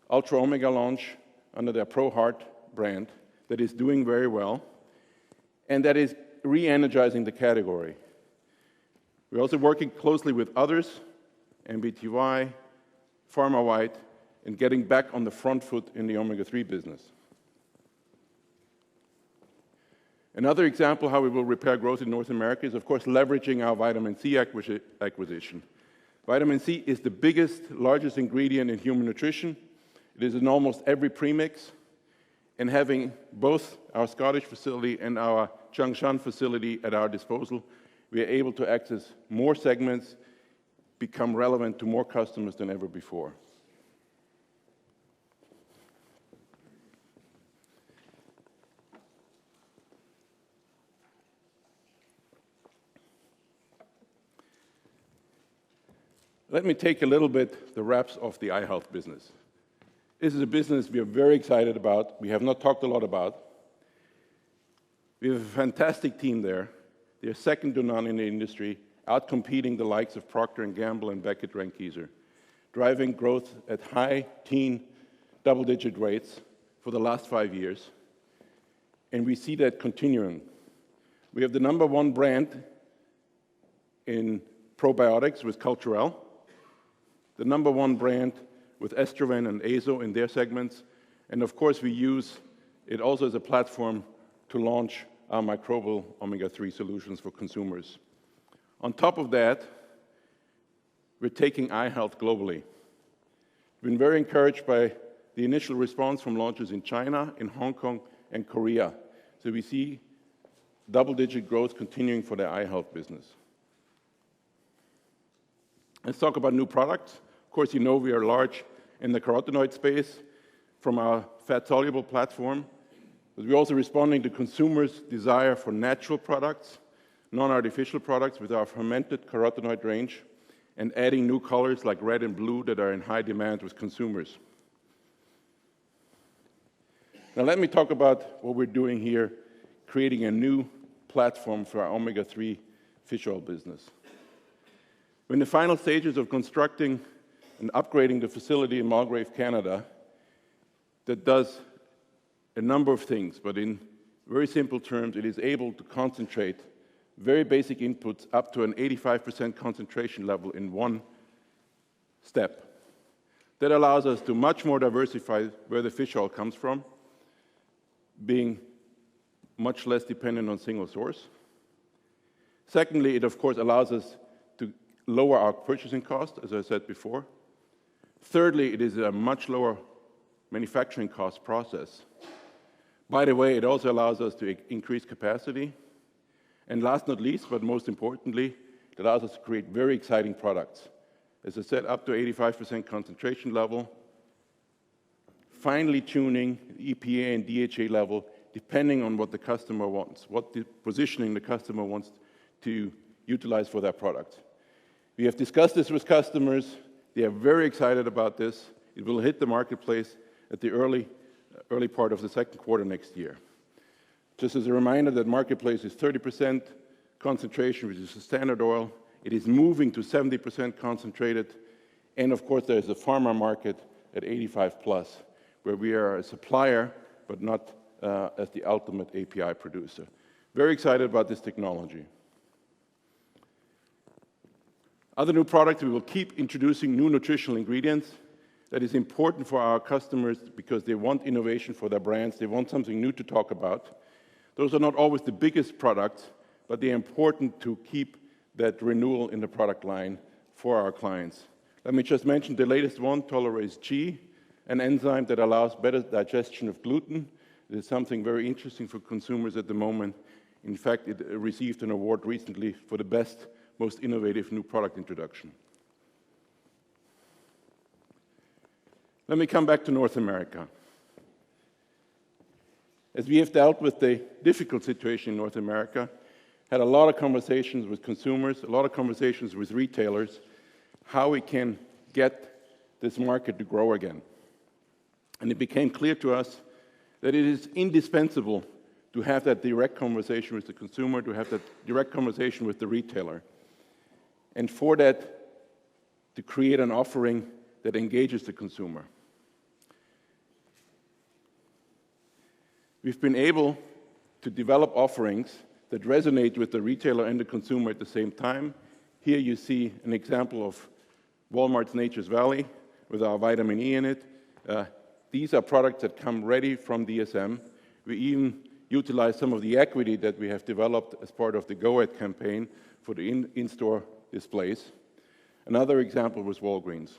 Ultra Omega launch under their ProHeart brand that is doing very well and that is re-energizing the category. We're also working closely with others, MBTY, PharmaWhite, and getting back on the front foot in the omega-3 business. Another example how we will repair growth in North America is, of course, leveraging our vitamin C acquisition. Vitamin C is the biggest, largest ingredient in human nutrition. It is in almost every premix. And having both our Scottish facility and our Changshan facility at our disposal, we are able to access more segments, become relevant to more customers than ever before. Let me take a little bit the wraps off the eye health business. This is a business we are very excited about. We have not talked a lot about. We have a fantastic team there. They are second to none in the industry, outcompeting the likes of Procter & Gamble and Beckett Rankeser, driving growth at high teen double-digit rates for the last 5 years. And we see that continuing. We have the number one brand in probiotics with Culturelle, the number one brand with Estroven and Azo in their segments, and of course we use it also as a platform to launch our microbial omega-3 solutions for consumers. On top of that, we're taking eye health globally. We've been very encouraged by the initial response from launches in China, in Hong Kong, and Korea. So we see double-digit growth continuing for the eye health business. Let's talk about new products. Of course, you know we are large in the carotenoid space from our fat-soluble platform, but we're also responding to consumers' desire for natural products, non-artificial products with our fermented carotenoid range, and adding new colors like red and blue that are in high demand with consumers. Now let me talk about what we're doing here, creating a new platform for our omega-3 fish oil business. We're in the final stages of constructing and upgrading the facility in Mulgrave, Canada, that does a number of things, but in very simple terms, it is able to concentrate very basic inputs up to an 85% concentration level in one step. That allows us to much more diversify where the fish oil comes from, being much less dependent on single source. Secondly, it of course allows us to lower our purchasing cost, as I said before. Thirdly, it is a much lower manufacturing cost process. By the way, it also allows us to increase capacity. And last not least, but most importantly, it allows us to create very exciting products. As I said, up to 85% concentration level, finely tuning EPA and DHA level, depending on what the customer wants, what the positioning the customer wants to utilize for that product. We have discussed this with customers. They are very excited about this. It will hit the marketplace at the early part of the second quarter next year. Just as a reminder, that marketplace is 30% concentration, which is the standard oil. It is moving to 70% concentrated. And of course, there is a pharma market at 85 plus, where we are a supplier, but not as the ultimate API producer. Very excited about this technology. Other new products, we will keep introducing new nutritional ingredients. That is important for our customers because they want innovation for their brands. They want something new to talk about. Those are not always the biggest products, but they're important to keep that renewal in the product line for our clients. Let me just mention the latest one, Tolerase G, an enzyme that allows better digestion of gluten. It is something very interesting for consumers at the moment. In fact, it received an award recently for the best, most innovative new product introduction. Let me come back to North America. As we have dealt with the difficult situation in North America, had a lot of conversations with consumers, a lot of conversations with retailers, how we can get this market to grow again. And it became clear to us that it is indispensable to have that direct conversation with the consumer, to have that direct conversation with the retailer. And for that, to create an offering that engages the consumer. We've been able to develop offerings that resonate with the retailer and the consumer at the same time. Here you see an example of Walmart's Nature's Valley with our vitamin E in it. These are products that come ready from DSM. We even utilize some of the equity that we have developed as part of the Go Ahead campaign for the in-store displays. Another example was Walgreens.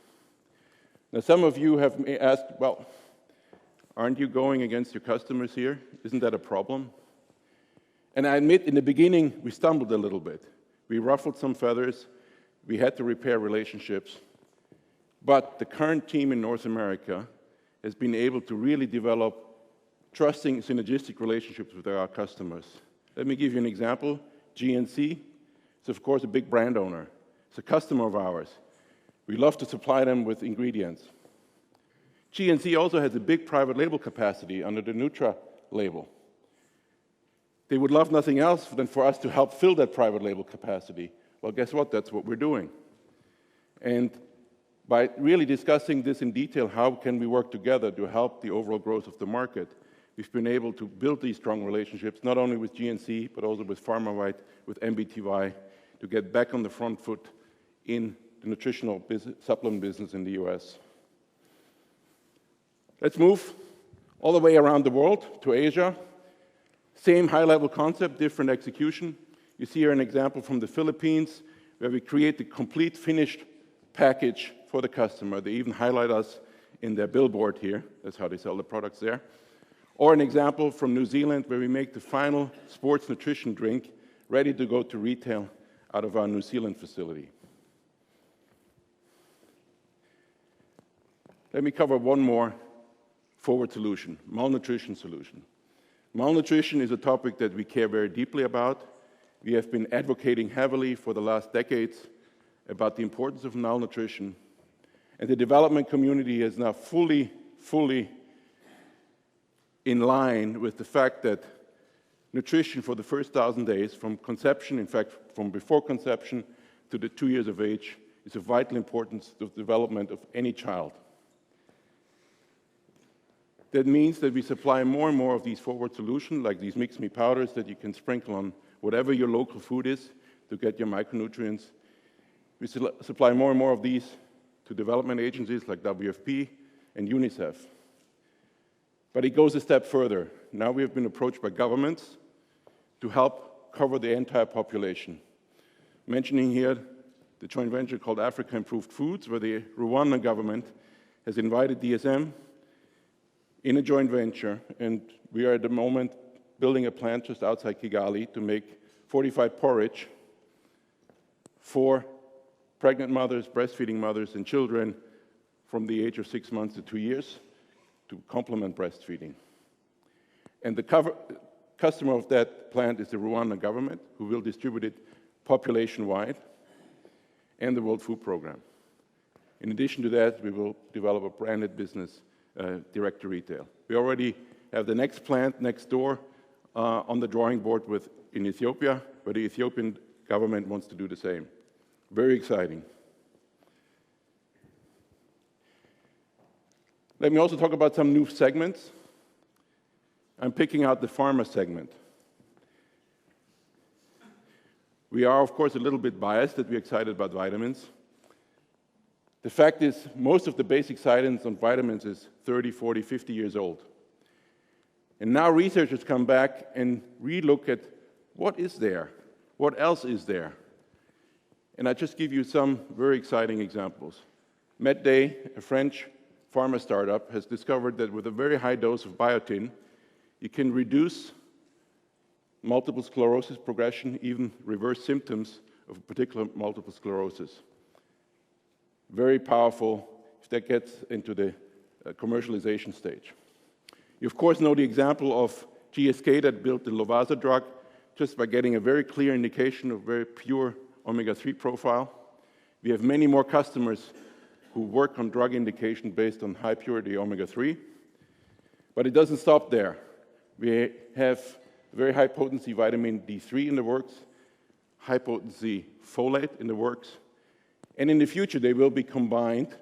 Now, some of you have asked, well, aren't you going against your customers here? Isn't that a problem? And I admit, in the beginning, we stumbled a little bit. We ruffled some feathers. We had to repair relationships. But the current team in North America has been able to really develop trusting, synergistic relationships with our customers. Let me give you an example. GNC is, of course, a big brand owner. It's a customer of ours. We love to supply them with ingredients. GNC also has a big private label capacity under the Nutra label. They would love nothing else than for us to help fill that private label capacity. Well, guess what? That's what we're doing. And by really discussing this in detail, how can we work together to help the overall growth of the market, we've been able to build these strong relationships, not only with GNC, but also with PharmaWhite, with MBTY, to get back on the front foot in the nutritional supplement business in the US. Let's move all the way around the world to Asia. Same high-level concept, different execution. You see here an example from the Philippines, where we create the complete finished package for the customer. They even highlight us in their billboard here. That's how they sell the products there. Or an example from New Zealand where we make the final sports nutrition drink ready to go to retail out of our New Zealand facility. Let me cover one more forward solution, malnutrition solution. Malnutrition is a topic that we care very deeply about. We have been advocating heavily for the last decades about the importance of malnutrition, and the development community is now fully in line with the fact that nutrition for the first 1,000 days, from conception, in fact, from before conception to the 2 years of age, is of vital importance to the development of any child. That means that we supply more and more of these forward solutions, like these mix-me powders that you can sprinkle on whatever your local food is to get your micronutrients. We supply more and more of these to development agencies like WFP and UNICEF. But it goes a step further. Now we have been approached by governments to help cover the entire population. Mentioning here the joint venture called Africa Improved Foods, where the Rwandan government has invited DSM in a joint venture, and we are at the moment building a plant just outside Kigali to make fortified porridge for pregnant mothers, breastfeeding mothers, and children from the age of 6 months to 2 years to complement breastfeeding. And the customer of that plant is the Rwandan government, who will distribute it population-wide, and the World Food Programme. In addition to that, we will develop a branded business direct to retail. We already have the next plant next door on the drawing board in Ethiopia, where the Ethiopian government wants to do the same. Very exciting. Let me also talk about some new segments. I'm picking out the pharma segment. We are, of course, a little bit biased that we're excited about vitamins. The fact is, most of the basic science on vitamins is 30, 40, 50 years old. And now researchers come back and relook at what is there, what else is there. And I just give you some very exciting examples. MedDay, a French pharma startup, has discovered that with a very high dose of biotin, you can reduce multiple sclerosis progression, even reverse symptoms of a particular multiple sclerosis. Very powerful if that gets into the commercialization stage. You, of course, know the example of GSK that built the Lovaza drug just by getting a very clear indication of very pure omega-3 profile. We have many more customers who work on drug indication based on high purity omega-3. But it doesn't stop there. We have very high potency vitamin D3 in the works, high potency folate in the works, and in the future they will be combined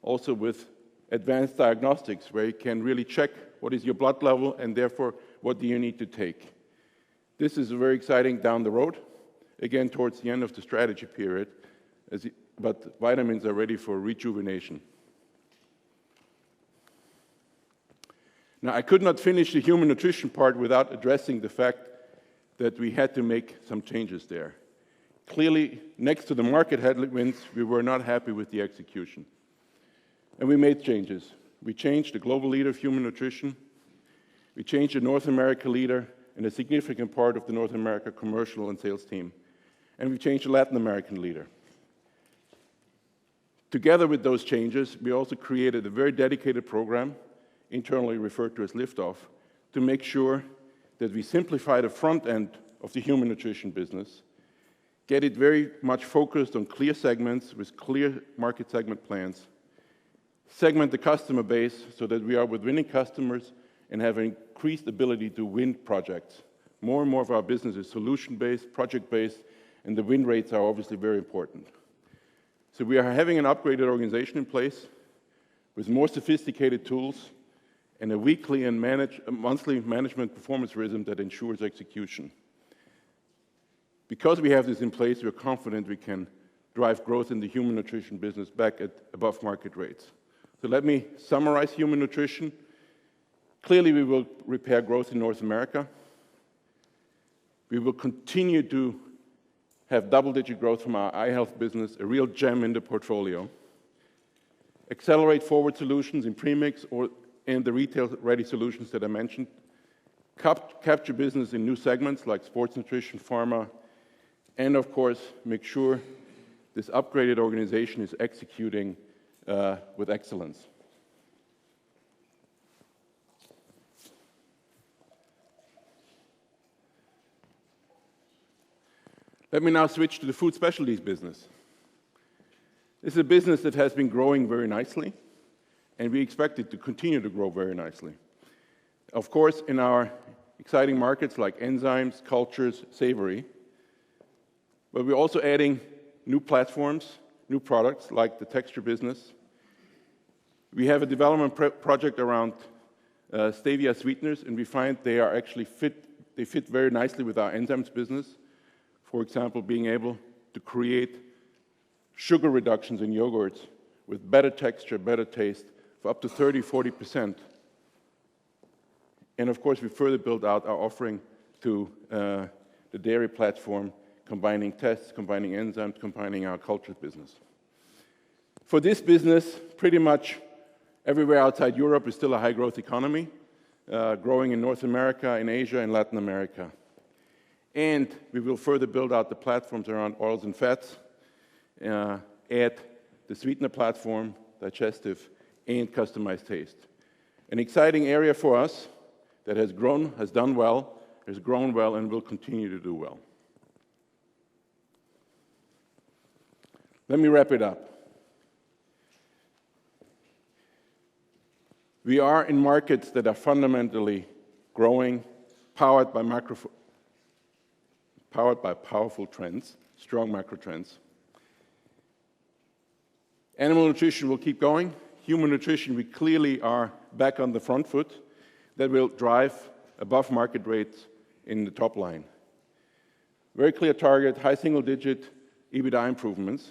also with advanced diagnostics where you can really check what is your blood level and therefore what do you need to take. This is very exciting down the road, again towards the end of the strategy period, but vitamins are ready for rejuvenation. Now, I could not finish the human nutrition part without addressing the fact that we had to make some changes there. Clearly, next to the market headwinds, we were not happy with the execution. And we made changes. We changed the global leader of human nutrition. We changed the North America leader and a significant part of the North America commercial and sales team. And we changed the Latin American leader. Together with those changes, we also created a very dedicated program, internally referred to as Liftoff, to make sure that we simplify the front end of the human nutrition business, get it very much focused on clear segments with clear market segment plans, segment the customer base so that we are with winning customers and have an increased ability to win projects. More and more of our business is solution-based, project-based, and the win rates are obviously very important. So we are having an upgraded organization in place with more sophisticated tools and a weekly and monthly management performance rhythm that ensures execution. Because we have this in place, we're confident we can drive growth in the human nutrition business back at above market rates. So let me summarize human nutrition. Clearly, we will repair growth in North America. We will continue to have double-digit growth from our eye health business, a real gem in the portfolio. Accelerate forward solutions in premix or and the retail-ready solutions that I mentioned, capture business in new segments like sports nutrition, pharma, and of course, make sure this upgraded organization is executing with excellence. Let me now switch to the food specialties business. This is a business that has been growing very nicely, and we expect it to continue to grow very nicely. Of course, in our exciting markets like enzymes, cultures, savory, but we're also adding new platforms, new products like the texture business. We have a development project around stevia sweeteners, and we find they are actually fit very nicely with our enzymes business. For example, being able to create sugar reductions in yogurts with better texture, better taste for up to 30–40%. And of course, we further build out our offering to the dairy platform, combining tests, combining enzymes, combining our cultures business. For this business, pretty much everywhere outside Europe is still a high-growth economy, growing in North America, in Asia, and Latin America. And we will further build out the platforms around oils and fats, add the sweetener platform, digestive, and customized taste. An exciting area for us that has grown, has done well, has grown well, and will continue to do well. Let me wrap it up. We are in markets that are fundamentally growing, powered by powerful trends, strong macro trends. Animal nutrition will keep going. Human nutrition, we clearly are back on the front foot. That will drive above market rates in the top line. Very clear target, high single-digit EBITDA improvements.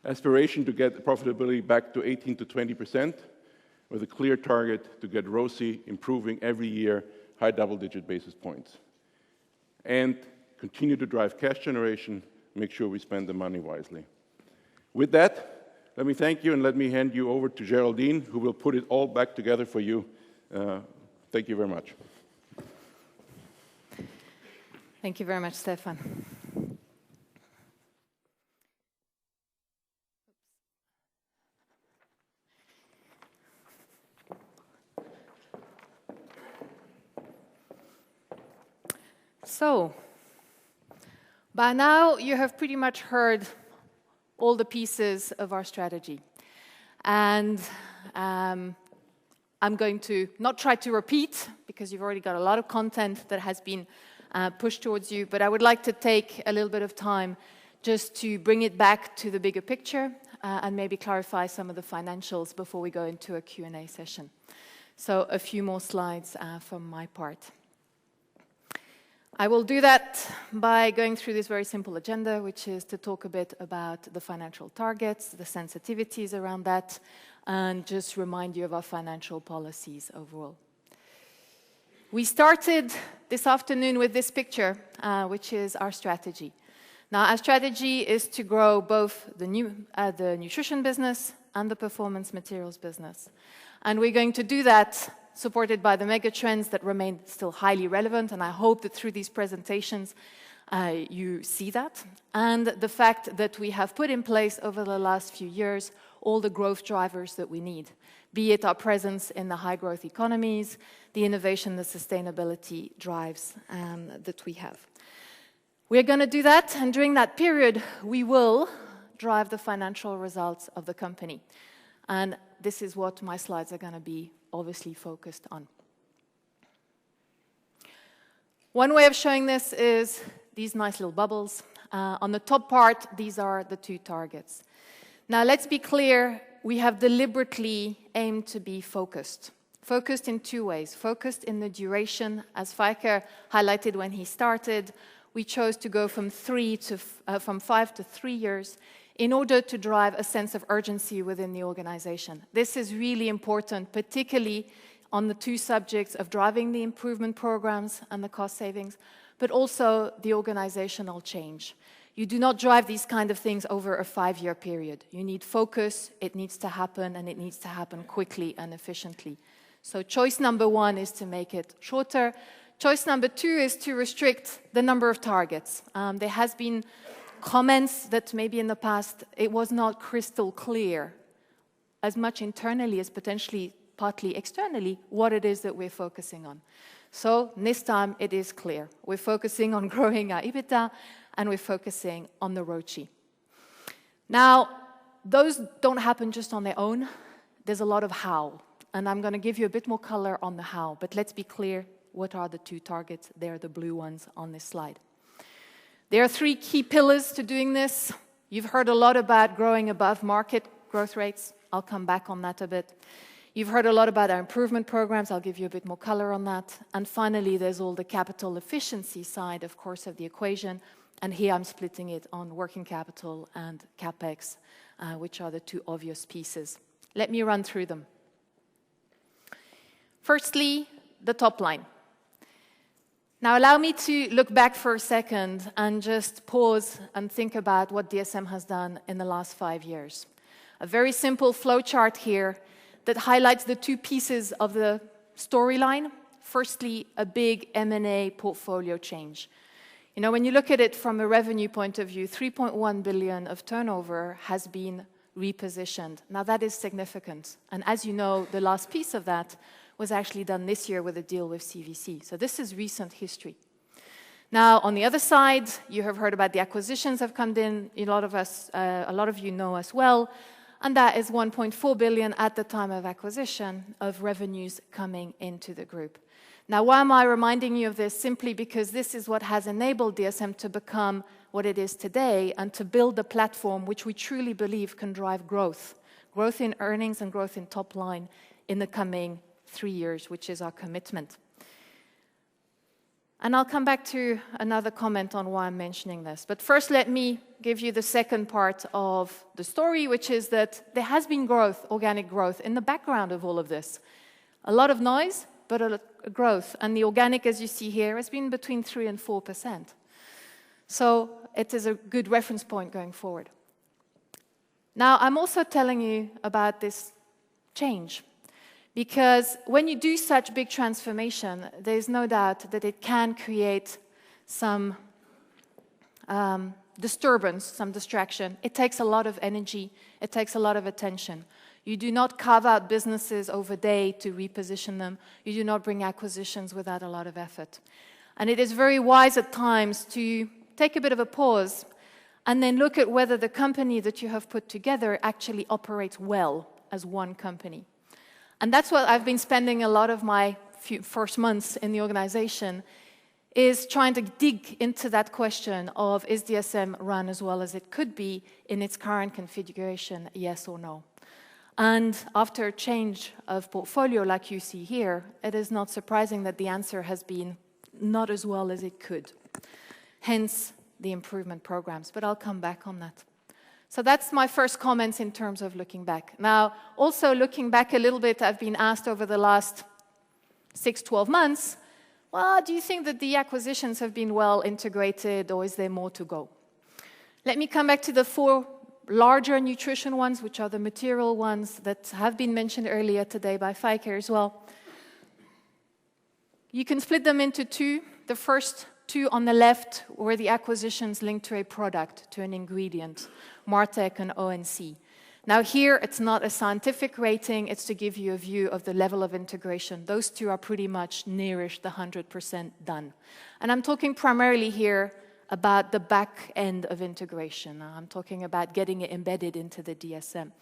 Aspiration to get the profitability back to 18–20%, with a clear target to get ROCE improving every year, high double-digit basis points. And continue to drive cash generation, make sure we spend the money wisely. With that, let me thank you and let me hand you over to Geraldine, who will put it all back together for you. Thank you very much. Thank you very much, Stefan. So, by now you have pretty much heard all the pieces of our strategy. And I'm going to not try to repeat, because you've already got a lot of content that has been pushed towards you, but I would like to take a little bit of time just to bring it back to the bigger picture and maybe clarify some of the financials before we go into a Q&A session. So a few more slides from my part. I will do that by going through this very simple agenda, which is to talk a bit about the financial targets, the sensitivities around that, and just remind you of our financial policies overall. We started this afternoon with this picture, which is our strategy. Now, our strategy is to grow both the nutrition business and the performance materials business. And we're going to do that supported by the mega trends that remain still highly relevant, and I hope that through these presentations you see that, and the fact that we have put in place over the last few years all the growth drivers that we need, be it our presence in the high growth economies, the innovation, the sustainability drives that we have. We're going to do that, and during that period we will drive the financial results of the company. And this is what my slides are going to be obviously focused on. One way of showing this is these nice little bubbles. On the top part, these are the two targets. Now, let's be clear, we have deliberately aimed to be focused. Focused in two ways. Focused in the duration, as Feike highlighted when he started. We chose to go from 5 to 3 years in order to drive a sense of urgency within the organization. This is really important, particularly on the two subjects of driving the improvement programs and the cost savings, but also the organizational change. You do not drive these kind of things over a 5-year period. You need focus, it needs to happen, and it needs to happen quickly and efficiently. So choice number 1 is to make it shorter. Choice number 2 is to restrict the number of targets. There has been comments that maybe in the past it was not crystal clear, as much internally as potentially partly externally, what it is that we're focusing on. So this time it is clear. We're focusing on growing our EBITDA, and we're focusing on the ROCE. Now, those don't happen just on their own. There's a lot of how, and I'm going to give you a bit more color on the how, but let's be clear, what are the 2 targets? They're the blue ones on this slide. There are 3 key pillars to doing this. You've heard a lot about growing above market growth rates. I'll come back on that a bit. You've heard a lot about our improvement programs. I'll give you a bit more color on that. And finally, there's all the capital efficiency side, of course, of the equation. And here I'm splitting it on working capital and capex, which are the 2 obvious pieces. Let me run through them. Firstly, the top line. Now, allow me to look back for a second and just pause and think about what DSM has done in the last 5 years. A very simple flow chart here that highlights the 2 pieces of the storyline. Firstly, a big M&A portfolio change. You know, when you look at it from a revenue point of view, 3.1 billion of turnover has been repositioned. Now, that is significant. And as you know, the last piece of that was actually done this year with a deal with CVC. So this is recent history. Now, on the other side, you have heard about the acquisitions have come in. A lot of you know as well. And that is 1.4 billion at the time of acquisition of revenues coming into the group. Now, why am I reminding you of this? Simply because this is what has enabled DSM to become what it is today and to build a platform which we truly believe can drive growth in earnings and growth in top line in the coming 3 years, which is our commitment. And I'll come back to another comment on why I'm mentioning this. But first, let me give you the second part of the story, which is that there has been growth, organic growth, in the background of all of this. A lot of noise, but a growth. And the organic, as you see here, has been between 3% and 4%. So it is a good reference point going forward. Now, I'm also telling you about this change. Because when you do such big transformation, there's no doubt that it can create some disturbance, some distraction. It takes a lot of energy. It takes a lot of attention. You do not carve out businesses over day to reposition them. You do not bring acquisitions without a lot of effort. And it is very wise at times to take a bit of a pause and then look at whether the company that you have put together actually operates well as one company. And that's what I've been spending a lot of my first months in the organization, is trying to dig into that question of, is DSM run as well as it could be in its current configuration, yes or no? And after a change of portfolio like you see here, it is not surprising that the answer has been not as well as it could. Hence the improvement programs, but I'll come back on that. So that's my first comments in terms of looking back. Now, also looking back a little bit, I've been asked over the last 6-12 months, well, do you think that the acquisitions have been well integrated, or is there more to go? Let me come back to the 4 larger nutrition ones, which are the material ones that have been mentioned earlier today by Feike as well. You can split them into 2. The first 2 on the left were the acquisitions linked to a product, to an ingredient, Martech and ONC. Now here, it's not a scientific rating, it's to give you a view of the level of integration. Those 2 are pretty much nearish the 100% done. And I'm talking primarily here about the back end of integration. I'm talking about getting it embedded into the DSM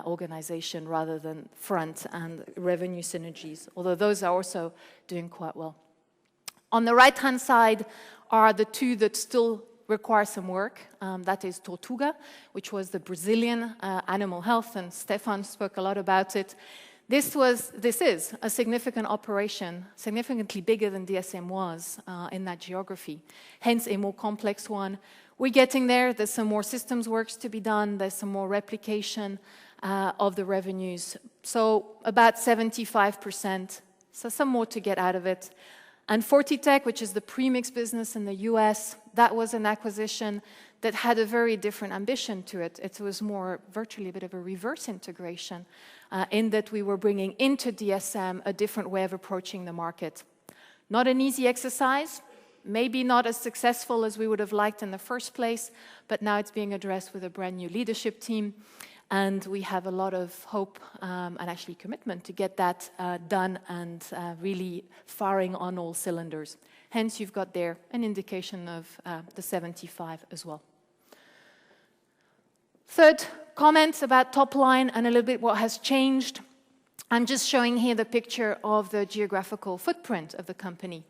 organization rather than front and revenue synergies, although those are also doing quite well. On the right-hand side are the 2 that still require some work. That is Tortuga, which was the Brazilian animal health, and Stefan spoke a lot about it. This is a significant operation, significantly bigger than DSM was in that geography, hence a more complex one. We're getting there. There's some more systems works to be done. There's some more replication of the revenues. So about 75%, so some more to get out of it. And Fortitech, which is the premix business in the US, that was an acquisition that had a very different ambition to it. It was more virtually a bit of a reverse integration in that we were bringing into DSM a different way of approaching the market. Not an easy exercise, maybe not as successful as we would have liked in the first place, but now it's being addressed with a brand new leadership team, and we have a lot of hope and actually commitment to get that done and really firing on all cylinders. Hence, you've got there an indication of the 75 as well. Third comment about top line and a little bit what has changed. I'm just showing here the picture of the geographical footprint of the company.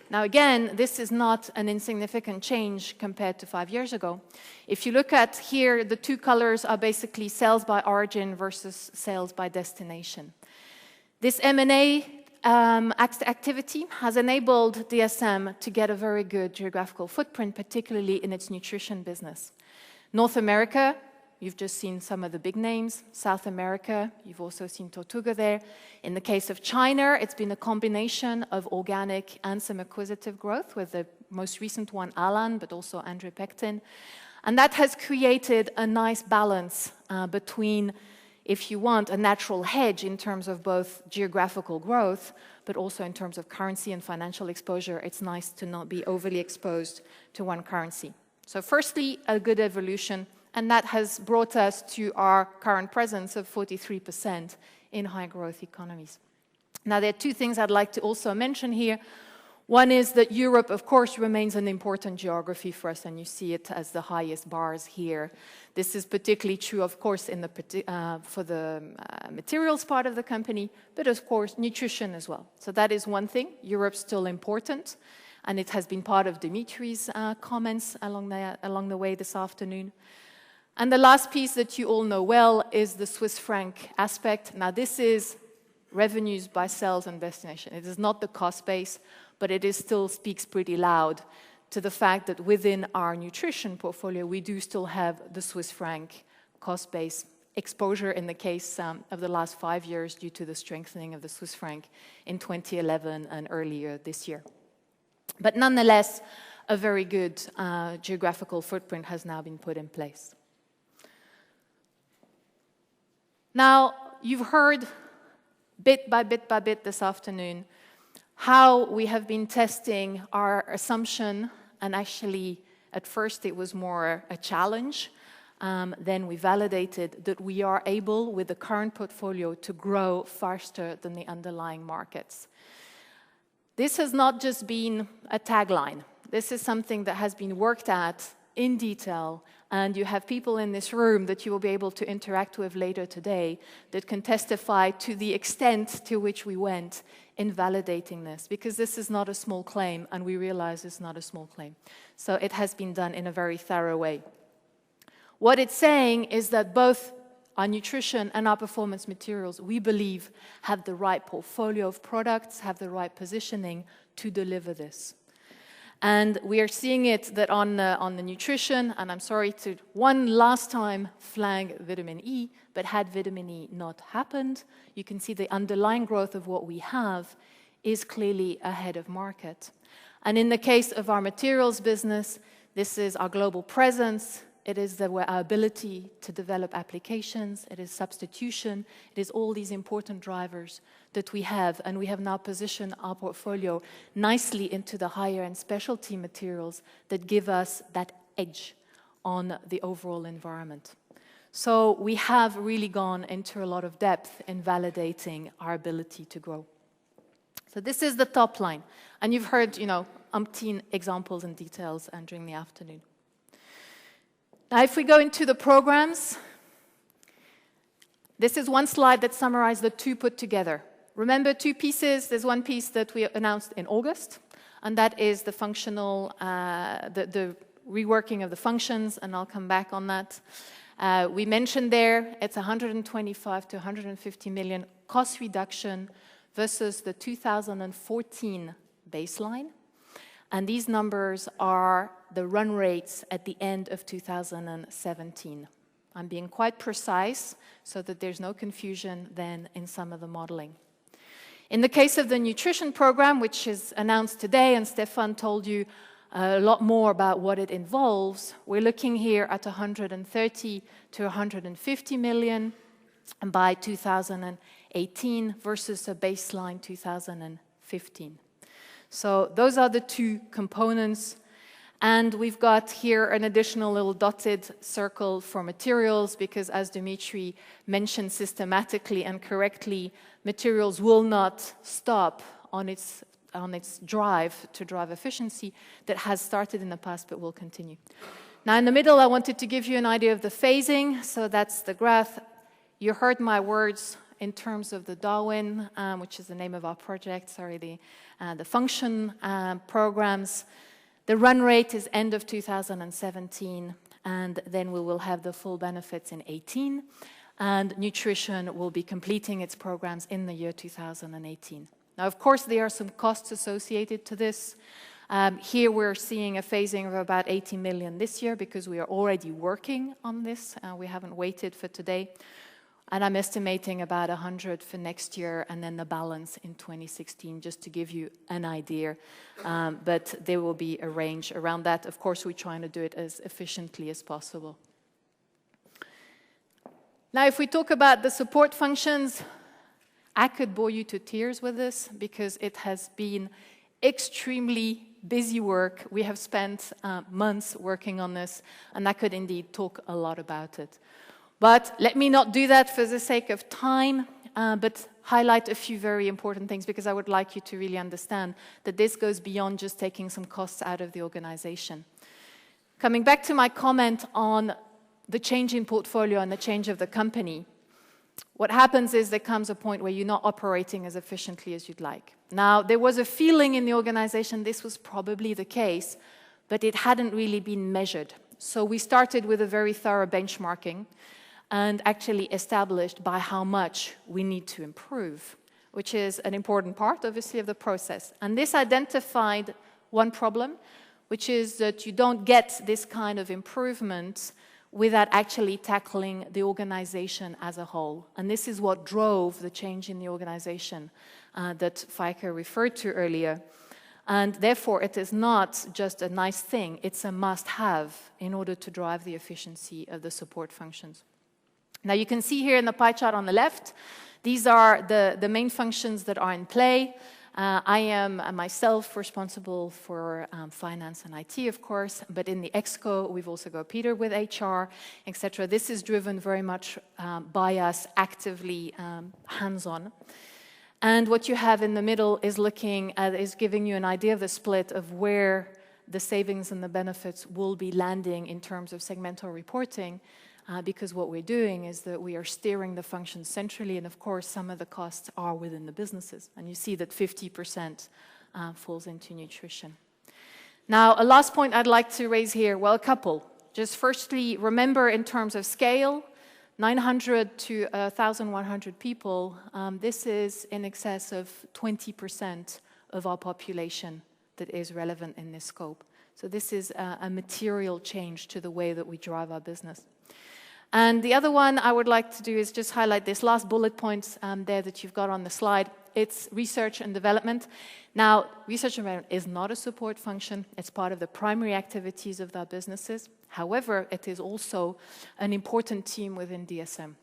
Now again, this is not an insignificant change compared to 5 years ago. If you look at here, the two colors are basically sales by origin versus sales by destination. This M&A activity has enabled DSM to get a very good geographical footprint, particularly in its nutrition business. North America, you've just seen some of the big names. South America, you've also seen Tortuga there. In the case of China, it's been a combination of organic and some acquisitive growth, with the most recent one, Alan, but also Andre Pectin. And that has created a nice balance between, if you want, a natural hedge in terms of both geographical growth, but also in terms of currency and financial exposure. It's nice to not be overly exposed to one currency. So firstly, a good evolution. And that has brought us to our current presence of 43% in high-growth economies. Now, there are two things I'd like to also mention here. One is that Europe, of course, remains an important geography for us, and you see it as the highest bars here. This is particularly true, of course, for the materials part of the company, but of course, nutrition as well. So that is one thing. Europe's still important, and it has been part of Dimitri's comments along the way this afternoon. And the last piece that you all know well is the Swiss franc aspect. Now, this is revenues by sales and destination. It is not the cost base, but it still speaks pretty loud to the fact that within our nutrition portfolio, we do still have the Swiss franc cost base exposure in the case of the last 5 years due to the strengthening of the Swiss franc in 2011 and earlier this year. But nonetheless, a very good geographical footprint has now been put in place. Now, you've heard bit by bit this afternoon how we have been testing our assumption, and actually at first it was more a challenge. Then we validated that we are able, with the current portfolio, to grow faster than the underlying markets. This has not just been a tagline. This is something that has been worked at in detail, and you have people in this room that you will be able to interact with later today that can testify to the extent to which we went in validating this, because this is not a small claim, and we realize it's not a small claim. So it has been done in a very thorough way. What it's saying is that both our nutrition and our performance materials, we believe, have the right portfolio of products, have the right positioning to deliver this. And we are seeing it that on the nutrition, and I'm sorry to one last time flag vitamin E, but had vitamin E not happened, you can see the underlying growth of what we have is clearly ahead of market. And in the case of our materials business, this is our global presence. It is our ability to develop applications. It is substitution. It is all these important drivers that we have. And we have now positioned our portfolio nicely into the higher and specialty materials that give us that edge on the overall environment. So we have really gone into a lot of depth in validating our ability to grow. So this is the top line. And you've heard, umpteen examples and details during the afternoon. Now, if we go into the programs, this is one slide that summarizes the two put together. Remember, two pieces. There's one piece that we announced in August, and that is the functional, the reworking of the functions, and I'll come back on that. We mentioned there it's 125 to 150 million cost reduction versus the 2014 baseline. And these numbers are the run rates at the end of 2017. I'm being quite precise so that there's no confusion then in some of the modeling. In the case of the nutrition program, which is announced today, and Stefan told you a lot more about what it involves, we're looking here at 130 to 150 million by 2018 versus a baseline 2015. So those are the two components. And we've got here an additional little dotted circle for materials, because as Dimitri mentioned systematically and correctly, materials will not stop on its drive to drive efficiency that has started in the past but will continue. Now in the middle, I wanted to give you an idea of the phasing. So that's the graph. You heard my words in terms of the Darwin, which is the name of our project, the function programs. The run rate is end of 2017, and then we will have the full benefits in 2018, and nutrition will be completing its programs in the year 2018. Now, of course, there are some costs associated to this. Here we're seeing a phasing of about 80 million this year because we are already working on this. We haven't waited for today. And I'm estimating about 100 for next year and then the balance in 2016, just to give you an idea. But there will be a range around that. Of course, we're trying to do it as efficiently as possible. Now, if we talk about the support functions, I could bore you to tears with this because it has been extremely busy work. We have spent months working on this, and I could indeed talk a lot about it. But let me not do that for the sake of time, but highlight a few very important things, because I would like you to really understand that this goes beyond just taking some costs out of the organization. Coming back to my comment on the change in portfolio and the change of the company, what happens is there comes a point where you're not operating as efficiently as you'd like. Now, there was a feeling in the organization this was probably the case, but it hadn't really been measured. So we started with a very thorough benchmarking and actually established by how much we need to improve, which is an important part, obviously, of the process. And this identified one problem, which is that you don't get this kind of improvement without actually tackling the organization as a whole. And this is what drove the change in the organization that Feike referred to earlier. And therefore, it is not just a nice thing, it's a must-have in order to drive the efficiency of the support functions. Now, you can see here in the pie chart on the left, these are the main functions that are in play. I am myself responsible for finance and IT, of course, but in the ExCo, we've also got Peter with HR, etc. This is driven very much by us actively hands-on. And what you have in the middle is giving you an idea of the split of where the savings and the benefits will be landing in terms of segmental reporting. Because what we're doing is that we are steering the functions centrally, and of course some of the costs are within the businesses. And you see that 50% falls into nutrition. Now, a last point I'd like to raise here, well, a couple. Just firstly, remember in terms of scale, 900 to 1,100 people, this is in excess of 20% of our population that is relevant in this scope. So this is a material change to the way that we drive our business. And the other one I would like to do is just highlight this last bullet point there that you've got on the slide. It's research and development. Now, research and development is not a support function. It's part of the primary activities of our businesses. However, it is also an important team within DSM.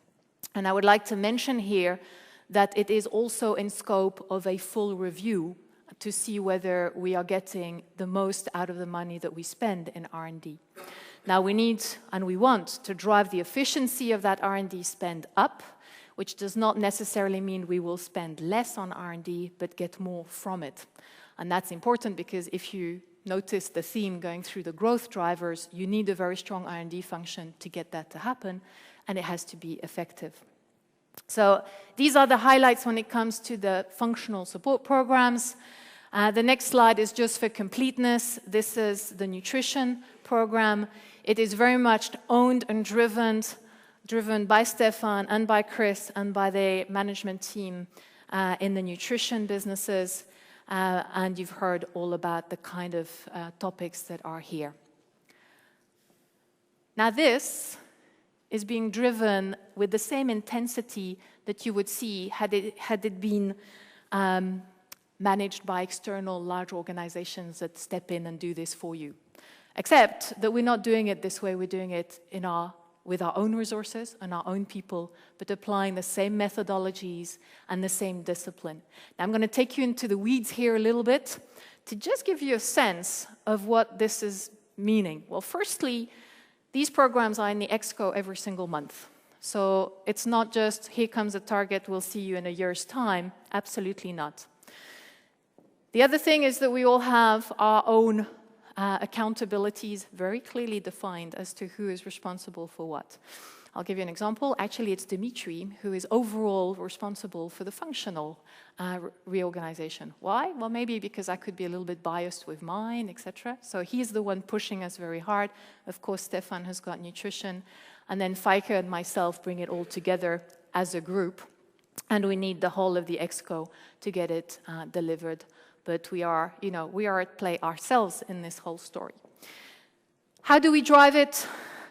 And I would like to mention here that it is also in scope of a full review to see whether we are getting the most out of the money that we spend in R&D. Now, we need and we want to drive the efficiency of that R&D spend up, which does not necessarily mean we will spend less on R&D, but get more from it. And that's important because if you notice the theme going through the growth drivers, you need a very strong R&D function to get that to happen, and it has to be effective. So these are the highlights when it comes to the functional support programs. The next slide is just for completeness. This is the nutrition program. It is very much owned and driven by Stefan and by Chris and by the management team in the nutrition businesses. And you've heard all about the kind of topics that are here. Now this is being driven with the same intensity that you would see had it been managed by external large organizations that step in and do this for you. Except that we're not doing it this way, we're doing it with our own resources and our own people, but applying the same methodologies and the same discipline. Now, I'm going to take you into the weeds here a little bit to just give you a sense of what this is meaning. Well, firstly, these programs are in the EXCO every single month. So it's not just, here comes a target, we'll see you in a year's time. Absolutely not. The other thing is that we all have our own accountabilities very clearly defined as to who is responsible for what. I'll give you an example. Actually, it's Dimitri who is overall responsible for the functional reorganization. Why? Well, maybe because I could be a little bit biased with mine, etc. So he's the one pushing us very hard. Of course, Stefan has got nutrition. And then Feike and myself bring it all together as a group. And we need the whole of the EXCO to get it delivered. But we are at play ourselves in this whole story. How do we drive it?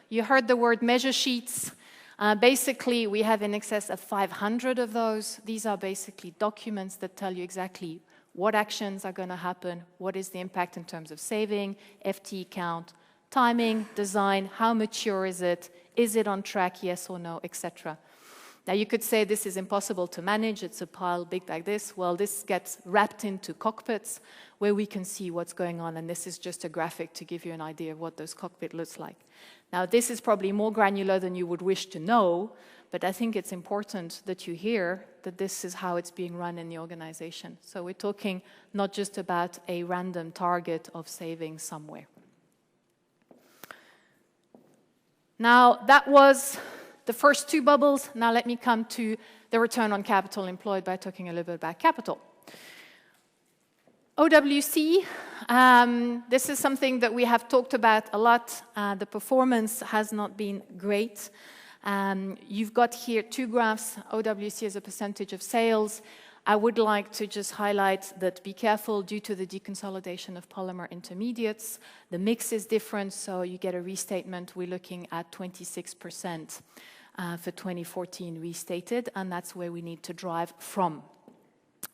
You heard the word measure sheets. Basically, we have in excess of 500 of those. These are basically documents that tell you exactly what actions are going to happen, what is the impact in terms of saving, FTE count, timing, design, how mature is it on track, yes or no, etc. Now, you could say this is impossible to manage, it's a pile big like this. Well, this gets wrapped into cockpits where we can see what's going on, and this is just a graphic to give you an idea of what those cockpit looks like. Now, this is probably more granular than you would wish to know, but I think it's important that you hear that this is how it's being run in the organization. So we're talking not just about a random target of saving somewhere. Now, that was the first two bubbles. Now let me come to the return on capital employed by talking a little bit about capital. OWC, this is something that we have talked about a lot. The performance has not been great. You've got here two graphs, OWC as a percentage of sales. I would like to just highlight that be careful due to the deconsolidation of polymer intermediates. The mix is different, so you get a restatement. We're looking at 26% for 2014 restated, and that's where we need to drive from.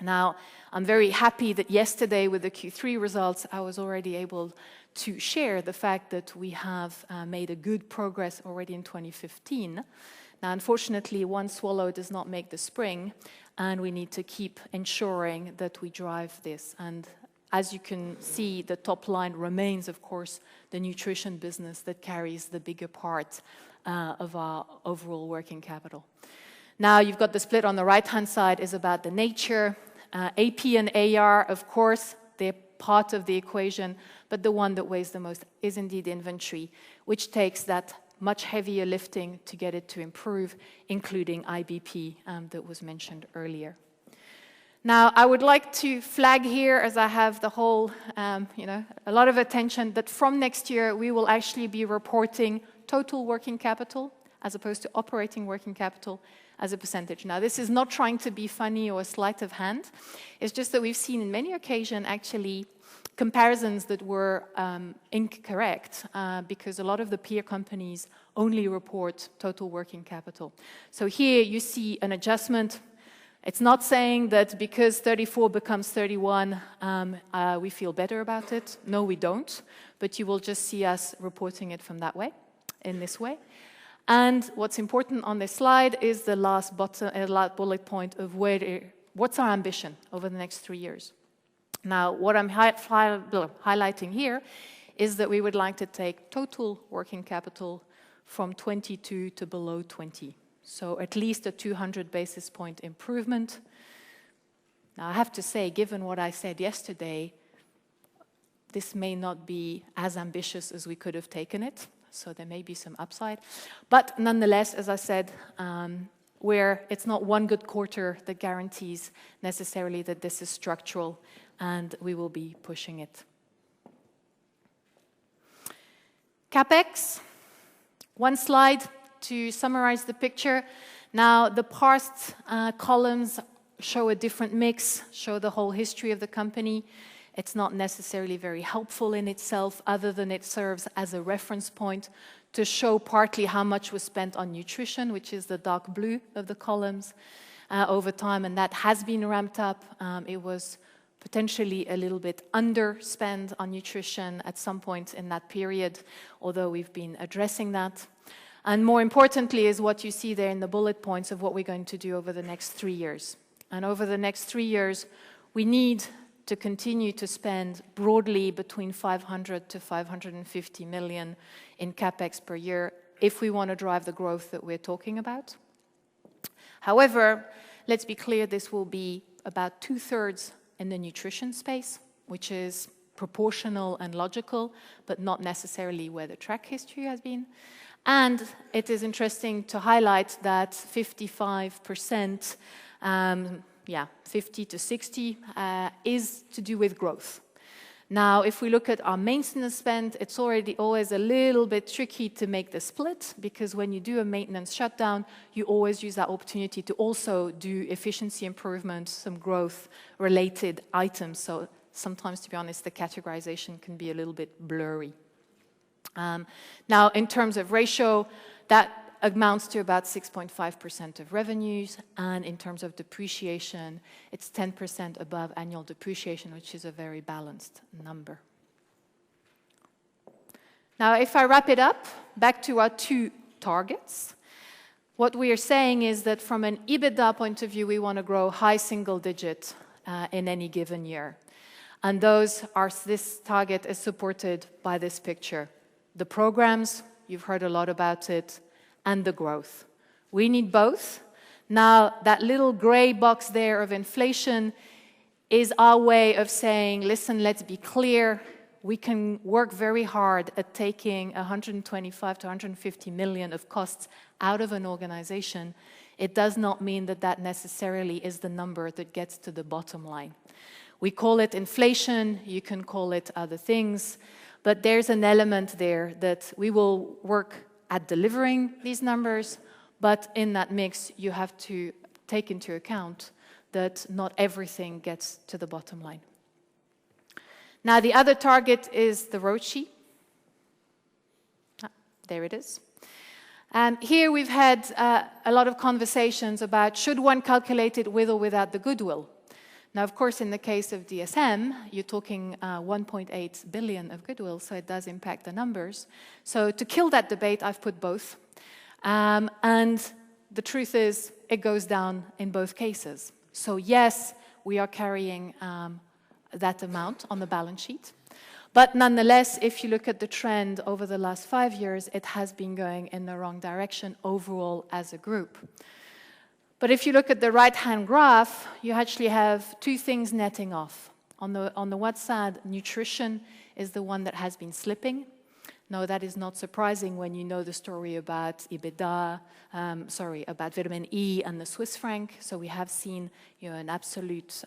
Now, I'm very happy that yesterday with the Q3 results, I was already able to share the fact that we have made a good progress already in 2015. Now, unfortunately, one swallow does not make the spring, and we need to keep ensuring that we drive this. And as you can see, the top line remains, of course, the nutrition business that carries the bigger part of our overall working capital. Now, you've got the split on the right-hand side is about the nature. AP and AR, of course, they're part of the equation, but the one that weighs the most is indeed inventory, which takes that much heavier lifting to get it to improve, including IBP that was mentioned earlier. Now, I would like to flag here, as I have the whole, a lot of attention, that from next year we will actually be reporting total working capital as opposed to operating working capital as a percentage. Now, this is not trying to be funny or a sleight of hand. It's just that we've seen in many occasions actually comparisons that were incorrect because a lot of the peer companies only report total working capital. So here you see an adjustment. It's not saying that because 34 becomes 31, we feel better about it. No, we don't. But you will just see us reporting it from that way, in this way. And what's important on this slide is the last bullet point of what's our ambition over the next 3 years. Now, what I'm highlighting here is that we would like to take total working capital from 22 to below 20. So at least a 200 basis point improvement. Now, I have to say, given what I said yesterday, this may not be as ambitious as we could have taken it. So there may be some upside. But nonetheless, as I said, where it's not one good quarter that guarantees necessarily that this is structural, and we will be pushing it. CapEx, one slide to summarize the picture. Now, the parsed columns show a different mix, show the whole history of the company. It's not necessarily very helpful in itself, other than it serves as a reference point to show partly how much was spent on nutrition, which is the dark blue of the columns over time, and that has been ramped up. It was potentially a little bit underspend on nutrition at some point in that period, although we've been addressing that. And more importantly is what you see there in the bullet points of what we're going to do over the next 3 years. And over the next 3 years, we need to continue to spend broadly between 500 to 550 million in capex per year if we want to drive the growth that we're talking about. However, let's be clear, this will be about 2/3 in the nutrition space, which is proportional and logical, but not necessarily where the track history has been. And it is interesting to highlight that 55%, 50 to 60, is to do with growth. Now, if we look at our maintenance spend, it's already always a little bit tricky to make the split, because when you do a maintenance shutdown, you always use that opportunity to also do efficiency improvements, some growth-related items. So sometimes, to be honest, the categorization can be a little bit blurry. Now, in terms of ratio, that amounts to about 6.5% of revenues, and in terms of depreciation, it's 10% above annual depreciation, which is a very balanced number. Now, if I wrap it up, back to our 2 targets, what we are saying is that from an EBITDA point of view, we want to grow high single digit in any given year. And this target is supported by this picture. The programs, you've heard a lot about it, and the growth. We need both. Now, that little gray box there of inflation is our way of saying, listen, let's be clear. We can work very hard at taking 125 to 150 million of costs out of an organization. It does not mean that that necessarily is the number that gets to the bottom line. We call it inflation. You can call it other things. But there's an element there that we will work at delivering these numbers, but in that mix, you have to take into account that not everything gets to the bottom line. Now, the other target is the ROCE. There it is. Here we've had a lot of conversations about should one calculate it with or without the goodwill. Now, of course, in the case of DSM, you're talking 1.8 billion of goodwill, so it does impact the numbers. So to kill that debate, I've put both. And the truth is, it goes down in both cases. So yes, we are carrying that amount on the balance sheet. But nonetheless, if you look at the trend over the last 5 years, it has been going in the wrong direction overall as a group. But if you look at the right-hand graph, you actually have 2 things netting off. On the one side, nutrition is the one that has been slipping. No, that is not surprising when you know the story about EBITDA, about vitamin E and the Swiss franc. So we have seen, an absolute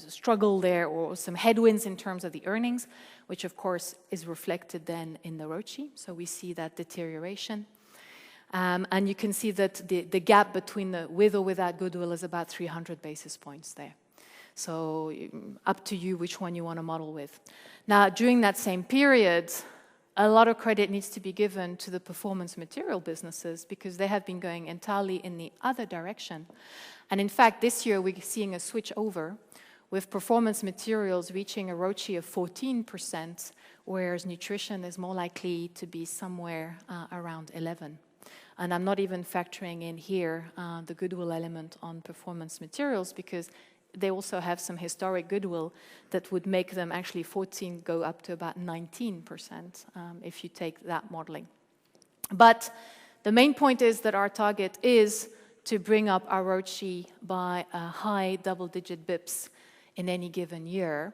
struggle there, or some headwinds in terms of the earnings, which of course is reflected then in the ROCE. So we see that deterioration. And you can see that the gap between the with or without goodwill is about 300 basis points there. So up to you which one you want to model with. Now, during that same period, a lot of credit needs to be given to the performance material businesses, because they have been going entirely in the other direction. And in fact, this year we're seeing a switch over, with performance materials reaching a ROCE of 14%, whereas nutrition is more likely to be somewhere around 11%. And I'm not even factoring in here the goodwill element on performance materials, because they also have some historic goodwill that would make them actually 14 go up to about 19% if you take that modeling. But the main point is that our target is to bring up our ROCE by a high double-digit bips in any given year,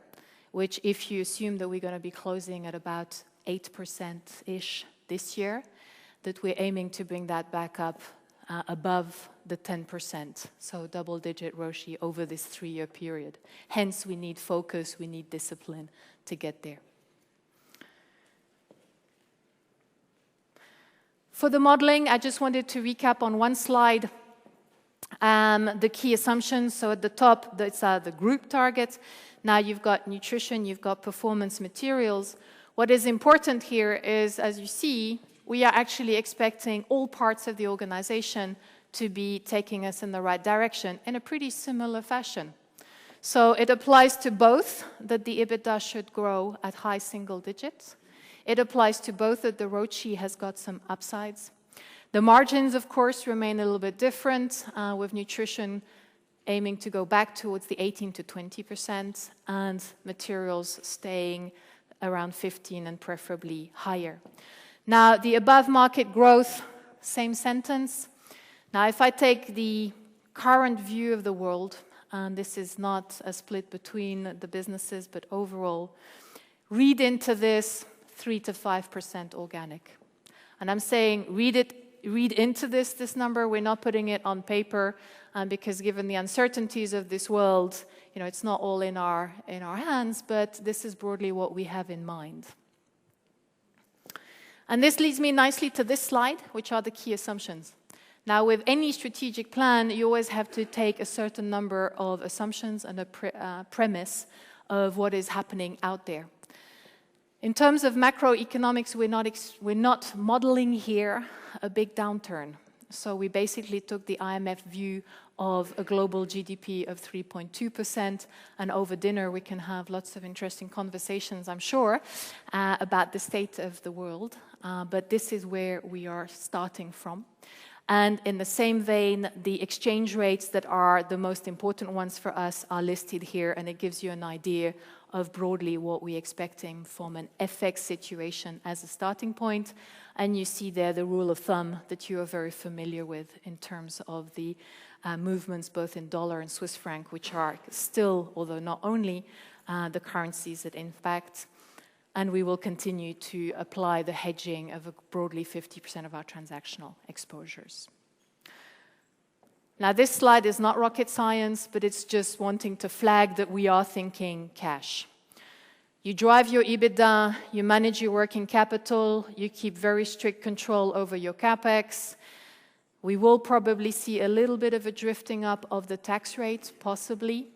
which if you assume that we're going to be closing at about 8%-ish this year, that we're aiming to bring that back up above the 10%, so double-digit ROCE over this 3-year period. Hence, we need focus, we need discipline to get there. For the modeling, I just wanted to recap on one slide the key assumptions. So at the top, that's the group targets. Now you've got nutrition, you've got performance materials. What is important here is, as you see, we are actually expecting all parts of the organization to be taking us in the right direction in a pretty similar fashion. So it applies to both that the EBITDA should grow at high single digits. It applies to both that the ROCE has got some upsides. The margins, of course, remain a little bit different, with nutrition aiming to go back towards the 18 to 20% and materials staying around 15 and preferably higher. Now, the above market growth, same sentence. Now, if I take the current view of the world, and this is not a split between the businesses, but overall, read into this 3 to 5% organic. And I'm saying read into this number. We're not putting it on paper, because given the uncertainties of this world, it's not all in our hands, but this is broadly what we have in mind. And this leads me nicely to this slide, which are the key assumptions. Now, with any strategic plan, you always have to take a certain number of assumptions and a premise of what is happening out there. In terms of macroeconomics, we're not modeling here a big downturn. So we basically took the IMF view of a global GDP of 3.2%, and over dinner we can have lots of interesting conversations, I'm sure, about the state of the world. But this is where we are starting from. And in the same vein, the exchange rates that are the most important ones for us are listed here, and it gives you an idea of broadly what we're expecting from an FX situation as a starting point. And you see there the rule of thumb that you are very familiar with in terms of the movements both in dollar and Swiss franc, which are still, although not only, the currencies that impact. And we will continue to apply the hedging of broadly 50% of our transactional exposures. Now, this slide is not rocket science, but it's just wanting to flag that we are thinking cash. You drive your EBITDA, you manage your working capital, you keep very strict control over your capex. We will probably see a little bit of a drifting up of the tax rate, possibly,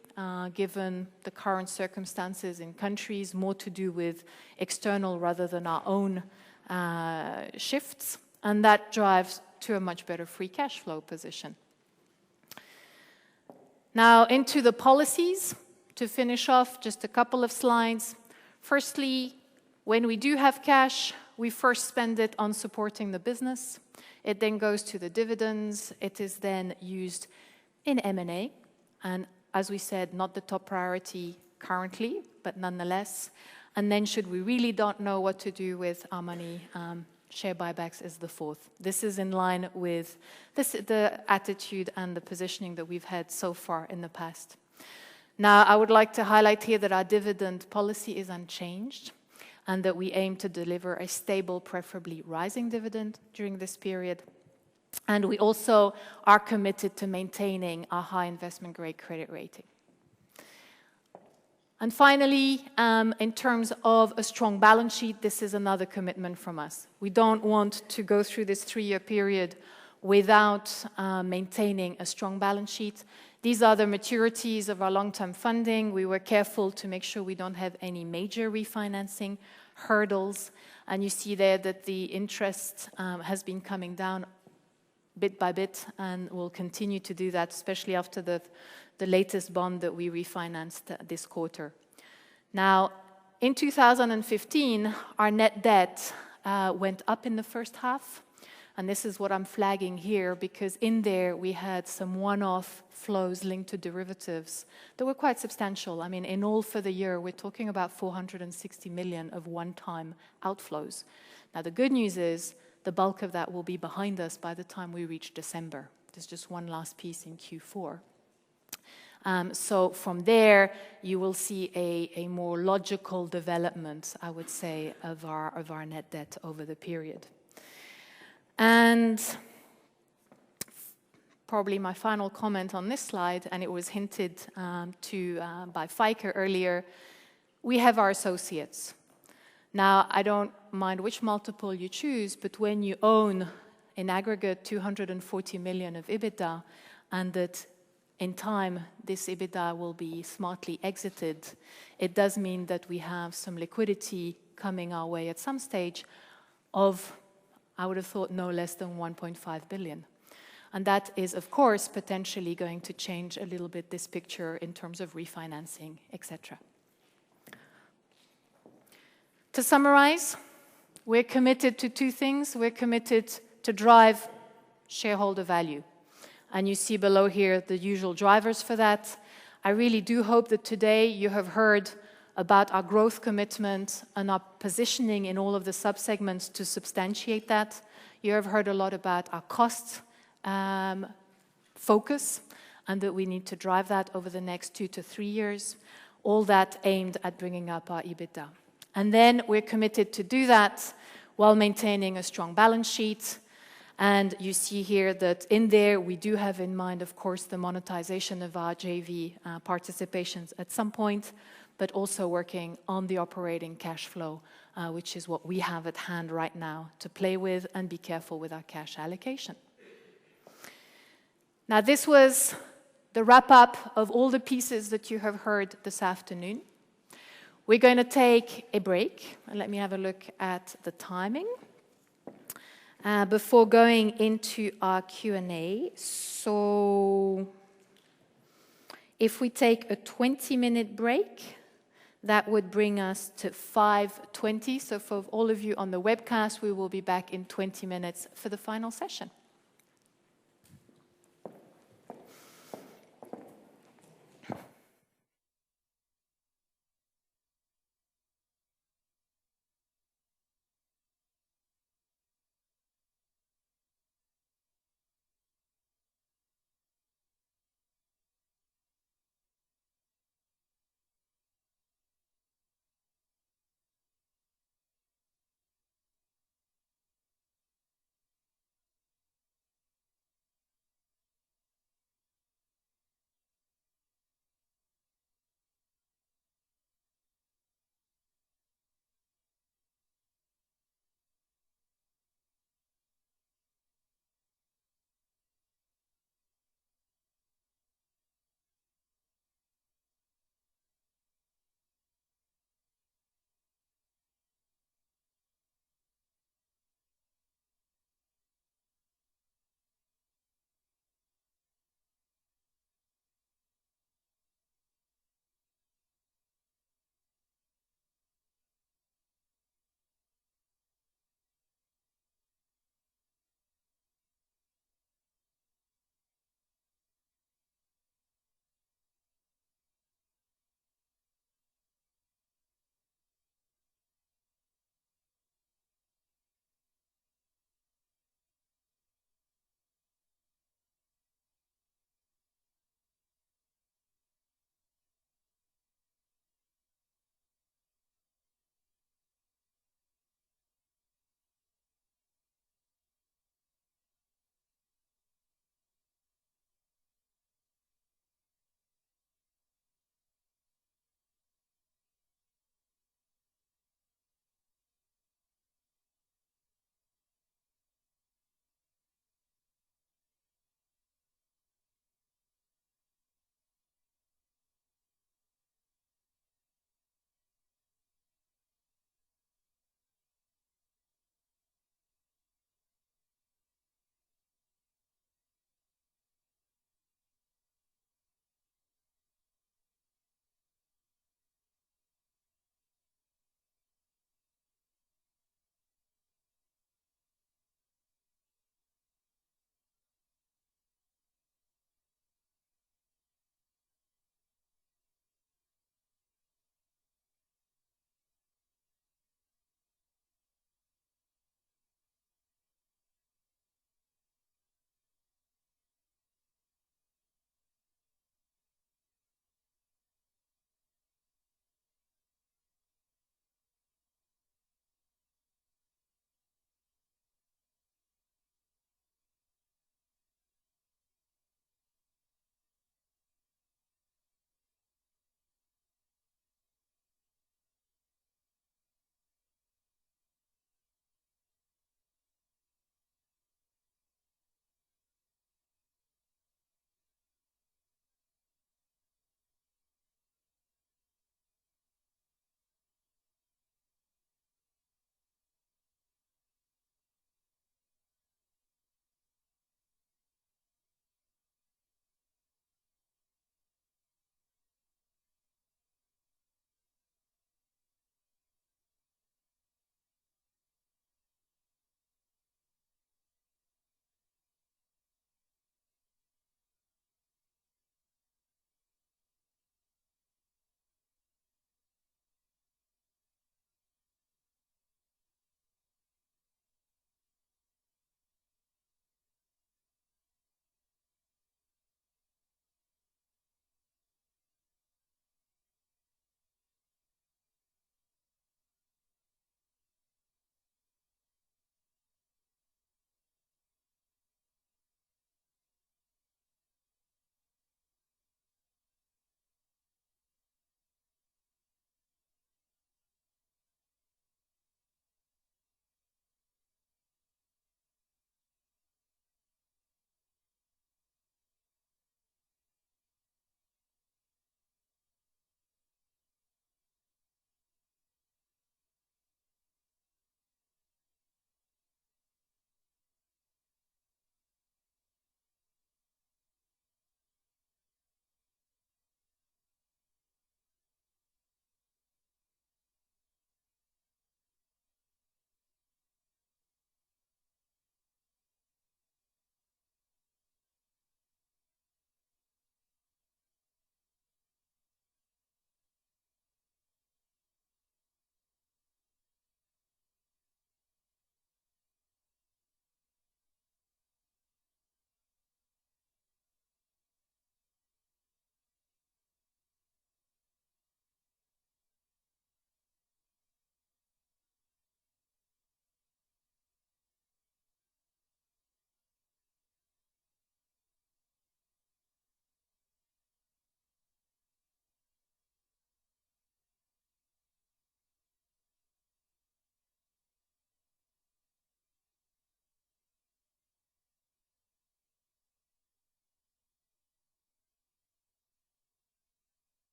given the current circumstances in countries, more to do with external rather than our own shifts, and that drives to a much better free cash flow position. Now, into the policies. To finish off, just a couple of slides. Firstly, when we do have cash, we first spend it on supporting the business. It then goes to the dividends. It is then used in M&A, and as we said, not the top priority currently, but nonetheless. And then should we really don't know what to do with our money, share buybacks is the fourth. This is in line with the attitude and the positioning that we've had so far in the past. Now, I would like to highlight here that our dividend policy is unchanged and that we aim to deliver a stable, preferably rising dividend during this period. And we also are committed to maintaining our high investment-grade credit rating. And finally, in terms of a strong balance sheet, this is another commitment from us. We don't want to go through this 3-year period without maintaining a strong balance sheet. These are the maturities of our long-term funding. We were careful to make sure we don't have any major refinancing hurdles. And you see there that the interest has been coming down bit by bit, and will continue to do that, especially after the latest bond that we refinanced this quarter. Now, in 2015, our net debt went up in the first half, and this is what I'm flagging here, because in there we had some one-off flows linked to derivatives that were quite substantial. I mean, in all for the year, we're talking about 460 million of one-time outflows. Now, the good news is the bulk of that will be behind us by the time we reach December. There's just one last piece in Q4. So from there, you will see a more logical development, I would say, of our net debt over the period. And probably my final comment on this slide, and it was hinted to by Feike earlier, we have our associates. Now, I don't mind which multiple you choose, but when you own in aggregate 240 million of EBITDA, and that in time this EBITDA will be smartly exited, it does mean that we have some liquidity coming our way at some stage of, I would have thought, no less than 1.5 billion. And that is, of course, potentially going to change a little bit this picture in terms of refinancing, etc. To summarize, we're committed to two things. We're committed to drive shareholder value. And you see below here the usual drivers for that. I really do hope that today you have heard about our growth commitment and our positioning in all of the subsegments to substantiate that. You have heard a lot about our cost focus and that we need to drive that over the next 2 to 3 years, all that aimed at bringing up our EBITDA. And then we're committed to do that while maintaining a strong balance sheet. And you see here that in there we do have in mind, of course, the monetization of our JV participations at some point, but also working on the operating cash flow, which is what we have at hand right now to play with and be careful with our cash allocation. Now, this was the wrap-up of all the pieces that you have heard this afternoon. We're going to take a break, and let me have a look at the timing before going into our Q&A. So if we take a 20-minute break, that would bring us to 5:20. So for all of you on the webcast, we will be back in 20 minutes for the final session.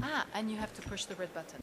Ah, and you have to push the red button.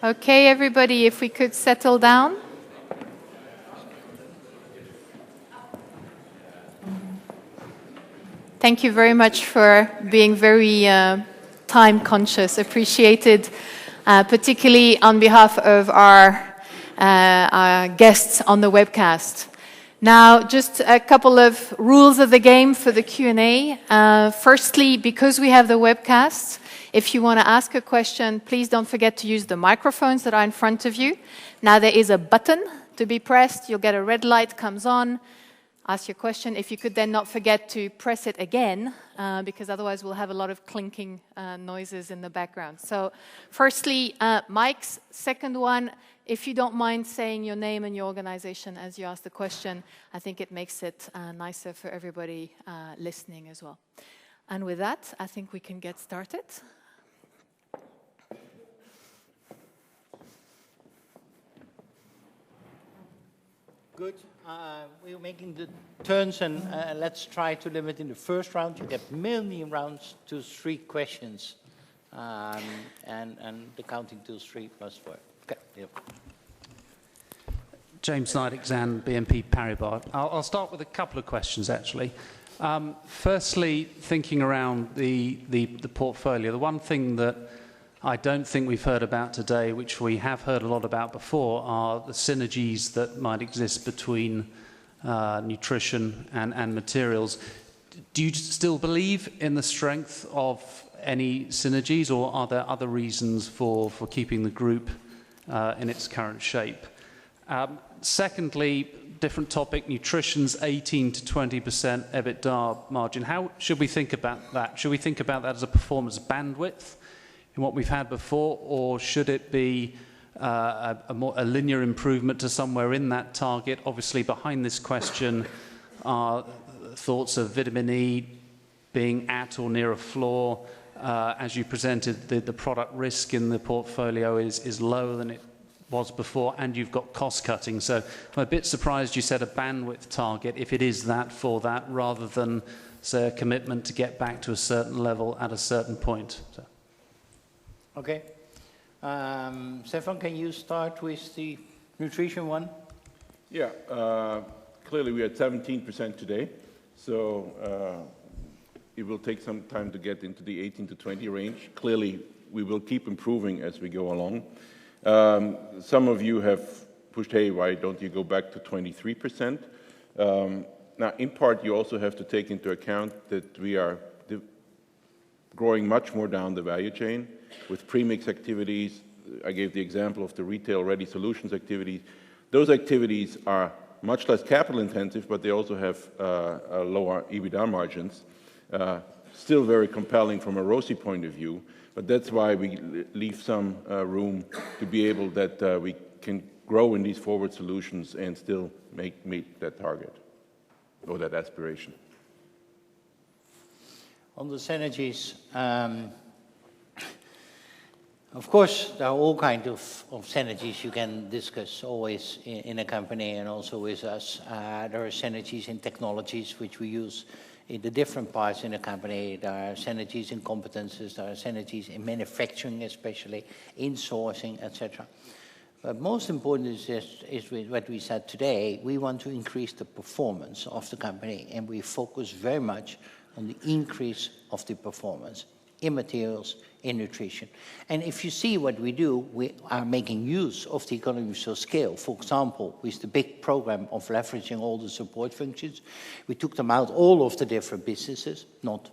Okay, everybody, if we could settle down. Thank you very much for being very time conscious. Appreciated, particularly on behalf of our guests on the webcast. Now, just a couple of rules of the game for the Q&A. Firstly, because we have the webcast, if you want to ask a question, please don't forget to use the microphones that are in front of you. Now, there is a button to be pressed. You'll get a red light comes on. Ask your question. If you could then not forget to press it again, because otherwise we'll have a lot of clinking noises in the background. So firstly, mics. Second one, if you don't mind saying your name and your organization as you ask the question, I think it makes it nicer for everybody listening as well. And with that, I think we can get started. Good. We're making the turns, and let's try to limit in the first round. You get many rounds to 3 questions, and the counting to 3 plus 4. Okay. Yep. James Knight, Exane, BNP Paribas. I'll start with a couple of questions, actually. Firstly, thinking around the portfolio, the one thing that I don't think we've heard about today, which we have heard a lot about before, are the synergies that might exist between nutrition and materials. Do you still believe in the strength of any synergies, or are there other reasons for keeping the group in its current shape? Secondly, different topic, nutrition's 18 to 20% EBITDA margin. How should we think about that? Should we think about that as a performance bandwidth in what we've had before, or should it be a linear improvement to somewhere in that target? Obviously, behind this question are thoughts of vitamin E being at or near a floor, as you presented, the product risk in the portfolio is lower than it was before, and you've got cost cutting. So I'm a bit surprised you set a bandwidth target, if it is that for that, rather than, say, a commitment to get back to a certain level at a certain point. So. Okay. Stefan, can you start with the nutrition one? Yeah, clearly we are at 17% today, so it will take some time to get into the 18 to 20 range. Clearly, we will keep improving as we go along. Some of you have pushed, hey, why don't you go back to 23%? Now, in part, you also have to take into account that we are growing much more down the value chain with premix activities. I gave the example of the retail-ready solutions activities. Those activities are much less capital intensive, but they also have lower EBITDA margins. Still very compelling from a ROCE point of view, but that's why we leave some room to be able that we can grow in these forward solutions and still meet that target or that aspiration. On the synergies, of course, there are all kinds of synergies you can discuss always in a company and also with us. There are synergies in technologies which we use in the different parts in the company. There are synergies in competences, there are synergies in manufacturing, especially in sourcing, etc. But most important is what we said today. We want to increase the performance of the company, and we focus very much on the increase of the performance in materials, in nutrition. And if you see what we do, we are making use of the economies of scale. For example, with the big program of leveraging all the support functions, we took them out, all of the different businesses, not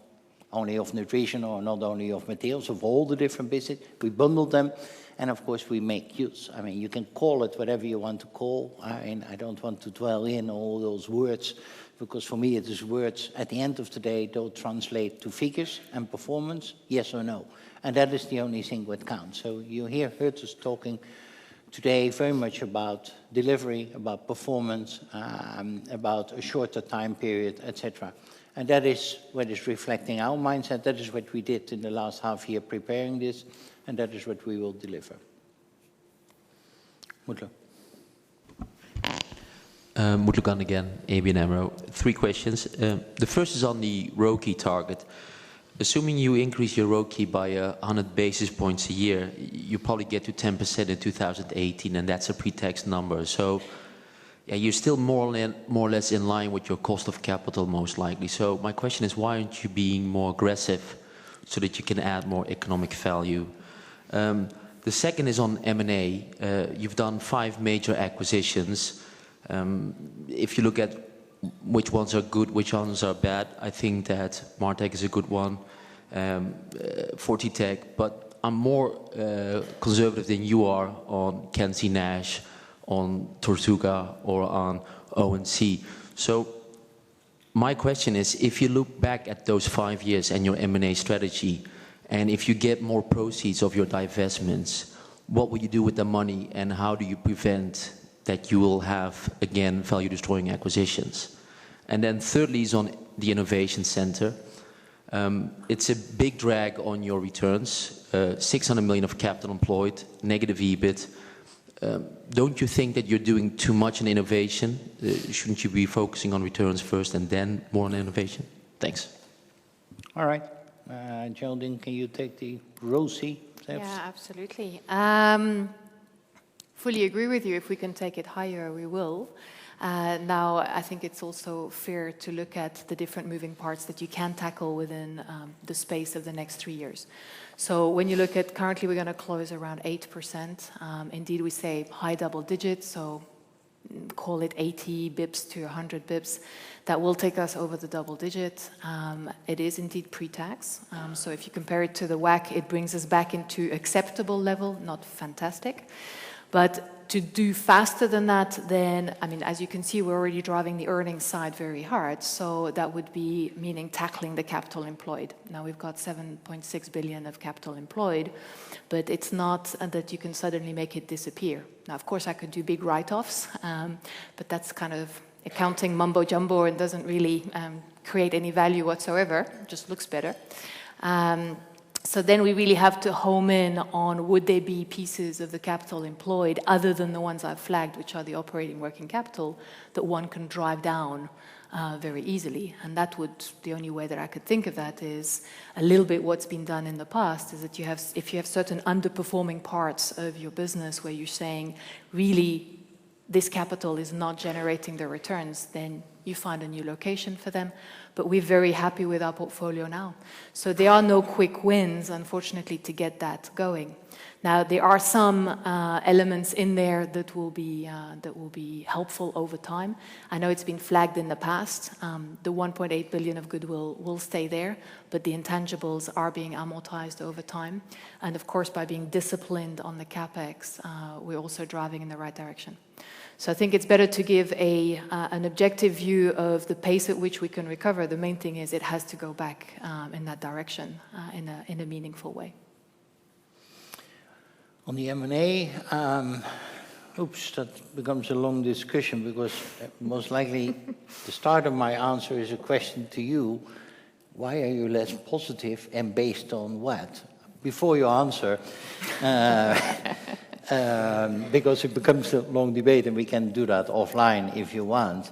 only of nutrition or not only of materials, of all the different businesses. We bundled them, and of course we make use. I mean, you can call it whatever you want to call. I don't want to dwell in all those words, because for me it is words. At the end of the day, they'll translate to figures and performance, yes or no. And that is the only thing that counts. So you heard us talking today very much about delivery, about performance, about a shorter time period, etc. And that is what is reflecting our mindset. That is what we did in the last half year preparing this, and that is what we will deliver. Mutlu. Mutlukan again, ABN AMRO. 3 questions. The first is on the ROCE target. Assuming you increase your ROCE by 100 basis points a year, you probably get to 10% in 2018, and that's a pre-tax number. So yeah, you're still more or less in line with your cost of capital, most likely. So my question is, why aren't you being more aggressive so that you can add more economic value? The second is on M&A. You've done 5 major acquisitions. If you look at which ones are good, which ones are bad, I think that Martech is a good one, Fortitech, but I'm more conservative than you are on Kenzie Nash, on Tortuga, or on ONC. So my question is, if you look back at those 5 years and your M&A strategy, and if you get more proceeds of your divestments, what will you do with the money, and how do you prevent that you will have, again, value-destroying acquisitions? And then thirdly is on the innovation center. It's a big drag on your returns, 600 million of capital employed, negative EBIT. Don't you think that you're doing too much in innovation? Shouldn't you be focusing on returns first and then more on innovation? Thanks. All right. Geraldine, can you take the ROCE? Yeah, absolutely. Fully agree with you. If we can take it higher, we will. Now, I think it's also fair to look at the different moving parts that you can tackle within the space of the next 3 years. So when you look at currently, we're going to close around 8%. Indeed, we say high double digits, so call it 80 bips to 100 bips. That will take us over the double digit. It is indeed pre-tax. So if you compare it to the WACC, it brings us back into acceptable level, not fantastic. But to do faster than that, then, I mean, as you can see, we're already driving the earnings side very hard. So that would be meaning tackling the capital employed. Now we've got 7.6 billion of capital employed, but it's not that you can suddenly make it disappear. Now, of course, I could do big write-offs, but that's kind of accounting mumbo-jumbo and doesn't really create any value whatsoever. It just looks better. So then we really have to home in on would there be pieces of the capital employed other than the ones I've flagged, which are the operating working capital, that one can drive down very easily. And that would, the only way that I could think of that is a little bit what's been done in the past, is that you have, if you have certain underperforming parts of your business where you're saying, really, this capital is not generating the returns, then you find a new location for them. But we're very happy with our portfolio now. So there are no quick wins, unfortunately, to get that going. Now, there are some elements in there that will be helpful over time. I know it's been flagged in the past. The 1.8 billion of goodwill will stay there, but the intangibles are being amortized over time. And of course, by being disciplined on the capex, we're also driving in the right direction. So I think it's better to give an objective view of the pace at which we can recover. The main thing is it has to go back in that direction in a meaningful way. On the M&A, that becomes a long discussion because most likely the start of my answer is a question to you. Why are you less positive and based on what? Before you answer, because it becomes a long debate and we can do that offline if you want.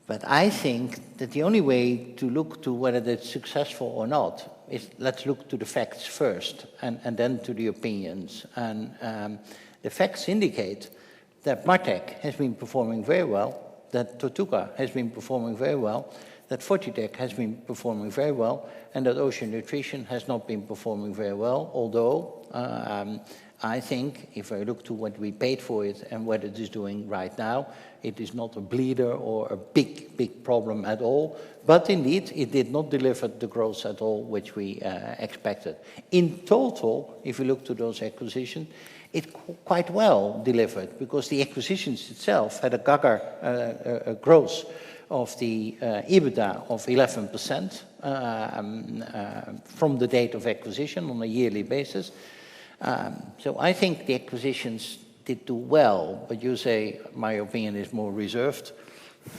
But I think that the only way to look to whether that's successful or not is let's look to the facts first and then to the opinions. And the facts indicate that Martech has been performing very well, that Tortuga has been performing very well, that Fortitech has been performing very well, and that Ocean Nutrition has not been performing very well, although I think if I look to what we paid for it and what it is doing right now, it is not a bleeder or a big problem at all. But indeed, it did not deliver the growth at all which we expected. In total, if you look to those acquisitions, it quite well delivered because the acquisitions itself had a CAGR growth of the EBITDA of 11% from the date of acquisition on a yearly basis. So I think the acquisitions did do well, but you say my opinion is more reserved.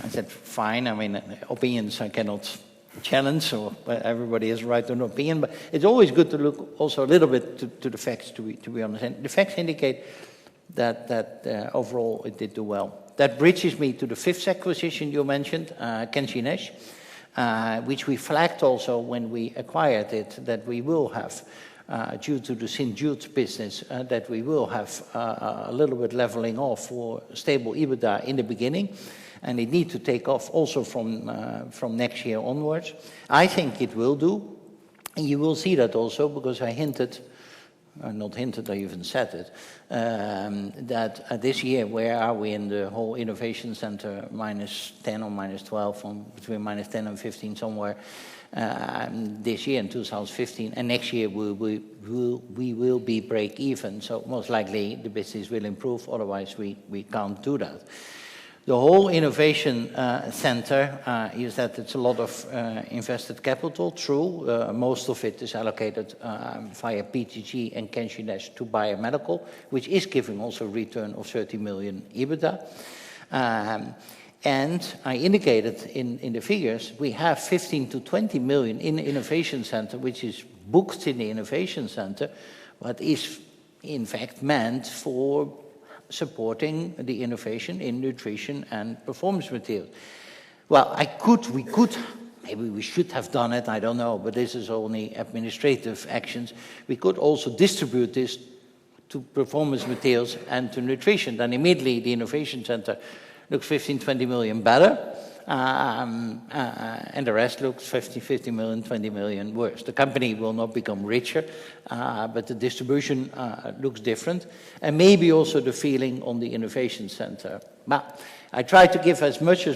I said, fine, I mean, opinions I cannot challenge, so everybody has a right to an opinion, but it's always good to look also a little bit to the facts, to be honest. And the facts indicate that overall it did do well. That bridges me to the fifth acquisition you mentioned, Kenshi Nash, which we flagged also when we acquired it, that we will have, due to the St. Jude business, that we will have a little bit leveling off for stable EBITDA in the beginning, and it needs to take off also from next year onwards. I think it will do, and you will see that also because I hinted, not hinted, I even said it, that this year, where are we in the whole innovation center, -10 or -12, between -10 and 15 somewhere, this year in 2015, and next year we will be break even, so most likely the business will improve, otherwise we can't do that. The whole innovation center is that it's a lot of invested capital, true. Most of it is allocated via PTG and Kenshi Nash to biomedical, which is giving also a return of 30 million EBITDA. And I indicated in the figures, we have 15 to 20 million in the innovation center, which is booked in the innovation center, but is in fact meant for supporting the innovation in nutrition and performance materials. Well, we could, maybe we should have done it, I don't know, but this is only administrative actions. We could also distribute this to performance materials and to nutrition. Then immediately the innovation center looks 15, 20 million better, and the rest looks 50 million, 20 million worse. The company will not become richer, but the distribution looks different, and maybe also the feeling on the innovation center. But I try to give as much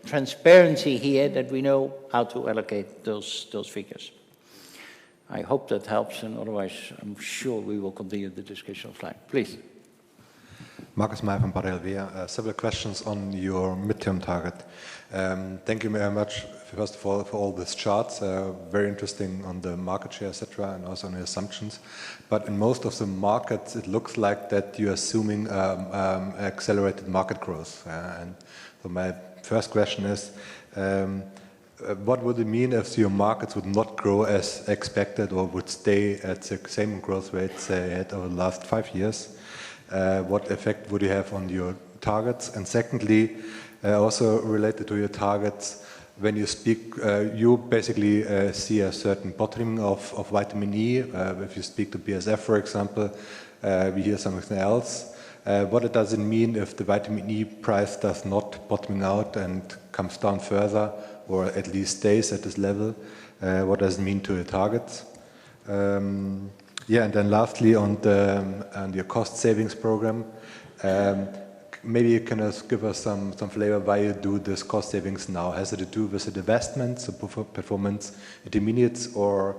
transparency here that we know how to allocate those figures. I hope that helps, and otherwise I'm sure we will continue the discussion offline. Please. Marcus Meyer from Baader Helvea. Several questions on your midterm target. Thank you very much, first of all, for all these charts. Very interesting on the market share, etc., and also on the assumptions. But in most of the markets, it looks like that you're assuming accelerated market growth. And so my first question is, what would it mean if your markets would not grow as expected or would stay at the same growth rates they had over the last 5 years? What effect would you have on your targets? And secondly, also related to your targets, when you speak, you basically see a certain bottoming of vitamin E. If you speak to BASF, for example, we hear something else. What does it mean if the vitamin E price does not bottoming out and comes down further, or at least stays at this level? What does it mean to your targets? Yeah, and then lastly, on your cost savings program, maybe you can give us some flavor why you do this cost savings now. Has it to do with the investments, the performance intermediates, or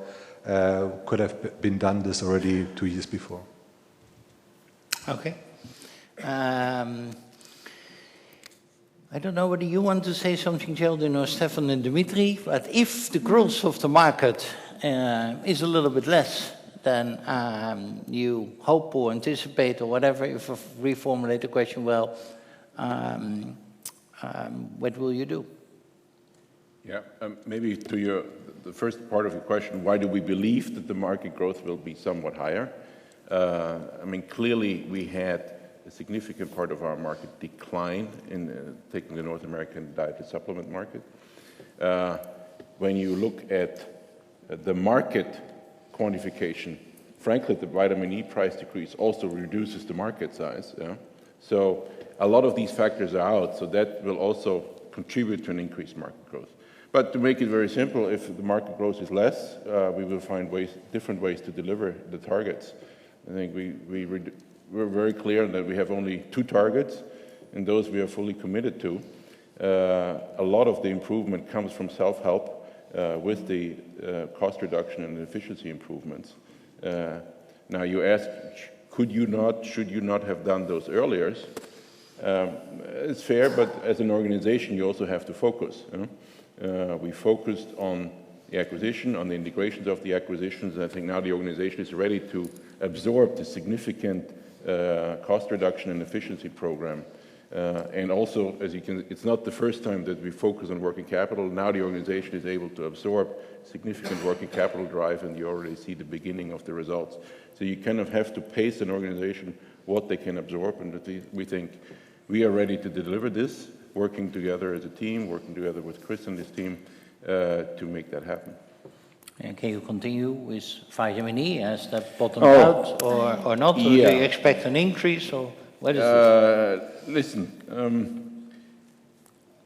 could have been done this already 2 years before? Okay. I don't know whether you want to say something, Geraldine, or Stefan and Dimitri, but if the growth of the market is a little bit less than you hope or anticipate or whatever, if I reformulate the question well, what will you do? Yeah, maybe to the first part of your question, why do we believe that the market growth will be somewhat higher? I mean, clearly we had a significant part of our market decline in taking the North American dietary supplement market. When you look at the market quantification, frankly, the vitamin E price decrease also reduces the market size. Yeah? So a lot of these factors are out, so that will also contribute to an increased market growth. But to make it very simple, if the market growth is less, we will find different ways to deliver the targets. I think we're very clear that we have only 2 targets, and those we are fully committed to. A lot of the improvement comes from self-help with the cost reduction and efficiency improvements. Now you ask, should you not have done those earlier? It's fair, but as an organization, you also have to focus. You know? We focused on the acquisition, on the integrations of the acquisitions. I think now the organization is ready to absorb the significant cost reduction and efficiency program. And also, as you can, it's not the first time that we focus on working capital. Now the organization is able to absorb significant working capital drive, and you already see the beginning of the results. So you kind of have to pace an organization what they can absorb, and we think we are ready to deliver this, working together as a team, working together with Chris and his team to make that happen. And can you continue with vitamin E? Has that bottomed out or not? Or Yeah. do you expect an increase, or what is it? Listen,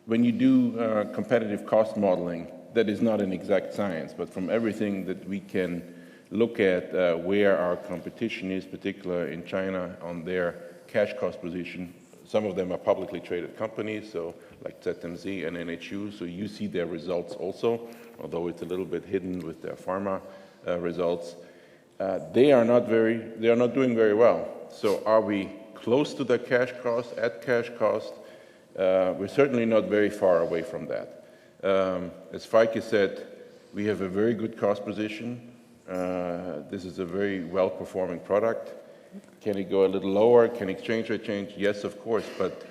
when you do competitive cost modeling, that is not an exact science, but from everything that we can look at where our competition is, particularly in China, on their cash cost position, some of them are publicly traded companies, so like ZMZ and NHU, so you see their results also, although it's a little bit hidden with their pharma results. They are not doing very well. So are we close to the cash cost, at cash cost? We're certainly not very far away from that. As Feike said, we have a very good cost position. This is a very well-performing product. Can it go a little lower? Can exchange rate change? Yes, of course, but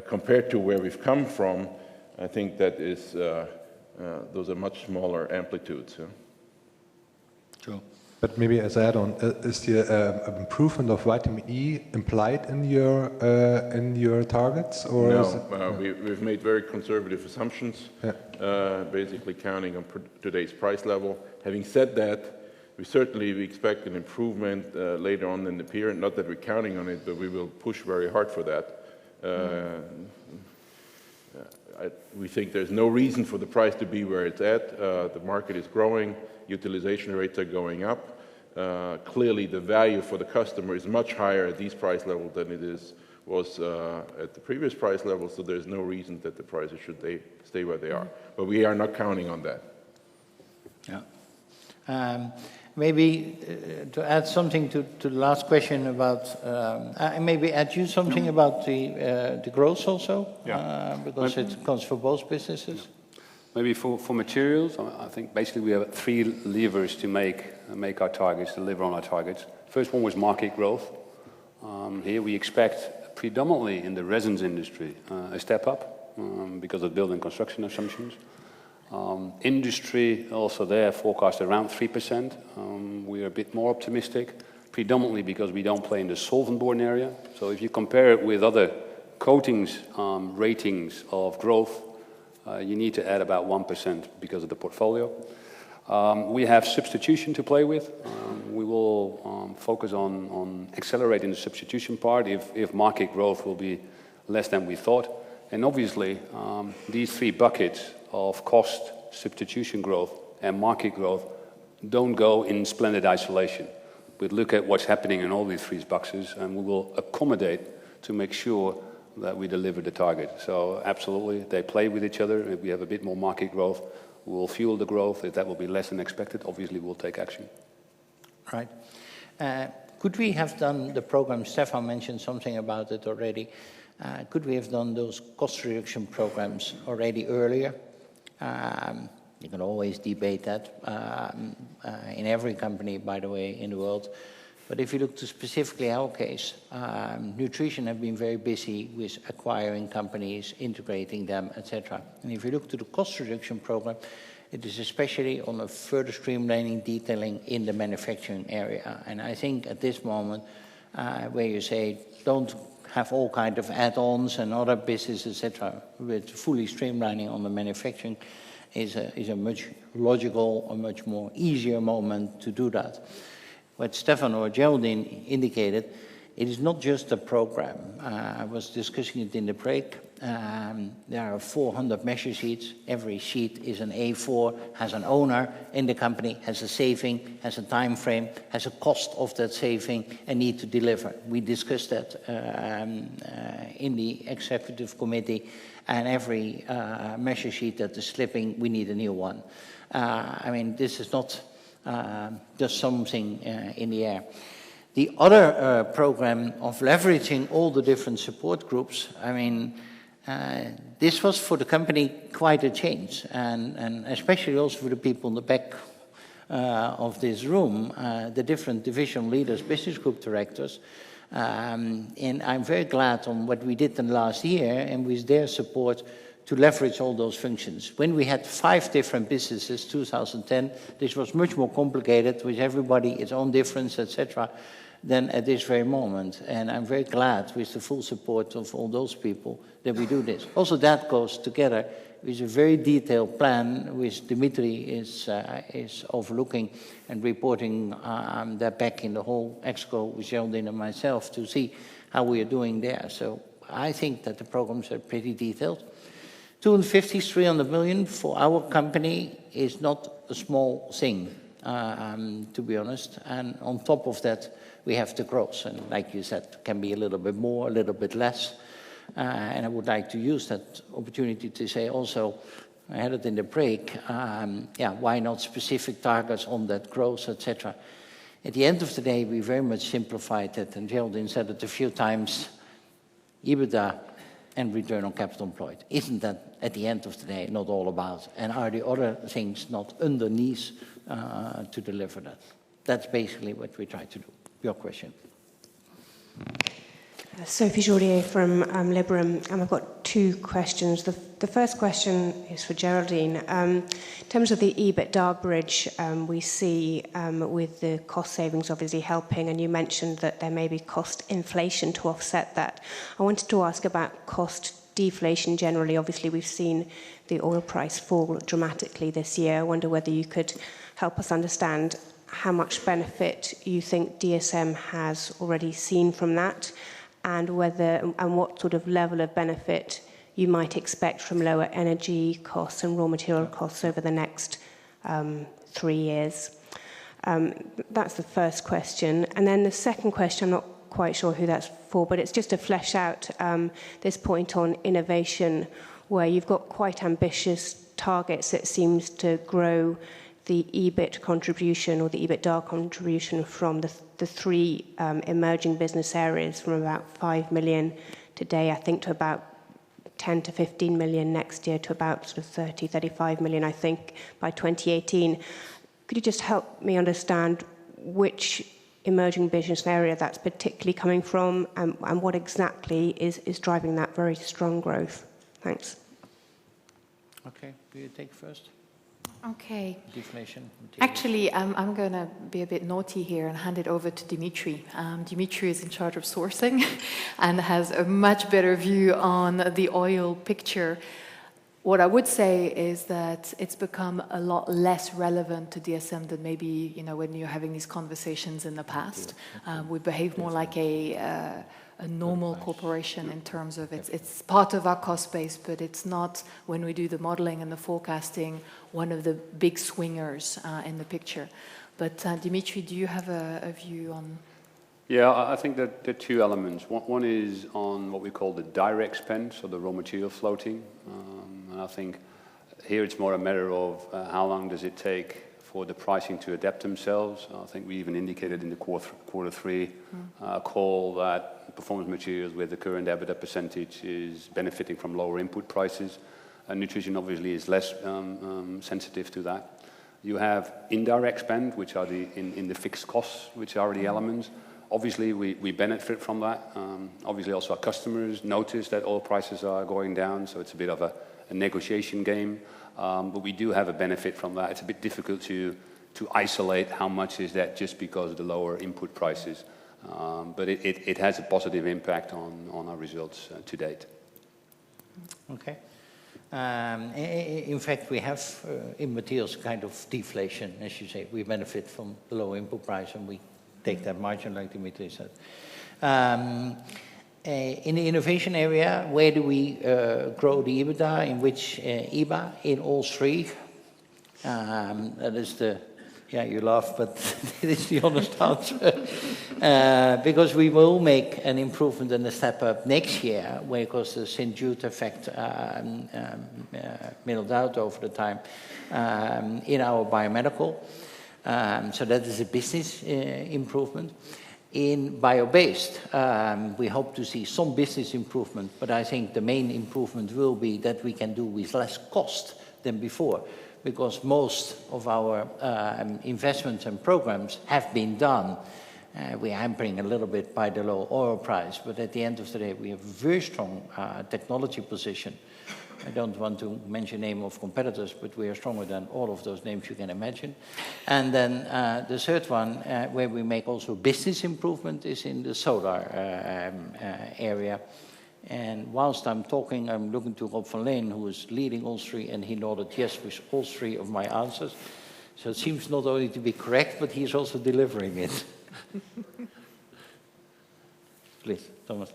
compared to where we've come from, I think that is, those are much smaller amplitudes. Yeah? True. But maybe as an add-on, is the improvement of vitamin E implied in your targets? Or no, we've made very conservative assumptions, basically counting on today's price level. Having said that, we expect an improvement later on in the period. Not that we're counting on it, but we will push very hard for that. We think there's no reason for the price to be where it's at. The market is growing, utilization rates are going up. Clearly, the value for the customer is much higher at these price levels than it was at the previous price level, so there's no reason that the prices should stay where they are. But we are not counting on that. Yeah. Maybe to add something to the last question about, maybe add you something about the growth also, because it comes for both businesses. Maybe for materials, I think basically we have 3 levers to make our targets, deliver on our targets. First one was market growth. Here we expect predominantly in the resins industry a step up because of building construction assumptions. Industry, also there, forecast around 3%. We are a bit more optimistic, predominantly because we don't play in the solvent-borne area. So if you compare it with other coatings ratings of growth, you need to add about 1% because of the portfolio. We have substitution to play with. We will focus on accelerating the substitution part if market growth will be less than we thought. And obviously, these three buckets of cost, substitution growth, and market growth don't go in splendid isolation. We look at what's happening in all these three boxes, and we will accommodate to make sure that we deliver the target. So absolutely, they play with each other. If we have a bit more market growth, we will fuel the growth. If that will be less than expected, obviously we'll take action. Right. Could we have done the program, Stefan mentioned something about it already, could we have done those cost reduction programs already earlier? You can always debate that in every company, by the way, in the world. But if you look to specifically our case, nutrition have been very busy with acquiring companies, integrating them, etc. And if you look to the cost reduction program, it is especially on a further streamlining, detailing in the manufacturing area. And I think at this moment, where you say, don't have all kind of add-ons and other business, etc., with fully streamlining on the manufacturing is a much logical, a much more easier moment to do that. What Stefan or Geraldine indicated, it is not just a program. I was discussing it in the break. There are 400 measure sheets. Every sheet is an A4, has an owner in the company, has a saving, has a time frame, has a cost of that saving, and need to deliver. We discussed that in the executive committee, and every measure sheet that is slipping, we need a new one. I mean, this is not just something in the air. The other program of leveraging all the different support groups, I mean, this was for the company quite a change, and especially also for the people in the back of this room, the different division leaders, business group directors. And I'm very glad on what we did in the last year and with their support to leverage all those functions. When we had 5 different businesses, 2010, this was much more complicated with everybody its own difference, etc., than at this very moment. And I'm very glad with the full support of all those people that we do this. Also, that goes together with a very detailed plan, which Dimitri is overlooking and reporting that back in the whole ExCo with Geraldine and myself to see how we are doing there. So I think that the programs are pretty detailed. 250, 300 million for our company is not a small thing, to be honest. And on top of that, we have the growth. And like you said, can be a little bit more, a little bit less. And I would like to use that opportunity to say also, I had it in the break, why not specific targets on that growth, etc. At the end of the day, we very much simplified it, and Geraldine said it a few times, EBITDA and return on capital employed. Isn't that, at the end of the day, not all about? And are the other things not underneath to deliver that? That's basically what we try to do. Your question. Sophie Jourdier from Liberum, and I've got 2 questions. The first question is for Geraldine. In terms of the EBITDA bridge, we see with the cost savings obviously helping, and you mentioned that there may be cost inflation to offset that. I wanted to ask about cost deflation generally. Obviously, we've seen the oil price fall dramatically this year. I wonder whether you could help us understand how much benefit you think DSM has already seen from that, and what sort of level of benefit you might expect from lower energy costs and raw material costs over the next 3 years. That's the first question. And then the second question, I'm not quite sure who that's for, but it's just to flesh out this point on innovation, where you've got quite ambitious targets that seems to grow the EBIT contribution or the EBITDA contribution from the 3 emerging business areas from about 5 million today, I think, to about 10 to 15 million next year, to about sort of 30, 35 million, I think, by 2018. Could you just help me understand which emerging business area that's particularly coming from, and what exactly is driving that very strong growth? Thanks. Okay, do you take first? Okay. Deflation. Actually, I'm going to be a bit naughty here and hand it over to Dimitri. Dimitri is in charge of sourcing and has a much better view on the oil picture. What I would say is that it's become a lot less relevant to DSM than maybe, when you're having these conversations in the past. We behave more like a normal corporation in terms of it's part of our cost base, but it's not, when we do the modeling and the forecasting, one of the big swingers in the picture. But Dimitri, do you have a view on? Yeah, I think that there are two elements. One is on what we call the direct spend, so the raw material floating. And I think here it's more a matter of how long does it take for the pricing to adapt themselves. I think we even indicated in the quarter three call that performance materials with the current EBITDA percentage is benefiting from lower input prices. And nutrition obviously is less sensitive to that. You have indirect spend, which are in the fixed costs, which are the elements. Obviously, we benefit from that. Obviously, also our customers notice that oil prices are going down, so it's a bit of a negotiation game. But we do have a benefit from that. It's a bit difficult to isolate how much is that just because of the lower input prices. But it has a positive impact on our results to date. Okay. In fact, we have in materials kind of deflation, as you say. We benefit from the low input price and we take that margin, like Dimitri said. In the innovation area, where do we grow the EBITDA? In which EBA? In all three. That is the, you laugh, but it is the honest answer. Because we will make an improvement and a step up next year, because the St. Jude effect milled out over the time in our biomedical. So that is a business improvement. In bio-based, we hope to see some business improvement, but I think the main improvement will be that we can do with less cost than before, because most of our investments and programs have been done. We are hampering a little bit by the low oil price, but at the end of the day, we have a very strong technology position. I don't want to mention the name of competitors, but we are stronger than all of those names you can imagine. And then the third one, where we make also business improvement, is in the solar area. And whilst I'm talking, I'm looking to Rob van Leen, who is leading all three, and he nodded yes with all three of my answers. So it seems not only to be correct, but he's also delivering it. Please, Thomas.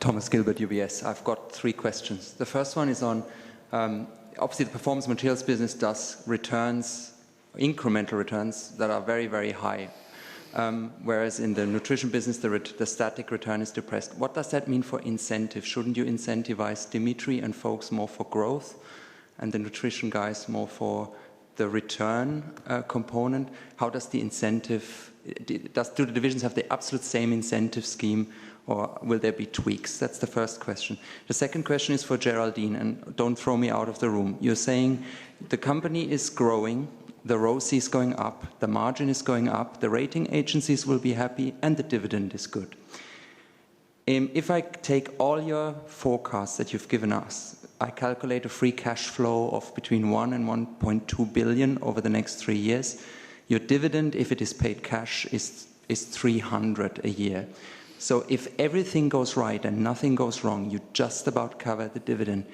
Thomas Gilbert, UBS. I've got three questions. The first one is on, obviously the performance materials business does returns, incremental returns that are very, very high. Whereas in the nutrition business, the static return is depressed. What does that mean for incentive? Shouldn't you incentivize Dimitri and folks more for growth and the nutrition guys more for the return component? How does the incentive, do the divisions have the absolute same incentive scheme, or will there be tweaks? That's the first question. The second question is for Geraldine, and don't throw me out of the room. You're saying the company is growing, the ROCE is going up, the margin is going up, the rating agencies will be happy, and the dividend is good. If I take all your forecasts that you've given us, I calculate a free cash flow of between 1 and 1.2 billion over the next 3 years. Your dividend, if it is paid cash, is 300 a year. So if everything goes right and nothing goes wrong, you just about cover the dividend.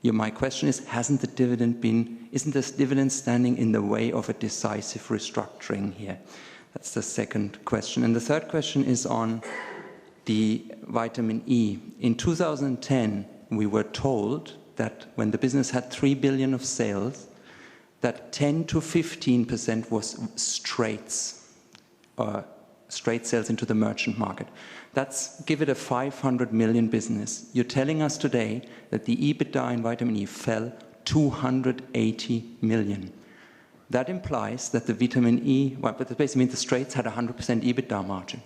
My question is, isn't this dividend standing in the way of a decisive restructuring here? That's the second question. And the third question is on the vitamin E. In 2010, we were told that when the business had 3 billion of sales, that 10 to 15% was straight sales into the merchant market. Give it a 500 million business. You're telling us today that the EBITDA in vitamin E fell 280 million. That implies that the vitamin E, but that basically means the straights had 100% EBITDA margin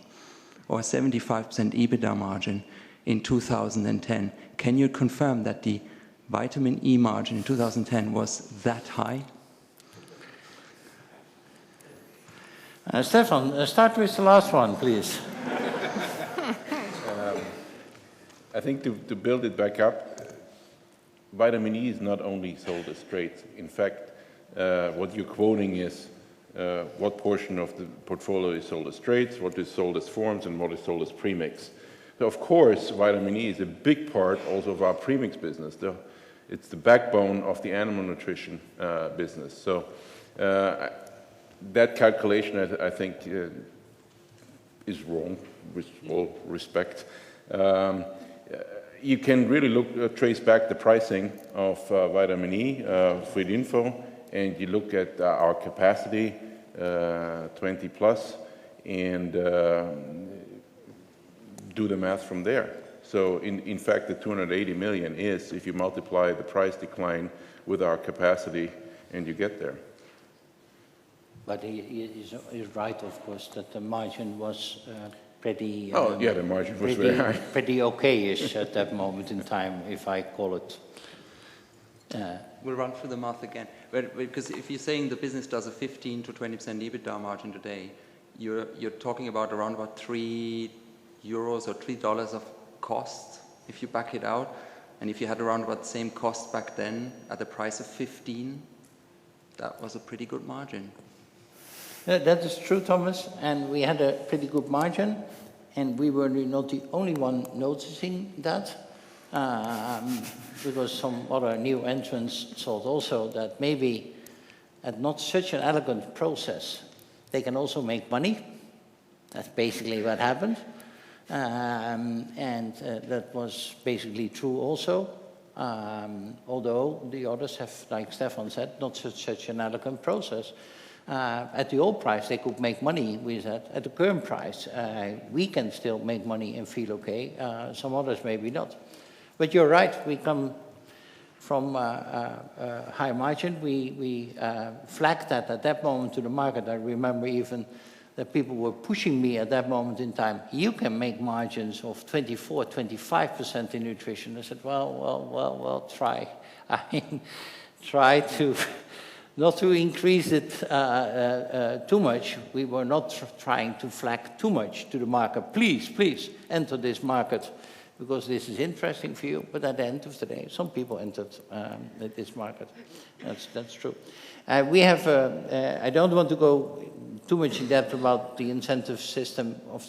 or 75% EBITDA margin in 2010. Can you confirm that the vitamin E margin in 2010 was that high? Stefan, start with the last one, please. I think to build it back up, vitamin E is not only sold as straight. In fact, what you're quoting is what portion of the portfolio is sold as straights, what is sold as forms, and what is sold as premix. So of course, vitamin E is a big part also of our premix business. It's the backbone of the animal nutrition business. So that calculation, I think, is wrong, with all respect. You can really trace back the pricing of vitamin E, Feedinfo, and you look at our capacity, 20 plus, and do the math from there. So in fact, the 280 million is, if you multiply the price decline with our capacity, and you get there. But he is right, of course, that the margin was pretty... yeah, the margin was very high. Pretty okay-ish at that moment in time, if I call it. We'll run through the math again. Because if you're saying the business does a 15 to 20% EBITDA margin today, you're talking about around about €3 or $3 of cost if you back it out. And if you had around about the same cost back then at the price of 15, that was a pretty good margin. That is true, Thomas, and we had a pretty good margin, and we were not the only one noticing that, because some other new entrants thought also that maybe at not such an elegant process, they can also make money. That's basically what happened, and that was basically true also, although the others have, like Stefan said, not such an elegant process. At the old price, they could make money with that. At the current price, we can still make money and feel okay. Some others maybe not. But you're right, we come from a high margin. We flagged that at that moment to the market. I remember even that people were pushing me at that moment in time. You can make margins of 24, 25% in nutrition. I said, well, try. I mean, try to... Not to increase it too much. We were not trying to flag too much to the market. Please, enter this market because this is interesting for you. But at the end of the day, some people entered this market. That's true. We have, I don't want to go too much in depth about the incentive system of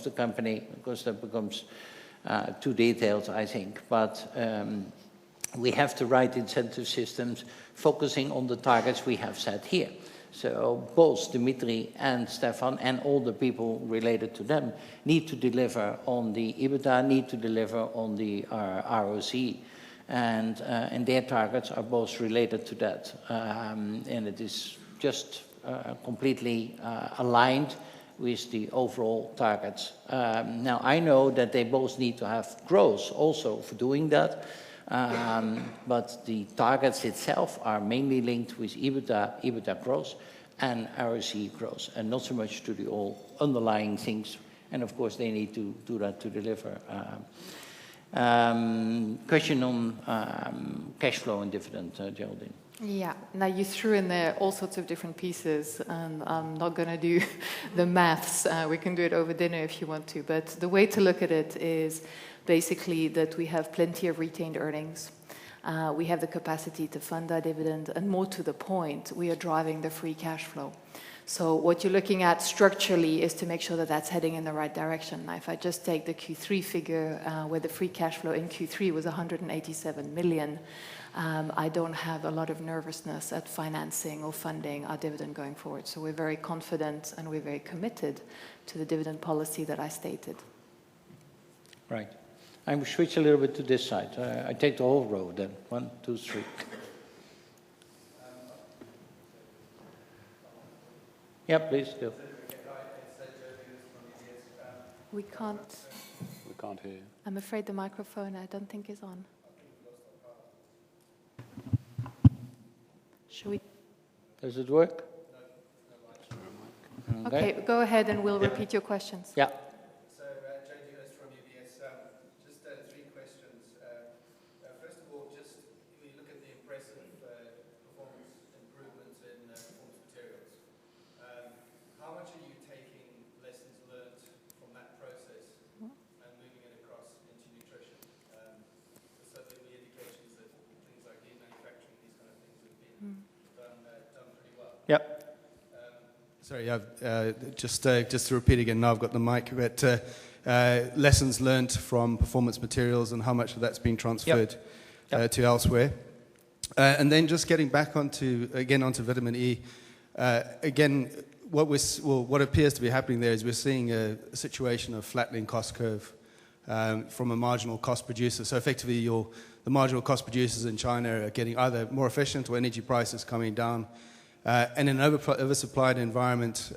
the company because that becomes too detailed, I think. But we have the right incentive systems focusing on the targets we have set here. So both Dimitri and Stefan and all the people related to them need to deliver on the EBITDA, need to deliver on the ROC. And their targets are both related to that. And it is just completely aligned with the overall targets. Now, I know that they both need to have growth also for doing that. But the targets itself are mainly linked with EBITDA growth and ROC growth, and not so much to the all underlying things. And of course, they need to do that to deliver. Question on cash flow and dividend, Geraldine. Yeah, now you threw in there all sorts of different pieces, and I'm not going to do the maths. We can do it over dinner if you want to. But the way to look at it is basically that we have plenty of retained earnings. We have the capacity to fund our dividend, and more to the point, we are driving the free cash flow. So what you're looking at structurally is to make sure that that's heading in the right direction. Now, if I just take the Q3 figure, where the free cash flow in Q3 was 187 million, I don't have a lot of nervousness at financing or funding our dividend going forward. So we're very confident and we're very committed to the dividend policy that I stated. Right. I will switch a little bit to this side. I take the whole row then. 1, 2, 3. Yeah, please do. We can't hear you. I'm afraid the microphone, I don't think, is on. Should we? Does it work? Okay, go ahead and we'll repeat your questions. Yeah. Sorry, just to repeat again, now I've got the mic, but lessons learned from performance materials and how much of that's been transferred to elsewhere. And then just getting back onto vitamin E, again, what appears to be happening there is we're seeing a situation of flattening cost curve from a marginal cost producer. So effectively, the marginal cost producers in China are getting either more efficient or energy prices coming down. And in an oversupplied environment,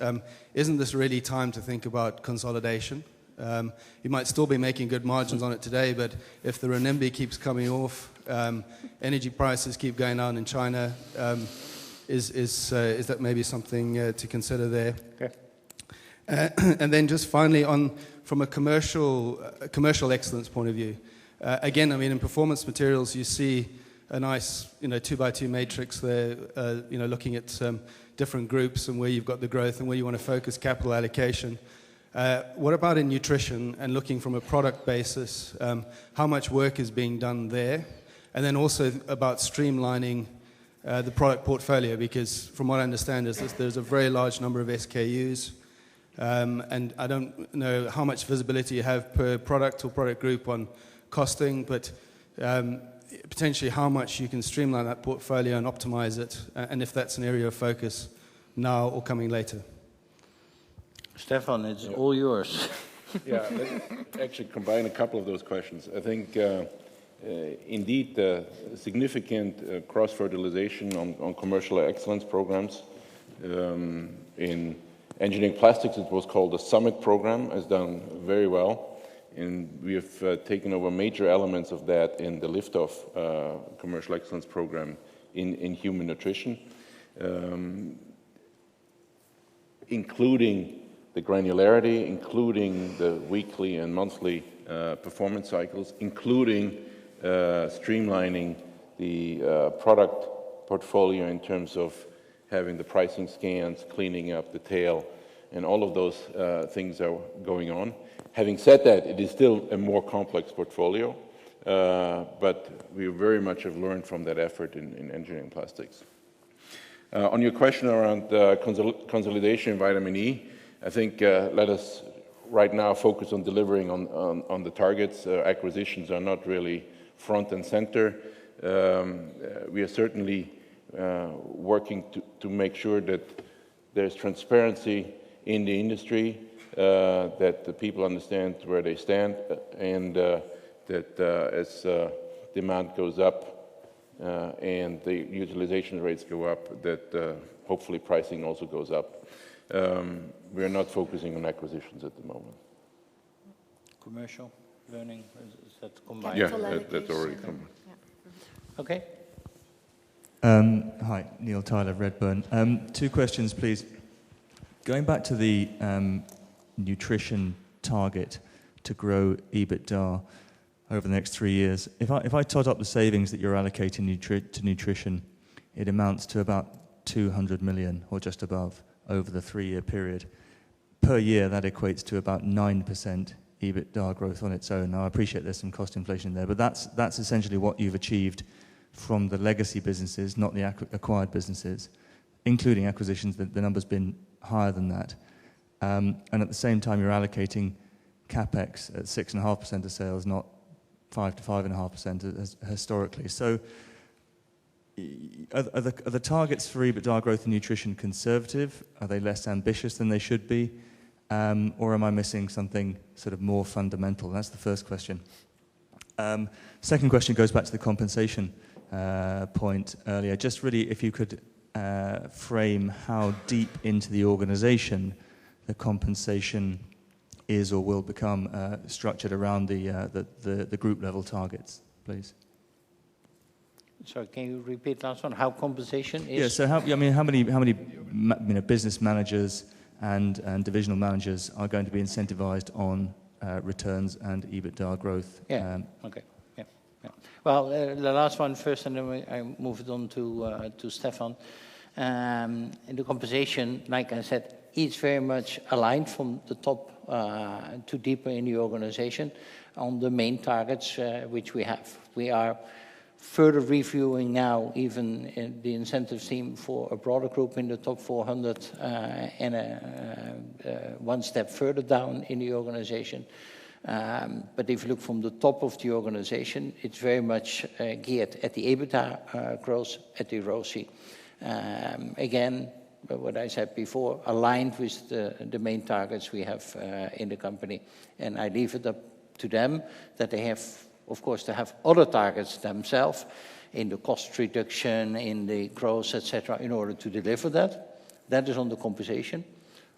isn't this really time to think about consolidation? You might still be making good margins on it today, but if the renminbi keeps coming off, energy prices keep going down in China, is that maybe something to consider there? Okay. And then just finally, from a commercial excellence point of view, again, I mean, in performance materials, you see a nice, 2x2 matrix there, looking at different groups and where you've got the growth and where you want to focus capital allocation. What about in nutrition and looking from a product basis? How much work is being done there? And then also about streamlining the product portfolio, because from what I understand is there's a very large number of SKUs, and I don't know how much visibility you have per product or product group on costing, but potentially how much you can streamline that portfolio and optimize it, and if that's an area of focus now or coming later. Stefan, it's all yours. Yeah, let's actually combine a couple of those questions. I think indeed significant cross-fertilization on commercial excellence programs. In engineering plastics, it was called the Summit program, has done very well. And we have taken over major elements of that in the Liftoff commercial excellence program in human nutrition, including the granularity, including the weekly and monthly performance cycles, including streamlining the product portfolio in terms of having the pricing scans, cleaning up the tail, and all of those things are going on. Having said that, it is still a more complex portfolio, but we very much have learned from that effort in engineering plastics. On your question around consolidation in vitamin E, I think let us right now focus on delivering on the targets. Acquisitions are not really front and center. We are certainly working to make sure that there's transparency in the industry, that the people understand where they stand, and that as demand goes up and the utilization rates go up, that hopefully pricing also goes up. We are not focusing on acquisitions at the moment. Commercial learning, is that combined? Yeah, that's already combined. Yeah. Okay. Hi, Neil Tyler, Redburn. Two questions, please. Going back to the nutrition target to grow EBITDA over the next 3 years, if I tot up the savings that you're allocating to nutrition, it amounts to about 200 million or just above over the 3-year period. Per year, that equates to about 9% EBITDA growth on its own. Now, I appreciate there's some cost inflation there, but that's essentially what you've achieved from the legacy businesses, not the acquired businesses, including acquisitions. The number's been higher than that. And at the same time, you're allocating capex at 6.5% of sales, not 5 to 5.5% historically. So are the targets for EBITDA growth in nutrition conservative? Are they less ambitious than they should be? Or am I missing something sort of more fundamental? That's the first question. Second question goes back to the compensation point earlier. Just really, if you could frame how deep into the organization the compensation is or will become structured around the group level targets, please. Sorry, can you repeat last one? How compensation is? Yeah. So how many business managers and divisional managers are going to be incentivized on returns and EBITDA growth? Yeah. Okay. Yeah. Well, the last one first, and then I move it on to Stefan. And the compensation, like I said, is very much aligned from the top to deeper in the organization on the main targets which we have. We are further reviewing now even in the incentive scheme for a broader group in the top 400 and one step further down in the organization. But if you look from the top of the organization, it's very much geared at the EBITDA growth, at the ROCE. Again, what I said before, aligned with the main targets we have in the company. And I leave it up to them that they have, of course, to have other targets themselves in the cost reduction, in the growth, etc., in order to deliver that. That is on the compensation.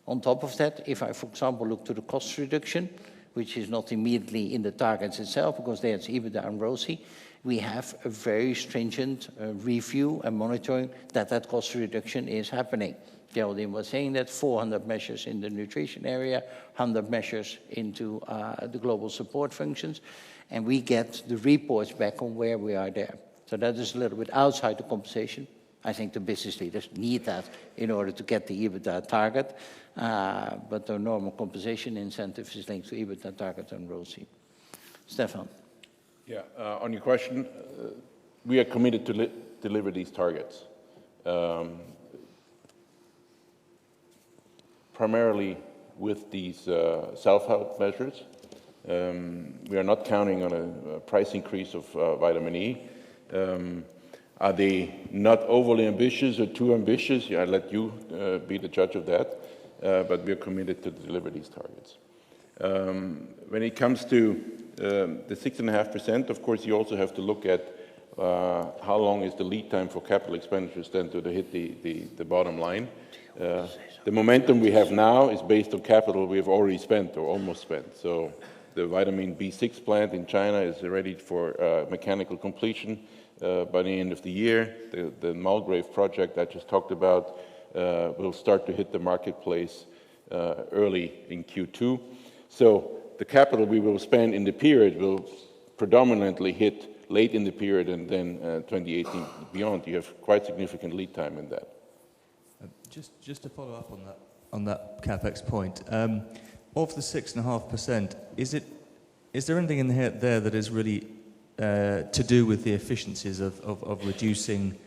On top of that, if I, for example, look to the cost reduction, which is not immediately in the targets itself, because there's EBITDA and ROCE, we have a very stringent review and monitoring that that cost reduction is happening. Geraldine was saying that 400 measures in the nutrition area, 100 measures into the global support functions, and we get the reports back on where we are there. So that is a little bit outside the compensation. I think the business leaders need that in order to get the EBITDA target, but the normal compensation incentive is linked to EBITDA target and ROCE. Stefan. Yeah, on your question, we are committed to deliver these targets. Primarily with these self-help measures. We are not counting on a price increase of vitamin E. Are they not overly ambitious or too ambitious? Yeah, I'll let you be the judge of that, but we are committed to deliver these targets. When it comes to the 6.5%, of course, you also have to look at how long is the lead time for capital expenditures then to hit the bottom line. The momentum we have now is based on capital we have already spent or almost spent. So the vitamin B6 plant in China is ready for mechanical completion by the end of the year. The Mulgrave project I just talked about will start to hit the marketplace early in Q2. So the capital we will spend in the period will predominantly hit late in the period and then 2018 beyond. You have quite significant lead time in that. Just to follow up on that capex point, of the 6.5%, is there anything in there that is really to do with the efficiencies of reducing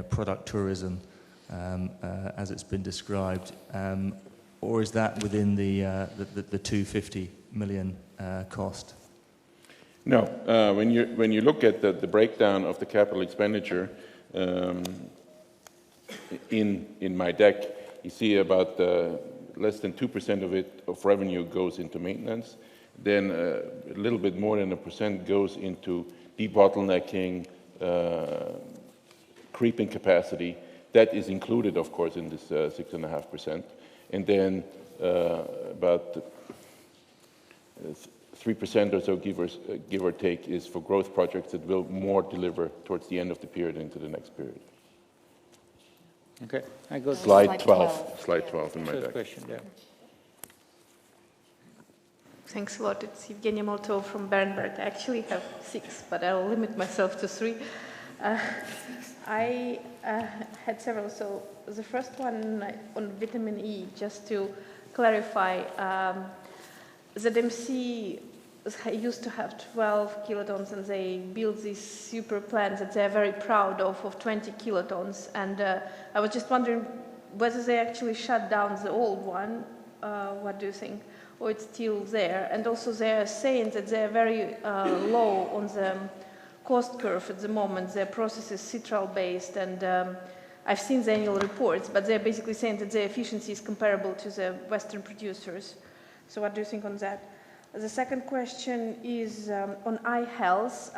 product tourism as it's been described, or is that within the 250 million cost? No, when you look at the breakdown of the capital expenditure in my deck, you see about less than 2% of it of revenue goes into maintenance. Then a little bit more than 1% goes into debottlenecking, creeping capacity. That is included, of course, in this 6.5%. And then about 3% or so, give or take, is for growth projects that will more deliver towards the end of the period into the next period. Okay, I go to slide 12. Slide 12 in my deck. Question there. Thanks a lot. It's Evgenia Moltova from Berenberg. I actually have 6, but I'll limit myself to 3. I had several. So the first one on vitamin E, just to clarify, ZMC used to have 12 kilotons, and they built this super plant that they're very proud of 20 kilotons. And I was just wondering whether they actually shut down the old one. What do you think? Or it's still there? And also they're saying that they're very low on the cost curve at the moment. Their process is citral-based, and I've seen the annual reports, but they're basically saying that their efficiency is comparable to the Western producers. So what do you think on that? The second question is on eye health.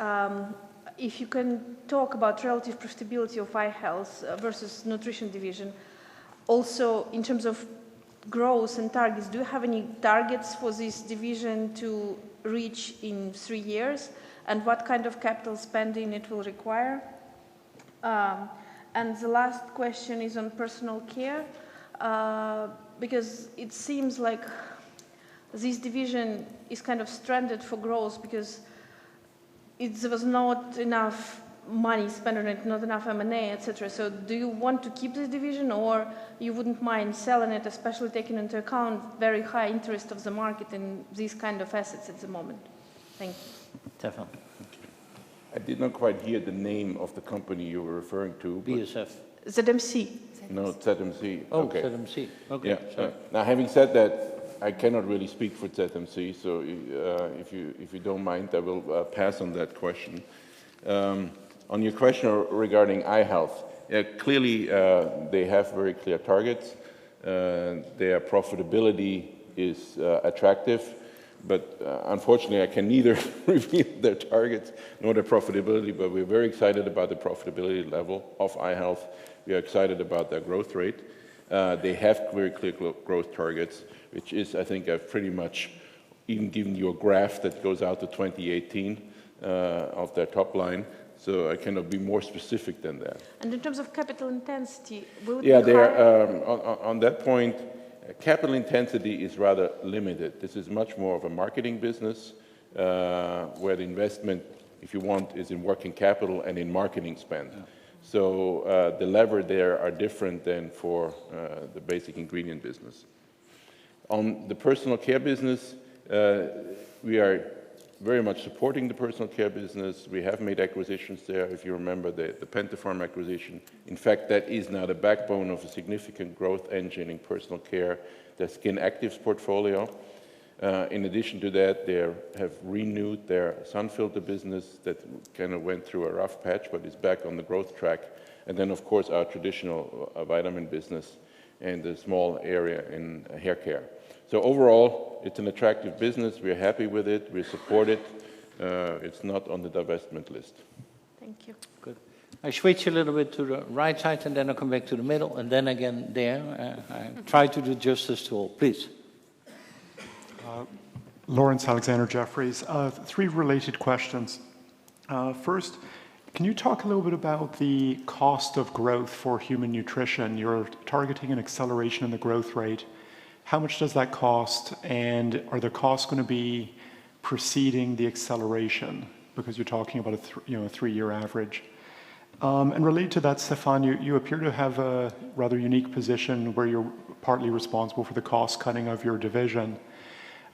If you can talk about relative profitability of eye health versus nutrition division. Also, in terms of growth and targets, do you have any targets for this division to reach in 3 years? And what kind of capital spending it will require? And the last question is on personal care, because it seems like this division is kind of stranded for growth because there was not enough money spent on it, not enough M&A, etc. So do you want to keep this division, or you wouldn't mind selling it, especially taking into account very high interest of the market in these kind of assets at the moment? Thank you. Stefan. I did not quite hear the name of the company you were referring to. BSF. ZMC. No, ZMC. Oh, okay. ZMC. Okay. Yeah. Now, having said that, I cannot really speak for ZMC, so if you don't mind, I will pass on that question. On your question regarding eye health, clearly they have very clear targets. Their profitability is attractive, but unfortunately I can neither reveal their targets nor their profitability, but we're very excited about the profitability level of eye health. We are excited about their growth rate. They have very clear growth targets, which is, I think, I've pretty much even given you a graph that goes out to 2018 of their top line. So I cannot be more specific than that. And in terms of capital intensity, will it yeah, be higher? On that point, capital intensity is rather limited. This is much more of a marketing business where the investment, if you want, is in working capital and in marketing spend. Yeah. So the lever there are different than for the basic ingredient business. On the personal care business, we are very much supporting the personal care business. We have made acquisitions there. If you remember the Pentafarm acquisition, in fact, that is now the backbone of a significant growth engine in personal care, the Skin Actives portfolio. In addition to that, they have renewed their sun filter business that kind of went through a rough patch, but is back on the growth track. And then, of course, our traditional vitamin business and the small area in hair care. So overall, it's an attractive business. We're happy with it. We support it. It's not on the divestment list. Thank you. Good. I switch a little bit to the right side, and then I'll come back to the middle, and then again there. I try to do justice to all. Please. Lawrence Alexander Jeffries. 3 related questions. First, can you talk a little bit about the cost of growth for human nutrition? You're targeting an acceleration in the growth rate. How much does that cost, and are the costs going to be preceding the acceleration? Because you're talking about a 3-year average. And related to that, Stefan, you appear to have a rather unique position where you're partly responsible for the cost cutting of your division,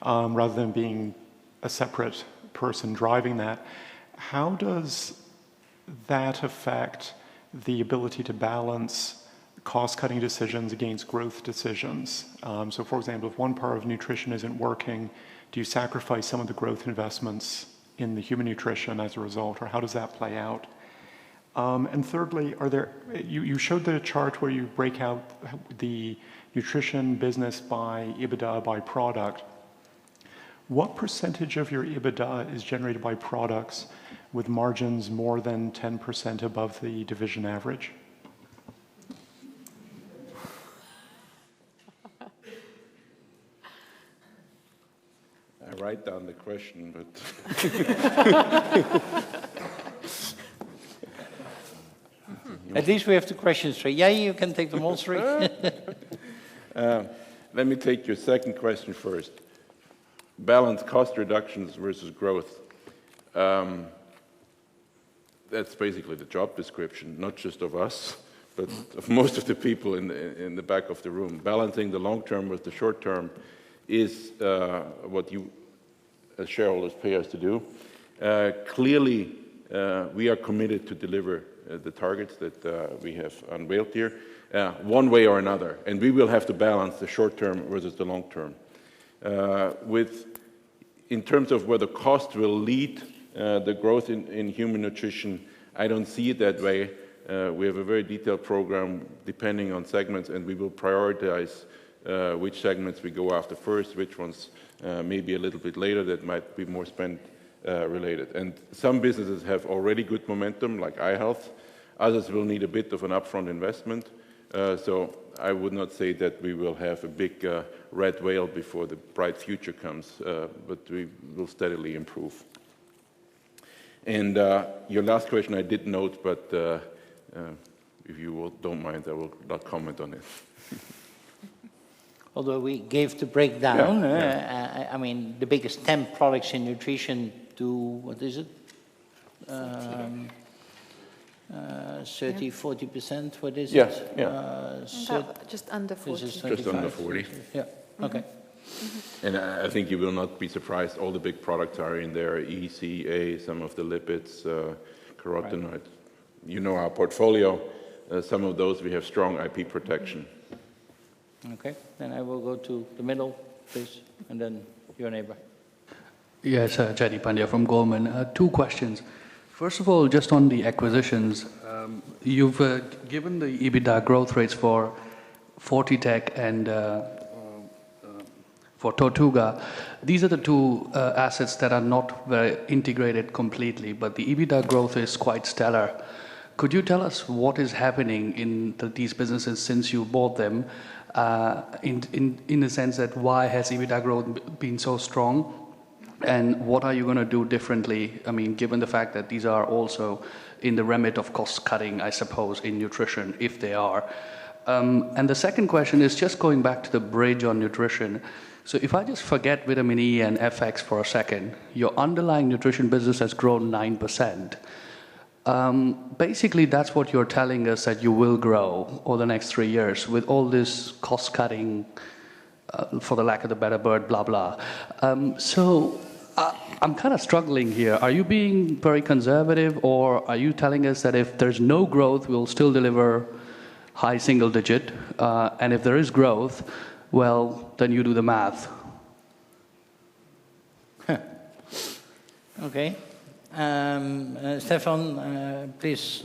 rather than being a separate person driving that. How does that affect the ability to balance cost-cutting decisions against growth decisions? So, for example, if one part of nutrition isn't working, do you sacrifice some of the growth investments in the human nutrition as a result, or how does that play out? And thirdly, you showed the chart where you break out the nutrition business by EBITDA by product. What percentage of your EBITDA is generated by products with margins more than 10% above the division average? I write down the question, but... At least we have 2 questions straight. Yeah, you can take them all straight. Let me take your second question first. Balance cost reductions versus growth. That's basically the job description, not just of us, but of most of the people in the back of the room. Balancing the long term with the short term is what you as shareholders pay us to do. Clearly, we are committed to deliver the targets that we have unveiled here, one way or another, and we will have to balance the short term versus the long term. In terms of where the cost will lead the growth in human nutrition, I don't see it that way. We have a very detailed program depending on segments, and we will prioritize which segments we go after first, which ones maybe a little bit later that might be more spend related. And some businesses have already good momentum, like eye health. Others will need a bit of an upfront investment. So I would not say that we will have a big red whale before the bright future comes, but we will steadily improve. And your last question I did note, but if you don't mind, I will not comment on it. Although we gave the breakdown, I mean, the biggest 10 products in nutrition do, what is it? 30-40%, what is it? Just under 40. Just under 40. Yeah, okay. And I think you will not be surprised, all the big products are in there, ECA, some of the lipids, carotenoids. Right. You know our portfolio, some of those we have strong IP protection. Okay, then I will go to the middle, please, and then your neighbor. Yes, Jaideep Pandya from Goldman. Two questions. First of all, just on the acquisitions, you've given the EBITDA growth rates for Fortitech and for Tortuga. These are the two assets that are not very integrated completely, but the EBITDA growth is quite stellar. Could you tell us what is happening in these businesses since you bought them, in the sense that why has EBITDA growth been so strong? And what are you going to do differently? I mean, given the fact that these are also in the remit of cost cutting, I suppose, in nutrition, if they are. And the second question is just going back to the bridge on nutrition. So if I just forget vitamin E and FX for a second, your underlying nutrition business has grown 9%. Basically, that's what you're telling us that you will grow over the next 3 years with all this cost cutting, for the lack of the better word, blah, blah. So I'm kind of struggling here. Are you being very conservative, or are you telling us that if there's no growth, we'll still deliver high single digit, and if there is growth, well, then you do the math? Okay. Stefan, please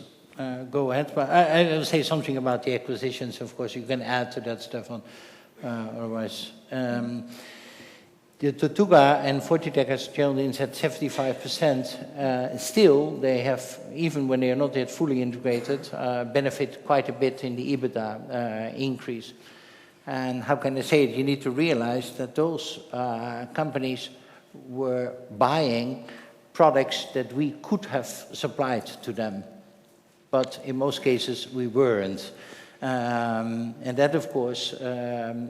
go ahead. But I will say something about the acquisitions. Of course, you can add to that, Stefan. Otherwise, the Tortuga and Fortitech, as Geraldine said, 75%. Still, they have, even when they are not yet fully integrated, benefit quite a bit in the EBITDA increase. And how can I say it? You need to realize that those companies were buying products that we could have supplied to them, but in most cases we weren't. And that, of course,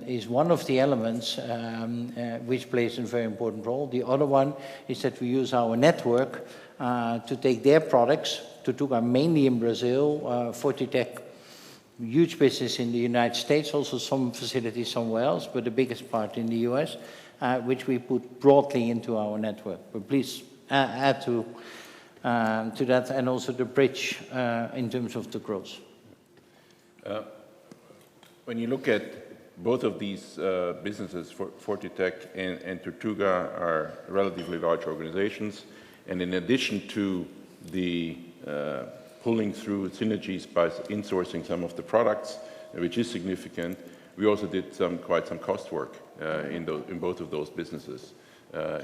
is one of the elements which plays a very important role. The other one is that we use our network to take their products, Tortuga mainly in Brazil, Fortitech, huge business in the United States, also some facilities somewhere else, but the biggest part in the US, which we put broadly into our network. But please add to that, and also the bridge in terms of the growth. When you look at both of these businesses, Fortitech and Tortuga are relatively large organizations, and in addition to the pulling through synergies by insourcing some of the products, which is significant, we also did quite some cost work in both of those businesses.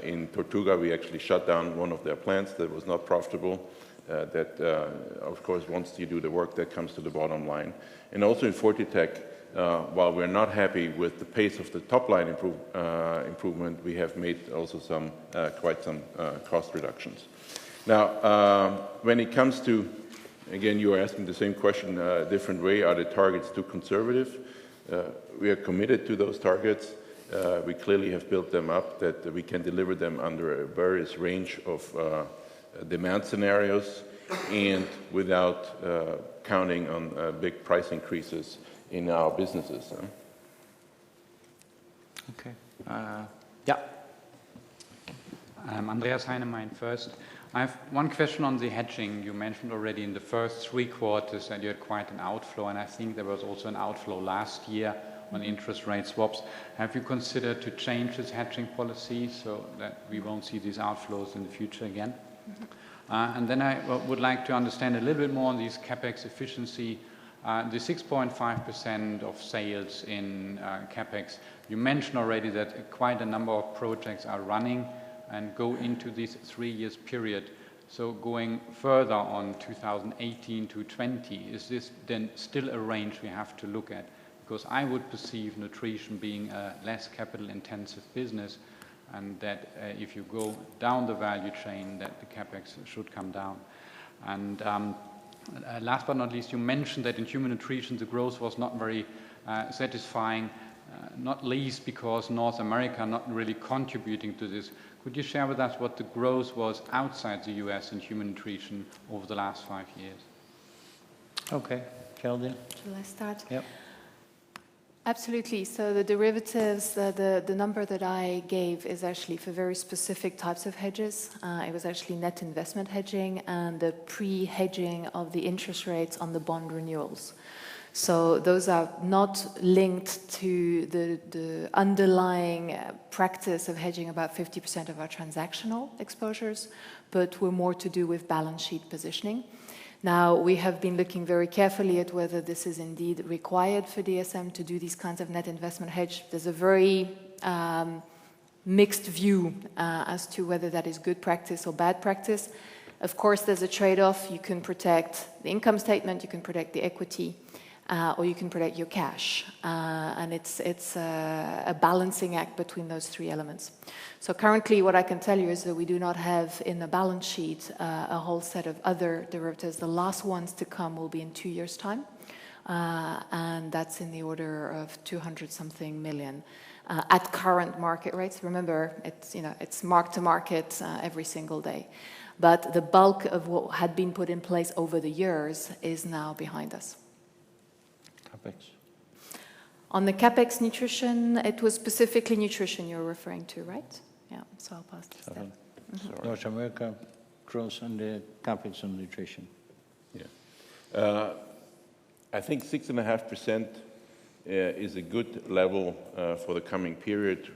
In Tortuga, we actually shut down one of their plants that was not profitable. Of course, once you do the work, that comes to the bottom line. And also in Fortitech, while we're not happy with the pace of the top line improvement, we have made also quite some cost reductions. Now, when it comes to, again, you are asking the same question a different way, are the targets too conservative? We are committed to those targets. We clearly have built them up that we can deliver them under a various range of demand scenarios and without counting on big price increases in our businesses. Okay. Yeah. Andreas Heinemein first. I have one question on the hedging. You mentioned already in the first 3 quarters that you had quite an outflow, and I think there was also an outflow last year on interest rate swaps. Have you considered to change this hedging policy so that we won't see these outflows in the future again? Mm-hmm. And then I would like to understand a little bit more on these capex efficiency. The 6.5% of sales in capex, you mentioned already that quite a number of projects are running and go into this 3 years period. So going further on 2018 to 20, is this then still a range we have to look at? Because I would perceive nutrition being a less capital intensive business, and that if you go down the value chain, that the capex should come down. And last but not least, you mentioned that in human nutrition the growth was not very satisfying, not least because North America not really contributing to this. Could you share with us what the growth was outside the US in human nutrition over the last 5 years? Okay, Geraldine. Shall I start? Yep. Absolutely. So the derivatives, the number that I gave is actually for very specific types of hedges. It was actually net investment hedging and the pre-hedging of the interest rates on the bond renewals. So those are not linked to the underlying practice of hedging about 50% of our transactional exposures, but were more to do with balance sheet positioning. Now, we have been looking very carefully at whether this is indeed required for DSM to do these kinds of net investment hedge. There's a very mixed view as to whether that is good practice or bad practice. Of course, there's a trade-off. You can protect the income statement, you can protect the equity, or you can protect your cash. And it's a balancing act between those three elements. So currently what I can tell you is that we do not have in the balance sheet a whole set of other derivatives. The last ones to come will be in 2 years' time. And that's in the order of 200-something million at current market rates. Remember, it's mark to market every single day. But the bulk of what had been put in place over the years is now behind us. Capex. On the capex nutrition, it was specifically nutrition you're referring to, right? Yeah, so I'll pass to Steph. North America growth and the capex on nutrition. Yeah. I think 6.5% is a good level for the coming period,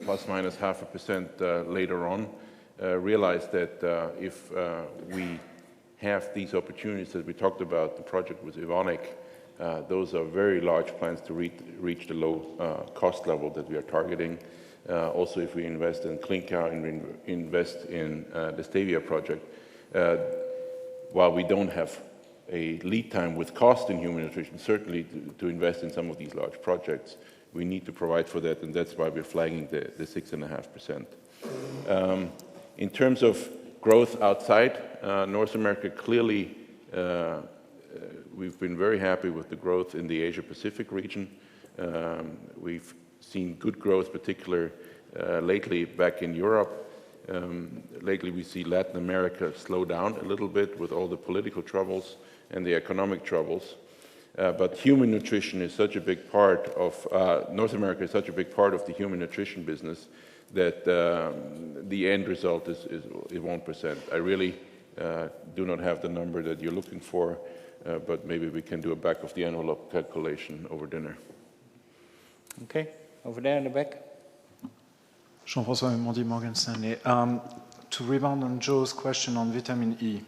plus minus 0.5% later on. Realize that if we have these opportunities that we talked about, the project with Evonik, those are very large plans to reach the low cost level that we are targeting. Also, if we invest in Klinka and we invest in the Stevia project, while we don't have a lead time with cost in human nutrition, certainly to invest in some of these large projects, we need to provide for that, and that's why we're flagging the 6.5%. In terms of growth outside North America, clearly we've been very happy with the growth in the Asia-Pacific region. We've seen good growth, particularly lately back in Europe. Lately we see Latin America slow down a little bit with all the political troubles and the economic troubles. But human nutrition is such a big part of, North America is such a big part of the human nutrition business that the end result is 1%. I really do not have the number that you're looking for, but maybe we can do a back of the envelope calculation over dinner. Okay, over there in the back. Jean-François Mondi, Morgan Stanley. To rebound on Joe's question on vitamin E,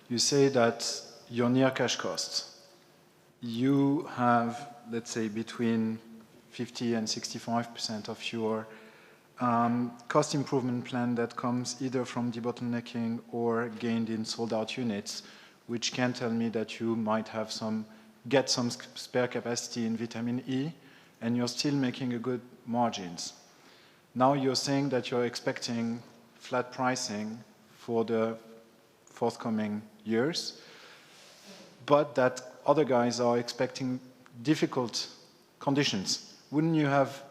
you say that your near cash costs, you have, let's say, between 50 and 65% of your cost improvement plan that comes either from debottlenecking or gained in sold out units, which can tell me that you might have get some spare capacity in vitamin E, and you're still making a good margins. Now you're saying that you're expecting flat pricing for the forthcoming years, but that other guys are expecting difficult conditions. Wouldn't you have,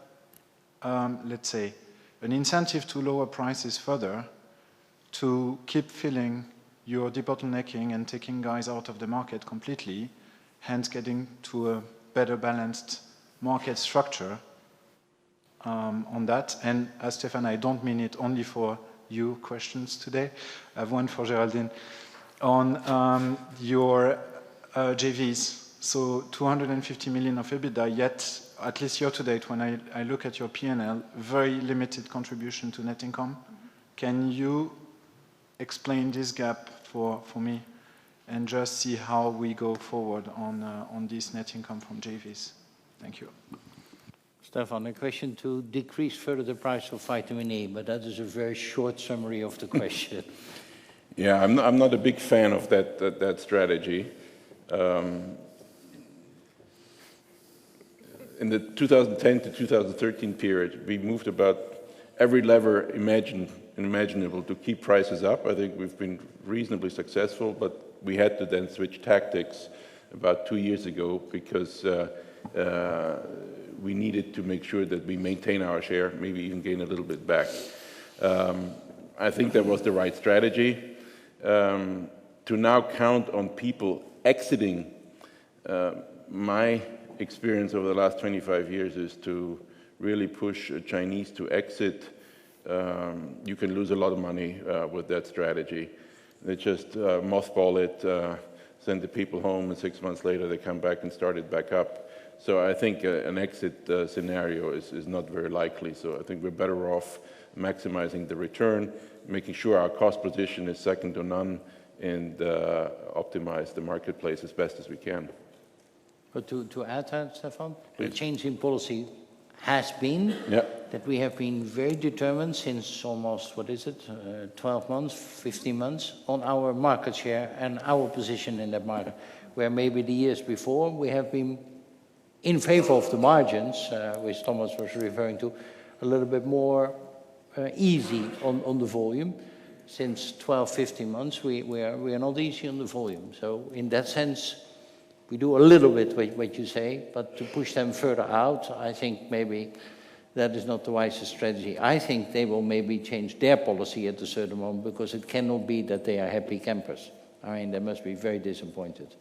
let's say, an incentive to lower prices further to keep filling your debottlenecking and taking guys out of the market completely, hence getting to a better balanced market structure on that? And as Stefan, I don't mean it only for you questions today. I have one for Geraldine. On your JVs, so 250 million of EBITDA, yet at least year to date, when I look at your P&L, very limited contribution to net income. Can you explain this gap for me and just see how we go forward on this net income from JVs? Thank you. Stefan, a question to decrease further the price of vitamin E, but that is a very short summary of the question. Yeah, I'm not a big fan of that strategy. In the 2010 to 2013 period, we moved about every lever imaginable to keep prices up. I think we've been reasonably successful, but we had to then switch tactics about 2 years ago because we needed to make sure that we maintain our share, maybe even gain a little bit back. I think that was the right strategy. To now count on people exiting my experience over the last 25 years is to really push Chinese to exit. You can lose a lot of money with that strategy. They just mothball it, send the people home, and 6 months later they come back and start it back up. So I think an exit scenario is not very likely. So I think we're better off maximizing the return, making sure our cost position is second to none, and optimize the marketplace as best as we can. But to add that, Stefan, the change in policy has been that we have been very determined since almost, 12 months, 15 months, on our market share and our position in that market, where maybe the years before we have been in favor of the margins, which Thomas was referring to, a little bit more easy on the volume. Since 12, 15 months, we are not easy on the volume. So in that sense, we do a little bit what you say, but to push them further out, I think maybe that is not the wisest strategy. I think they will maybe change their policy at a certain moment, because it cannot be that they are happy campers. I mean, they must be very disappointed.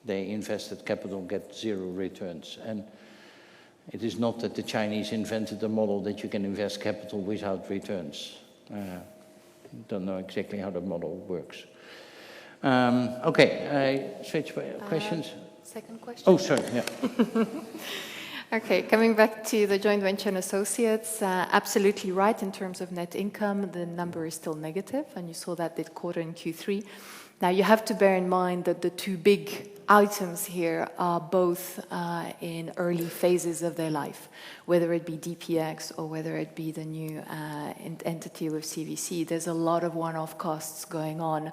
They invested capital, get zero returns. And it is not that the Chinese invented a model that you can invest capital without returns. Don't know exactly how the model works. Okay, I switch questions. Second question. Oh, sorry, yeah. Okay, coming back to the joint venture and associates, absolutely right in terms of net income, the number is still negative, and you saw that this quarter in Q3. Now, you have to bear in mind that the two big items here are both in early phases of their life, whether it be DPX or whether it be the new entity with CVC. There's a lot of one-off costs going on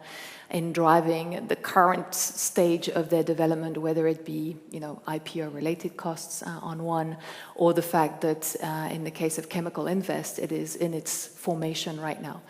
in driving the current stage of their development, whether it be, IPO-related costs on one, or the fact that in the case of Chemical Invest, it is in its formation right now.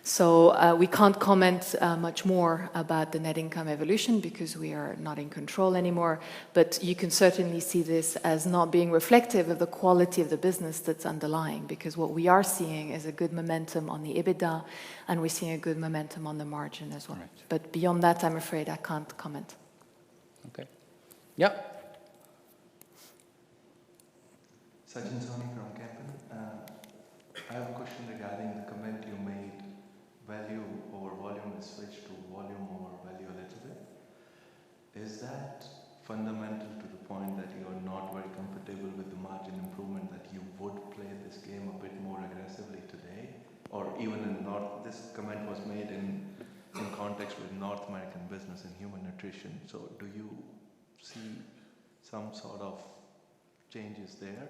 So we can't comment much more about the net income evolution because we are not in control anymore, but you can certainly see this as not being reflective of the quality of the business that's underlying, because what we are seeing is a good momentum on the EBITDA, and we're seeing a good momentum on the margin as well. Right. But beyond that, I'm afraid I can't comment. Okay. Yeah. Sachin Soni from Capital. I have a question regarding the comment you made, value over volume is switched to volume over value a little bit. Is that fundamental to the point that you are not very comfortable with the margin improvement, that you would play this game a bit more aggressively today? Or even in this comment was made in context with North American business and human nutrition. So do you see some sort of changes there?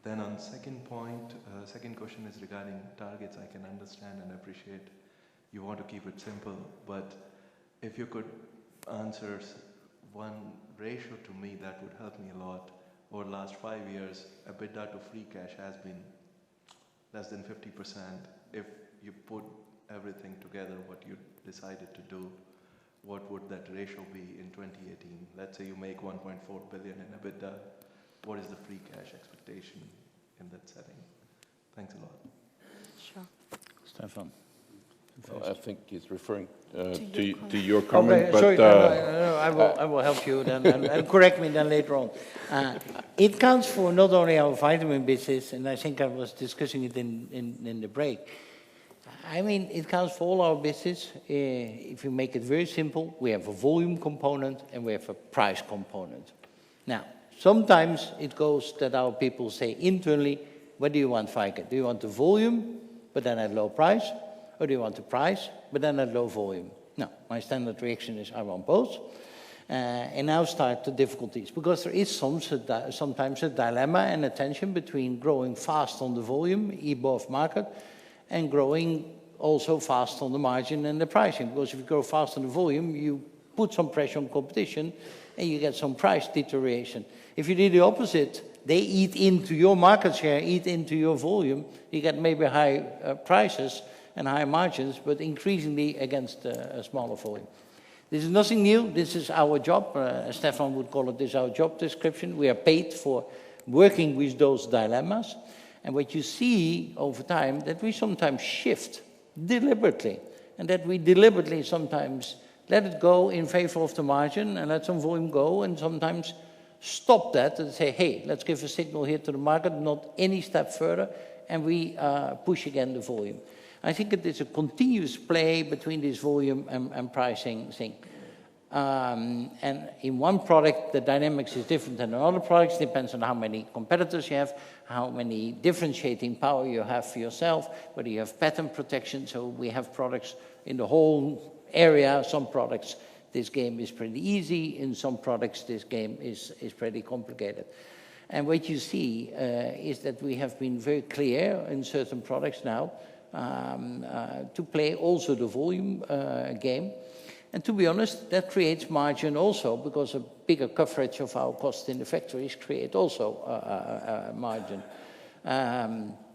Then on second point, second question is regarding targets. I can understand and appreciate you want to keep it simple, but if you could answer one ratio to me, that would help me a lot. Over the last 5 years, EBITDA to free cash has been less than 50%. If you put everything together, what you decided to do, what would that ratio be in 2018? Let's say you make 1.4 billion in EBITDA. What is the free cash expectation in that setting? Thanks a lot. Sure. Stefan. Well, I think he's referring to your comment. Okay, but, sorry, no, I will help you then, and correct me then later on. It counts for not only our vitamin business, and I think I was discussing it in the break. I mean, it counts for all our business. If you make it very simple, we have a volume component and we have a price component. Now, sometimes it goes that our people say internally, what do you want, Feike? Do you want the volume, but then at low price? Or do you want the price, but then at low volume? No, my standard reaction is I want both. And now start the difficulties, because there is sometimes a dilemma and a tension between growing fast on the volume, above market, and growing also fast on the margin and the pricing. Because if you grow fast on the volume, you put some pressure on competition, and you get some price deterioration. If you do the opposite, they eat into your market share, eat into your volume, you get maybe high prices and high margins, but increasingly against a smaller volume. This is nothing new. This is our job. Stefan would call it, this is our job description. We are paid for working with those dilemmas. And what you see over time, that we sometimes shift deliberately, and that we deliberately sometimes let it go in favor of the margin and let some volume go, and sometimes stop that and say, hey, let's give a signal here to the market, not any step further, and we push again the volume. I think it is a continuous play between this volume and pricing thing. And in one product, the dynamics is different than in other products. Depends on how many competitors you have, how many differentiating power you have for yourself, whether you have patent protection. So we have products in the whole area. Some products, this game is pretty easy. In some products, this game is pretty complicated. And what you see is that we have been very clear in certain products now to play also the volume game. And to be honest, that creates margin also, because a bigger coverage of our costs in the factories create also margin.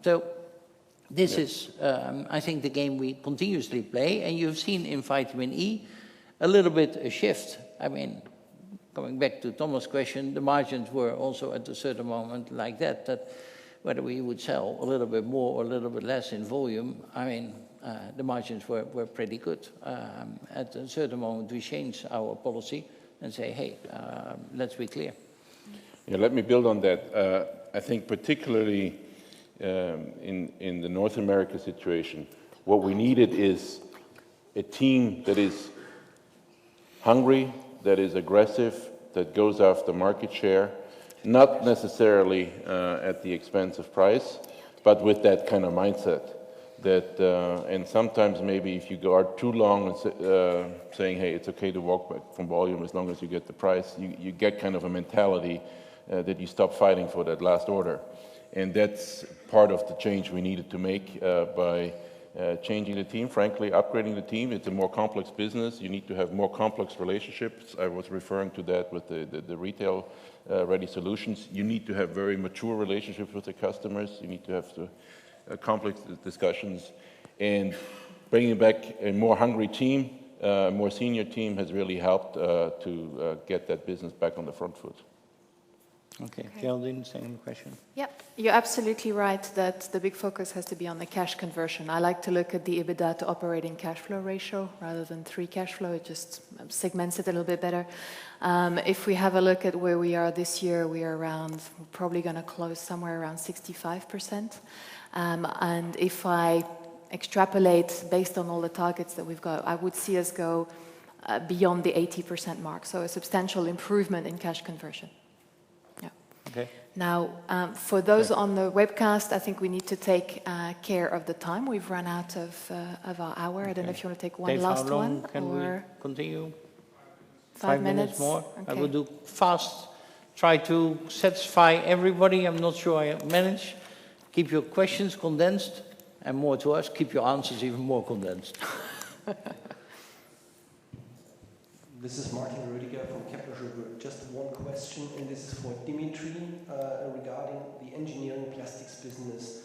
So this is, I think, the game we continuously play. And you've seen in vitamin E a little bit a shift. I mean, coming back to Thomas' question, the margins were also at a certain moment like that whether we would sell a little bit more or a little bit less in volume, I mean, the margins were pretty good. At a certain moment, we changed our policy and say, hey, let's be clear. Yeah, let me build on that. I think particularly in the North America situation, what we needed is a team that is hungry, that is aggressive, that goes after market share, not necessarily at the expense of price, but with that kind of mindset. That and sometimes maybe if you go out too long and saying, hey, it's okay to walk back from volume as long as you get the price, you get kind of a mentality that you stop fighting for that last order. And that's part of the change we needed to make by changing the team, frankly, upgrading the team. It's a more complex business. You need to have more complex relationships. I was referring to that with the retail ready solutions. You need to have very mature relationships with the customers. You need to have complex discussions, and bringing back a more hungry team, a more senior team has really helped to get that business back on the front foot. Okay. Geraldine, second question. Yeah, you're absolutely right that the big focus has to be on the cash conversion. I like to look at the EBITDA to operating cash flow ratio rather than free cash flow. It just segments it a little bit better. If we have a look at where we are this year, we are around, we're probably going to close somewhere around 65%. And if I extrapolate based on all the targets that we've got, I would see us go beyond the 80% mark. So a substantial improvement in cash conversion. Yeah. Okay. Now, for those on the webcast, I think we need to take care of the time. We've run out of our hour. I don't know if you want to take one Dave, last how long one. Can or we continue? 5 minutes more. Okay. I will do fast. Try to satisfy everybody. I'm not sure I manage. Keep your questions condensed, and more to us, keep your answers even more condensed. This is Martin Rödiger from Kepler Cheuvreux. Just one question, and this is for Dimitri regarding the engineering plastics business.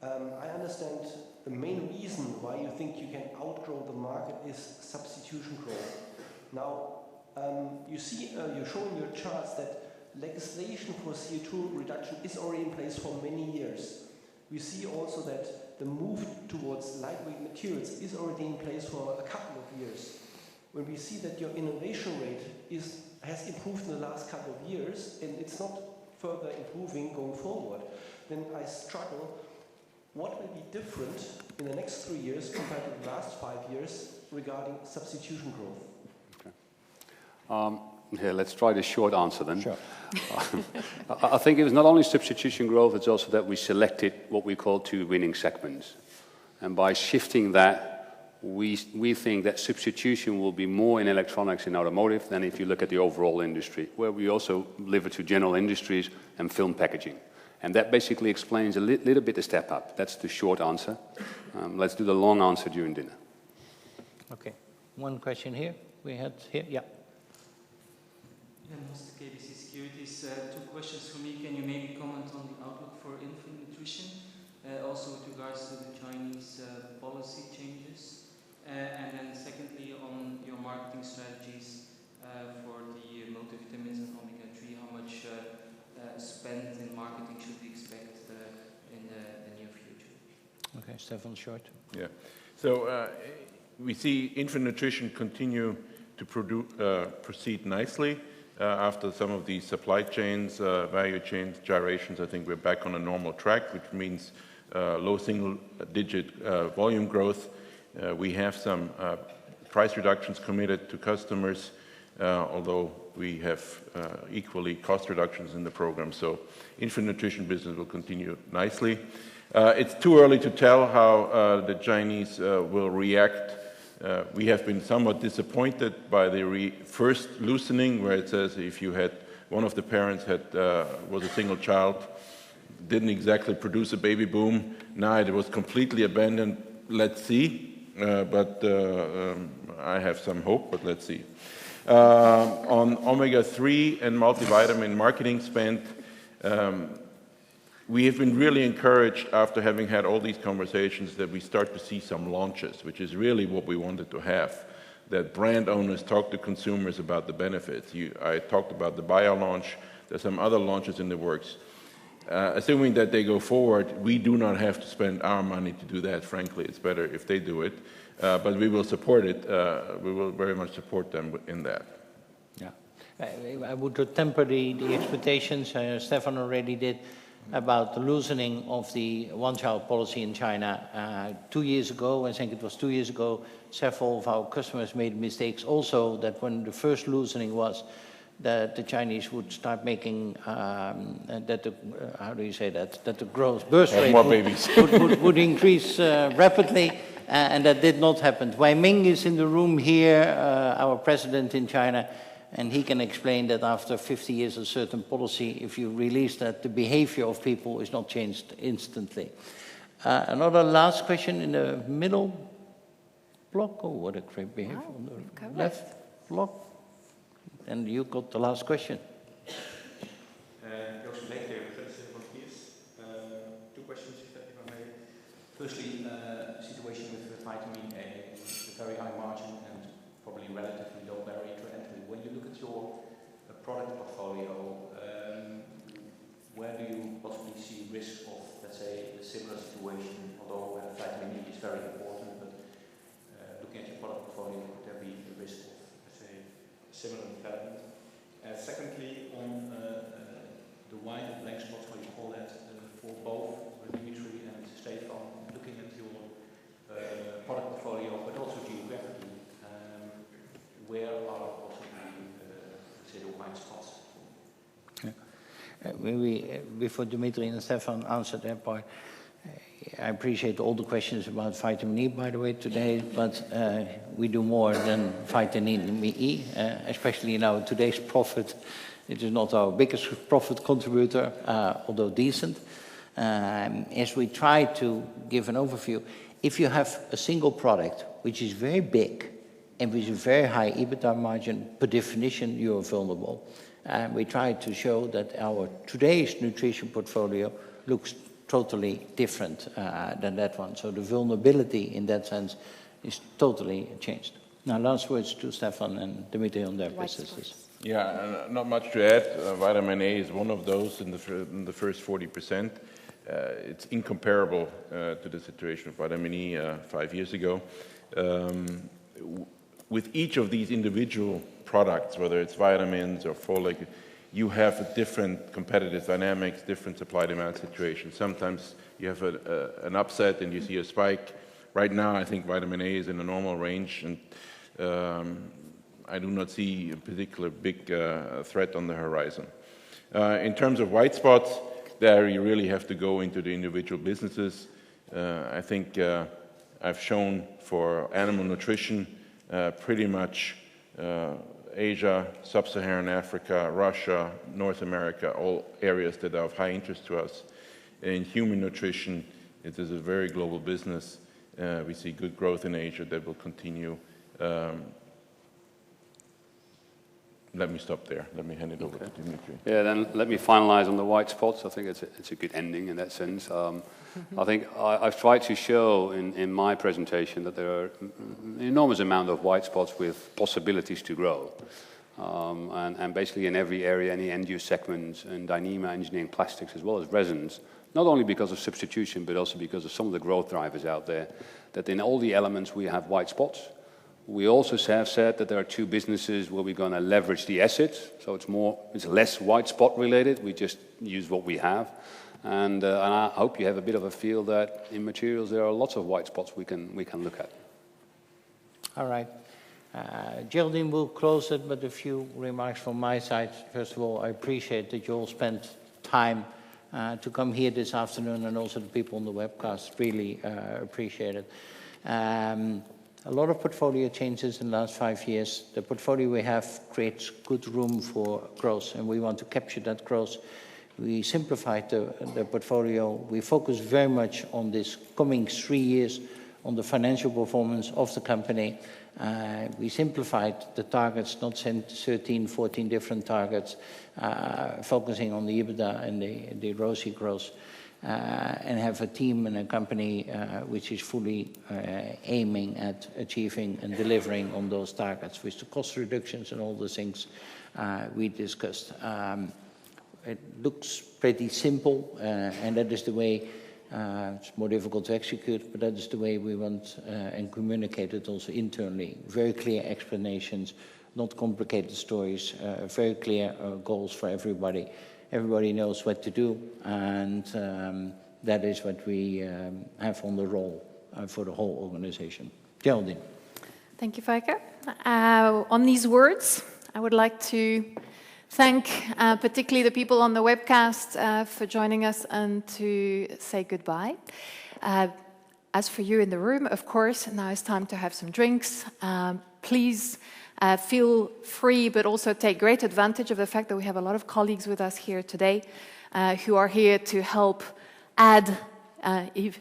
I understand the main reason why you think you can outgrow the market is substitution growth. Now, you're showing your charts that legislation for CO2 reduction is already in place for many years. We see also that the move towards lightweight materials is already in place for a couple of years. When we see that your innovation rate has improved in the last couple of years and it's not further improving going forward, then I struggle. What will be different in the next 3 years compared to the last 5 years regarding substitution growth? Okay. Here, let's try the short answer then. Sure. I think it was not only substitution growth, it's also that we selected what we call 2 winning segments. And by shifting that, we think that substitution will be more in electronics and automotive than if you look at the overall industry, where we also deliver to general industries and film packaging. And that basically explains a little bit the step up. That's the short answer. Let's do the long answer during dinner. Okay. One question here. We had here. Yeah. Mr. KBC Securities, 2 questions for me. Can you maybe comment on the outlook for infant nutrition, also with regards to the Chinese policy changes? And then secondly, on your marketing strategies for the multivitamins and omega-3, how much spend in marketing should we expect in the near future? Okay, Stefan, short. Yeah. So we see infant nutrition continue to proceed nicely. After some of these supply chains, value chain gyrations, I think we're back on a normal track, which means low single-digit volume growth. We have some price reductions committed to customers, although we have equally cost reductions in the program. So infant nutrition business will continue nicely. It's too early to tell how the Chinese will react. We have been somewhat disappointed by the first loosening, where it says if you had one of the parents was a single child, didn't exactly produce a baby boom. Now it was completely abandoned. Let's see. But I have some hope, but let's see. On omega-3 and multivitamin marketing spend, we have been really encouraged after having had all these conversations that we start to see some launches, which is really what we wanted to have, that brand owners talk to consumers about the benefits. I talked about the bio launch. There's some other launches in the works. Assuming that they go forward, we do not have to spend our money to do that, frankly. It's better if they do it. But we will support it. We will very much support them in that. Yeah. I would temper the expectations, Stefan already did, about the loosening of the one-child policy in China. 2 years ago, I think it was 2 years ago, several of our customers made mistakes also, that when the first loosening was, that the Chinese would start making, that the birth rate would increase rapidly, and that did not happen. Wei Ming is in the room here, our president in China, and he can explain that after 50 years of certain policy, if you release that, the behavior of people is not changed instantly. Another last question in the middle block. Oh, what a great behavior. On the left block. And you got the last question. Two questions, if I may. Firstly, situation with vitamin A, a very high margin and probably relatively low barrier to entry. When you look at your product portfolio, where do you possibly see risk of, let's say, a similar situation, although vitamin E is very important, but looking at your product portfolio, could there be a risk of, let's say, similar development? Secondly, on the white and black spots, what you call that, for both Dimitri and Stefan, looking at your product portfolio, but also geographically, where are possibly, say, the white spots? Maybe before Dimitri and Stefan answer that part, I appreciate all the questions about vitamin E, by the way, today, but we do more than vitamin E, especially in today's profit. It is not our biggest profit contributor, although decent. As we try to give an overview, if you have a single product which is very big and with a very high EBITDA margin, per definition, you are vulnerable. We try to show that our today's nutrition portfolio looks totally different than that one. So the vulnerability in that sense is totally changed. Now, last words to Stefan and Dimitri on their businesses. Yeah, not much to add. Vitamin A is one of those in the first 40%. It's incomparable to the situation of vitamin E 5 years ago. With each of these individual products, whether it's vitamins or folic, you have a different competitive dynamics, different supply-demand situation. Sometimes you have an upset and you see a spike. Right now, I think vitamin A is in a normal range, and I do not see a particular big threat on the horizon. In terms of white spots, there you really have to go into the individual businesses. I think I've shown for animal nutrition pretty much Asia, Sub-Saharan Africa, Russia, North America, all areas that are of high interest to us. In human nutrition, it is a very global business. We see good growth in Asia that will continue. Let me stop there. Let me hand it over to Dimitri. Yeah, then let me finalize on the white spots. I think it's a good ending in that sense. I think I've tried to show in my presentation that there are an enormous amount of white spots with possibilities to grow. And basically in every area, any end-use segments, in Dyema, engineering plastics, as well as resins, not only because of substitution, but also because of some of the growth drivers out there, that in all the elements we have white spots. We also have said that there are two businesses where we're going to leverage the assets, so it's less white spot related. We just use what we have, and I hope you have a bit of a feel that in materials there are lots of white spots we can look at. All right. Geraldine will close it, but a few remarks from my side. First of all, I appreciate that you all spent time to come here this afternoon, and also the people on the webcast. Really appreciate it. A lot of portfolio changes in the last 5 years. The portfolio we have creates good room for growth, and we want to capture that growth. We simplified the portfolio. We focus very much on this coming 3 years on the financial performance of the company. We simplified the targets, not 13, 14 different targets, focusing on the EBITDA and the ROCE growth, and have a team and a company which is fully aiming at achieving and delivering on those targets with the cost reductions and all the things we discussed. It looks pretty simple, and that is the way. It's more difficult to execute, but that is the way we want and communicate it also internally. Very clear explanations, not complicated stories, very clear goals for everybody. Everybody knows what to do, and that is what we have on the roll for the whole organization. Geraldine. Thank you, Feike. On these words, I would like to thank particularly the people on the webcast for joining us and to say goodbye. As for you in the room, of course, now it's time to have some drinks. Please feel free, but also take great advantage of the fact that we have a lot of colleagues with us here today who are here to help add,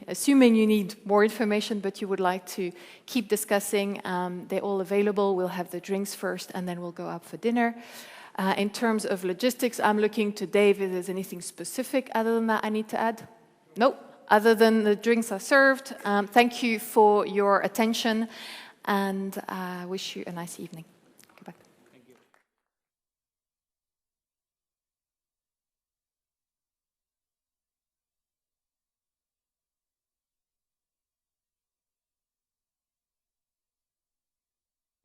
assuming you need more information, but you would like to keep discussing. They're all available. We'll have the drinks first, and then we'll go out for dinner. In terms of logistics, I'm looking to Dave if there's anything specific other than that I need to add. Nope, other than the drinks are served. Thank you for your attention, and I wish you a nice evening.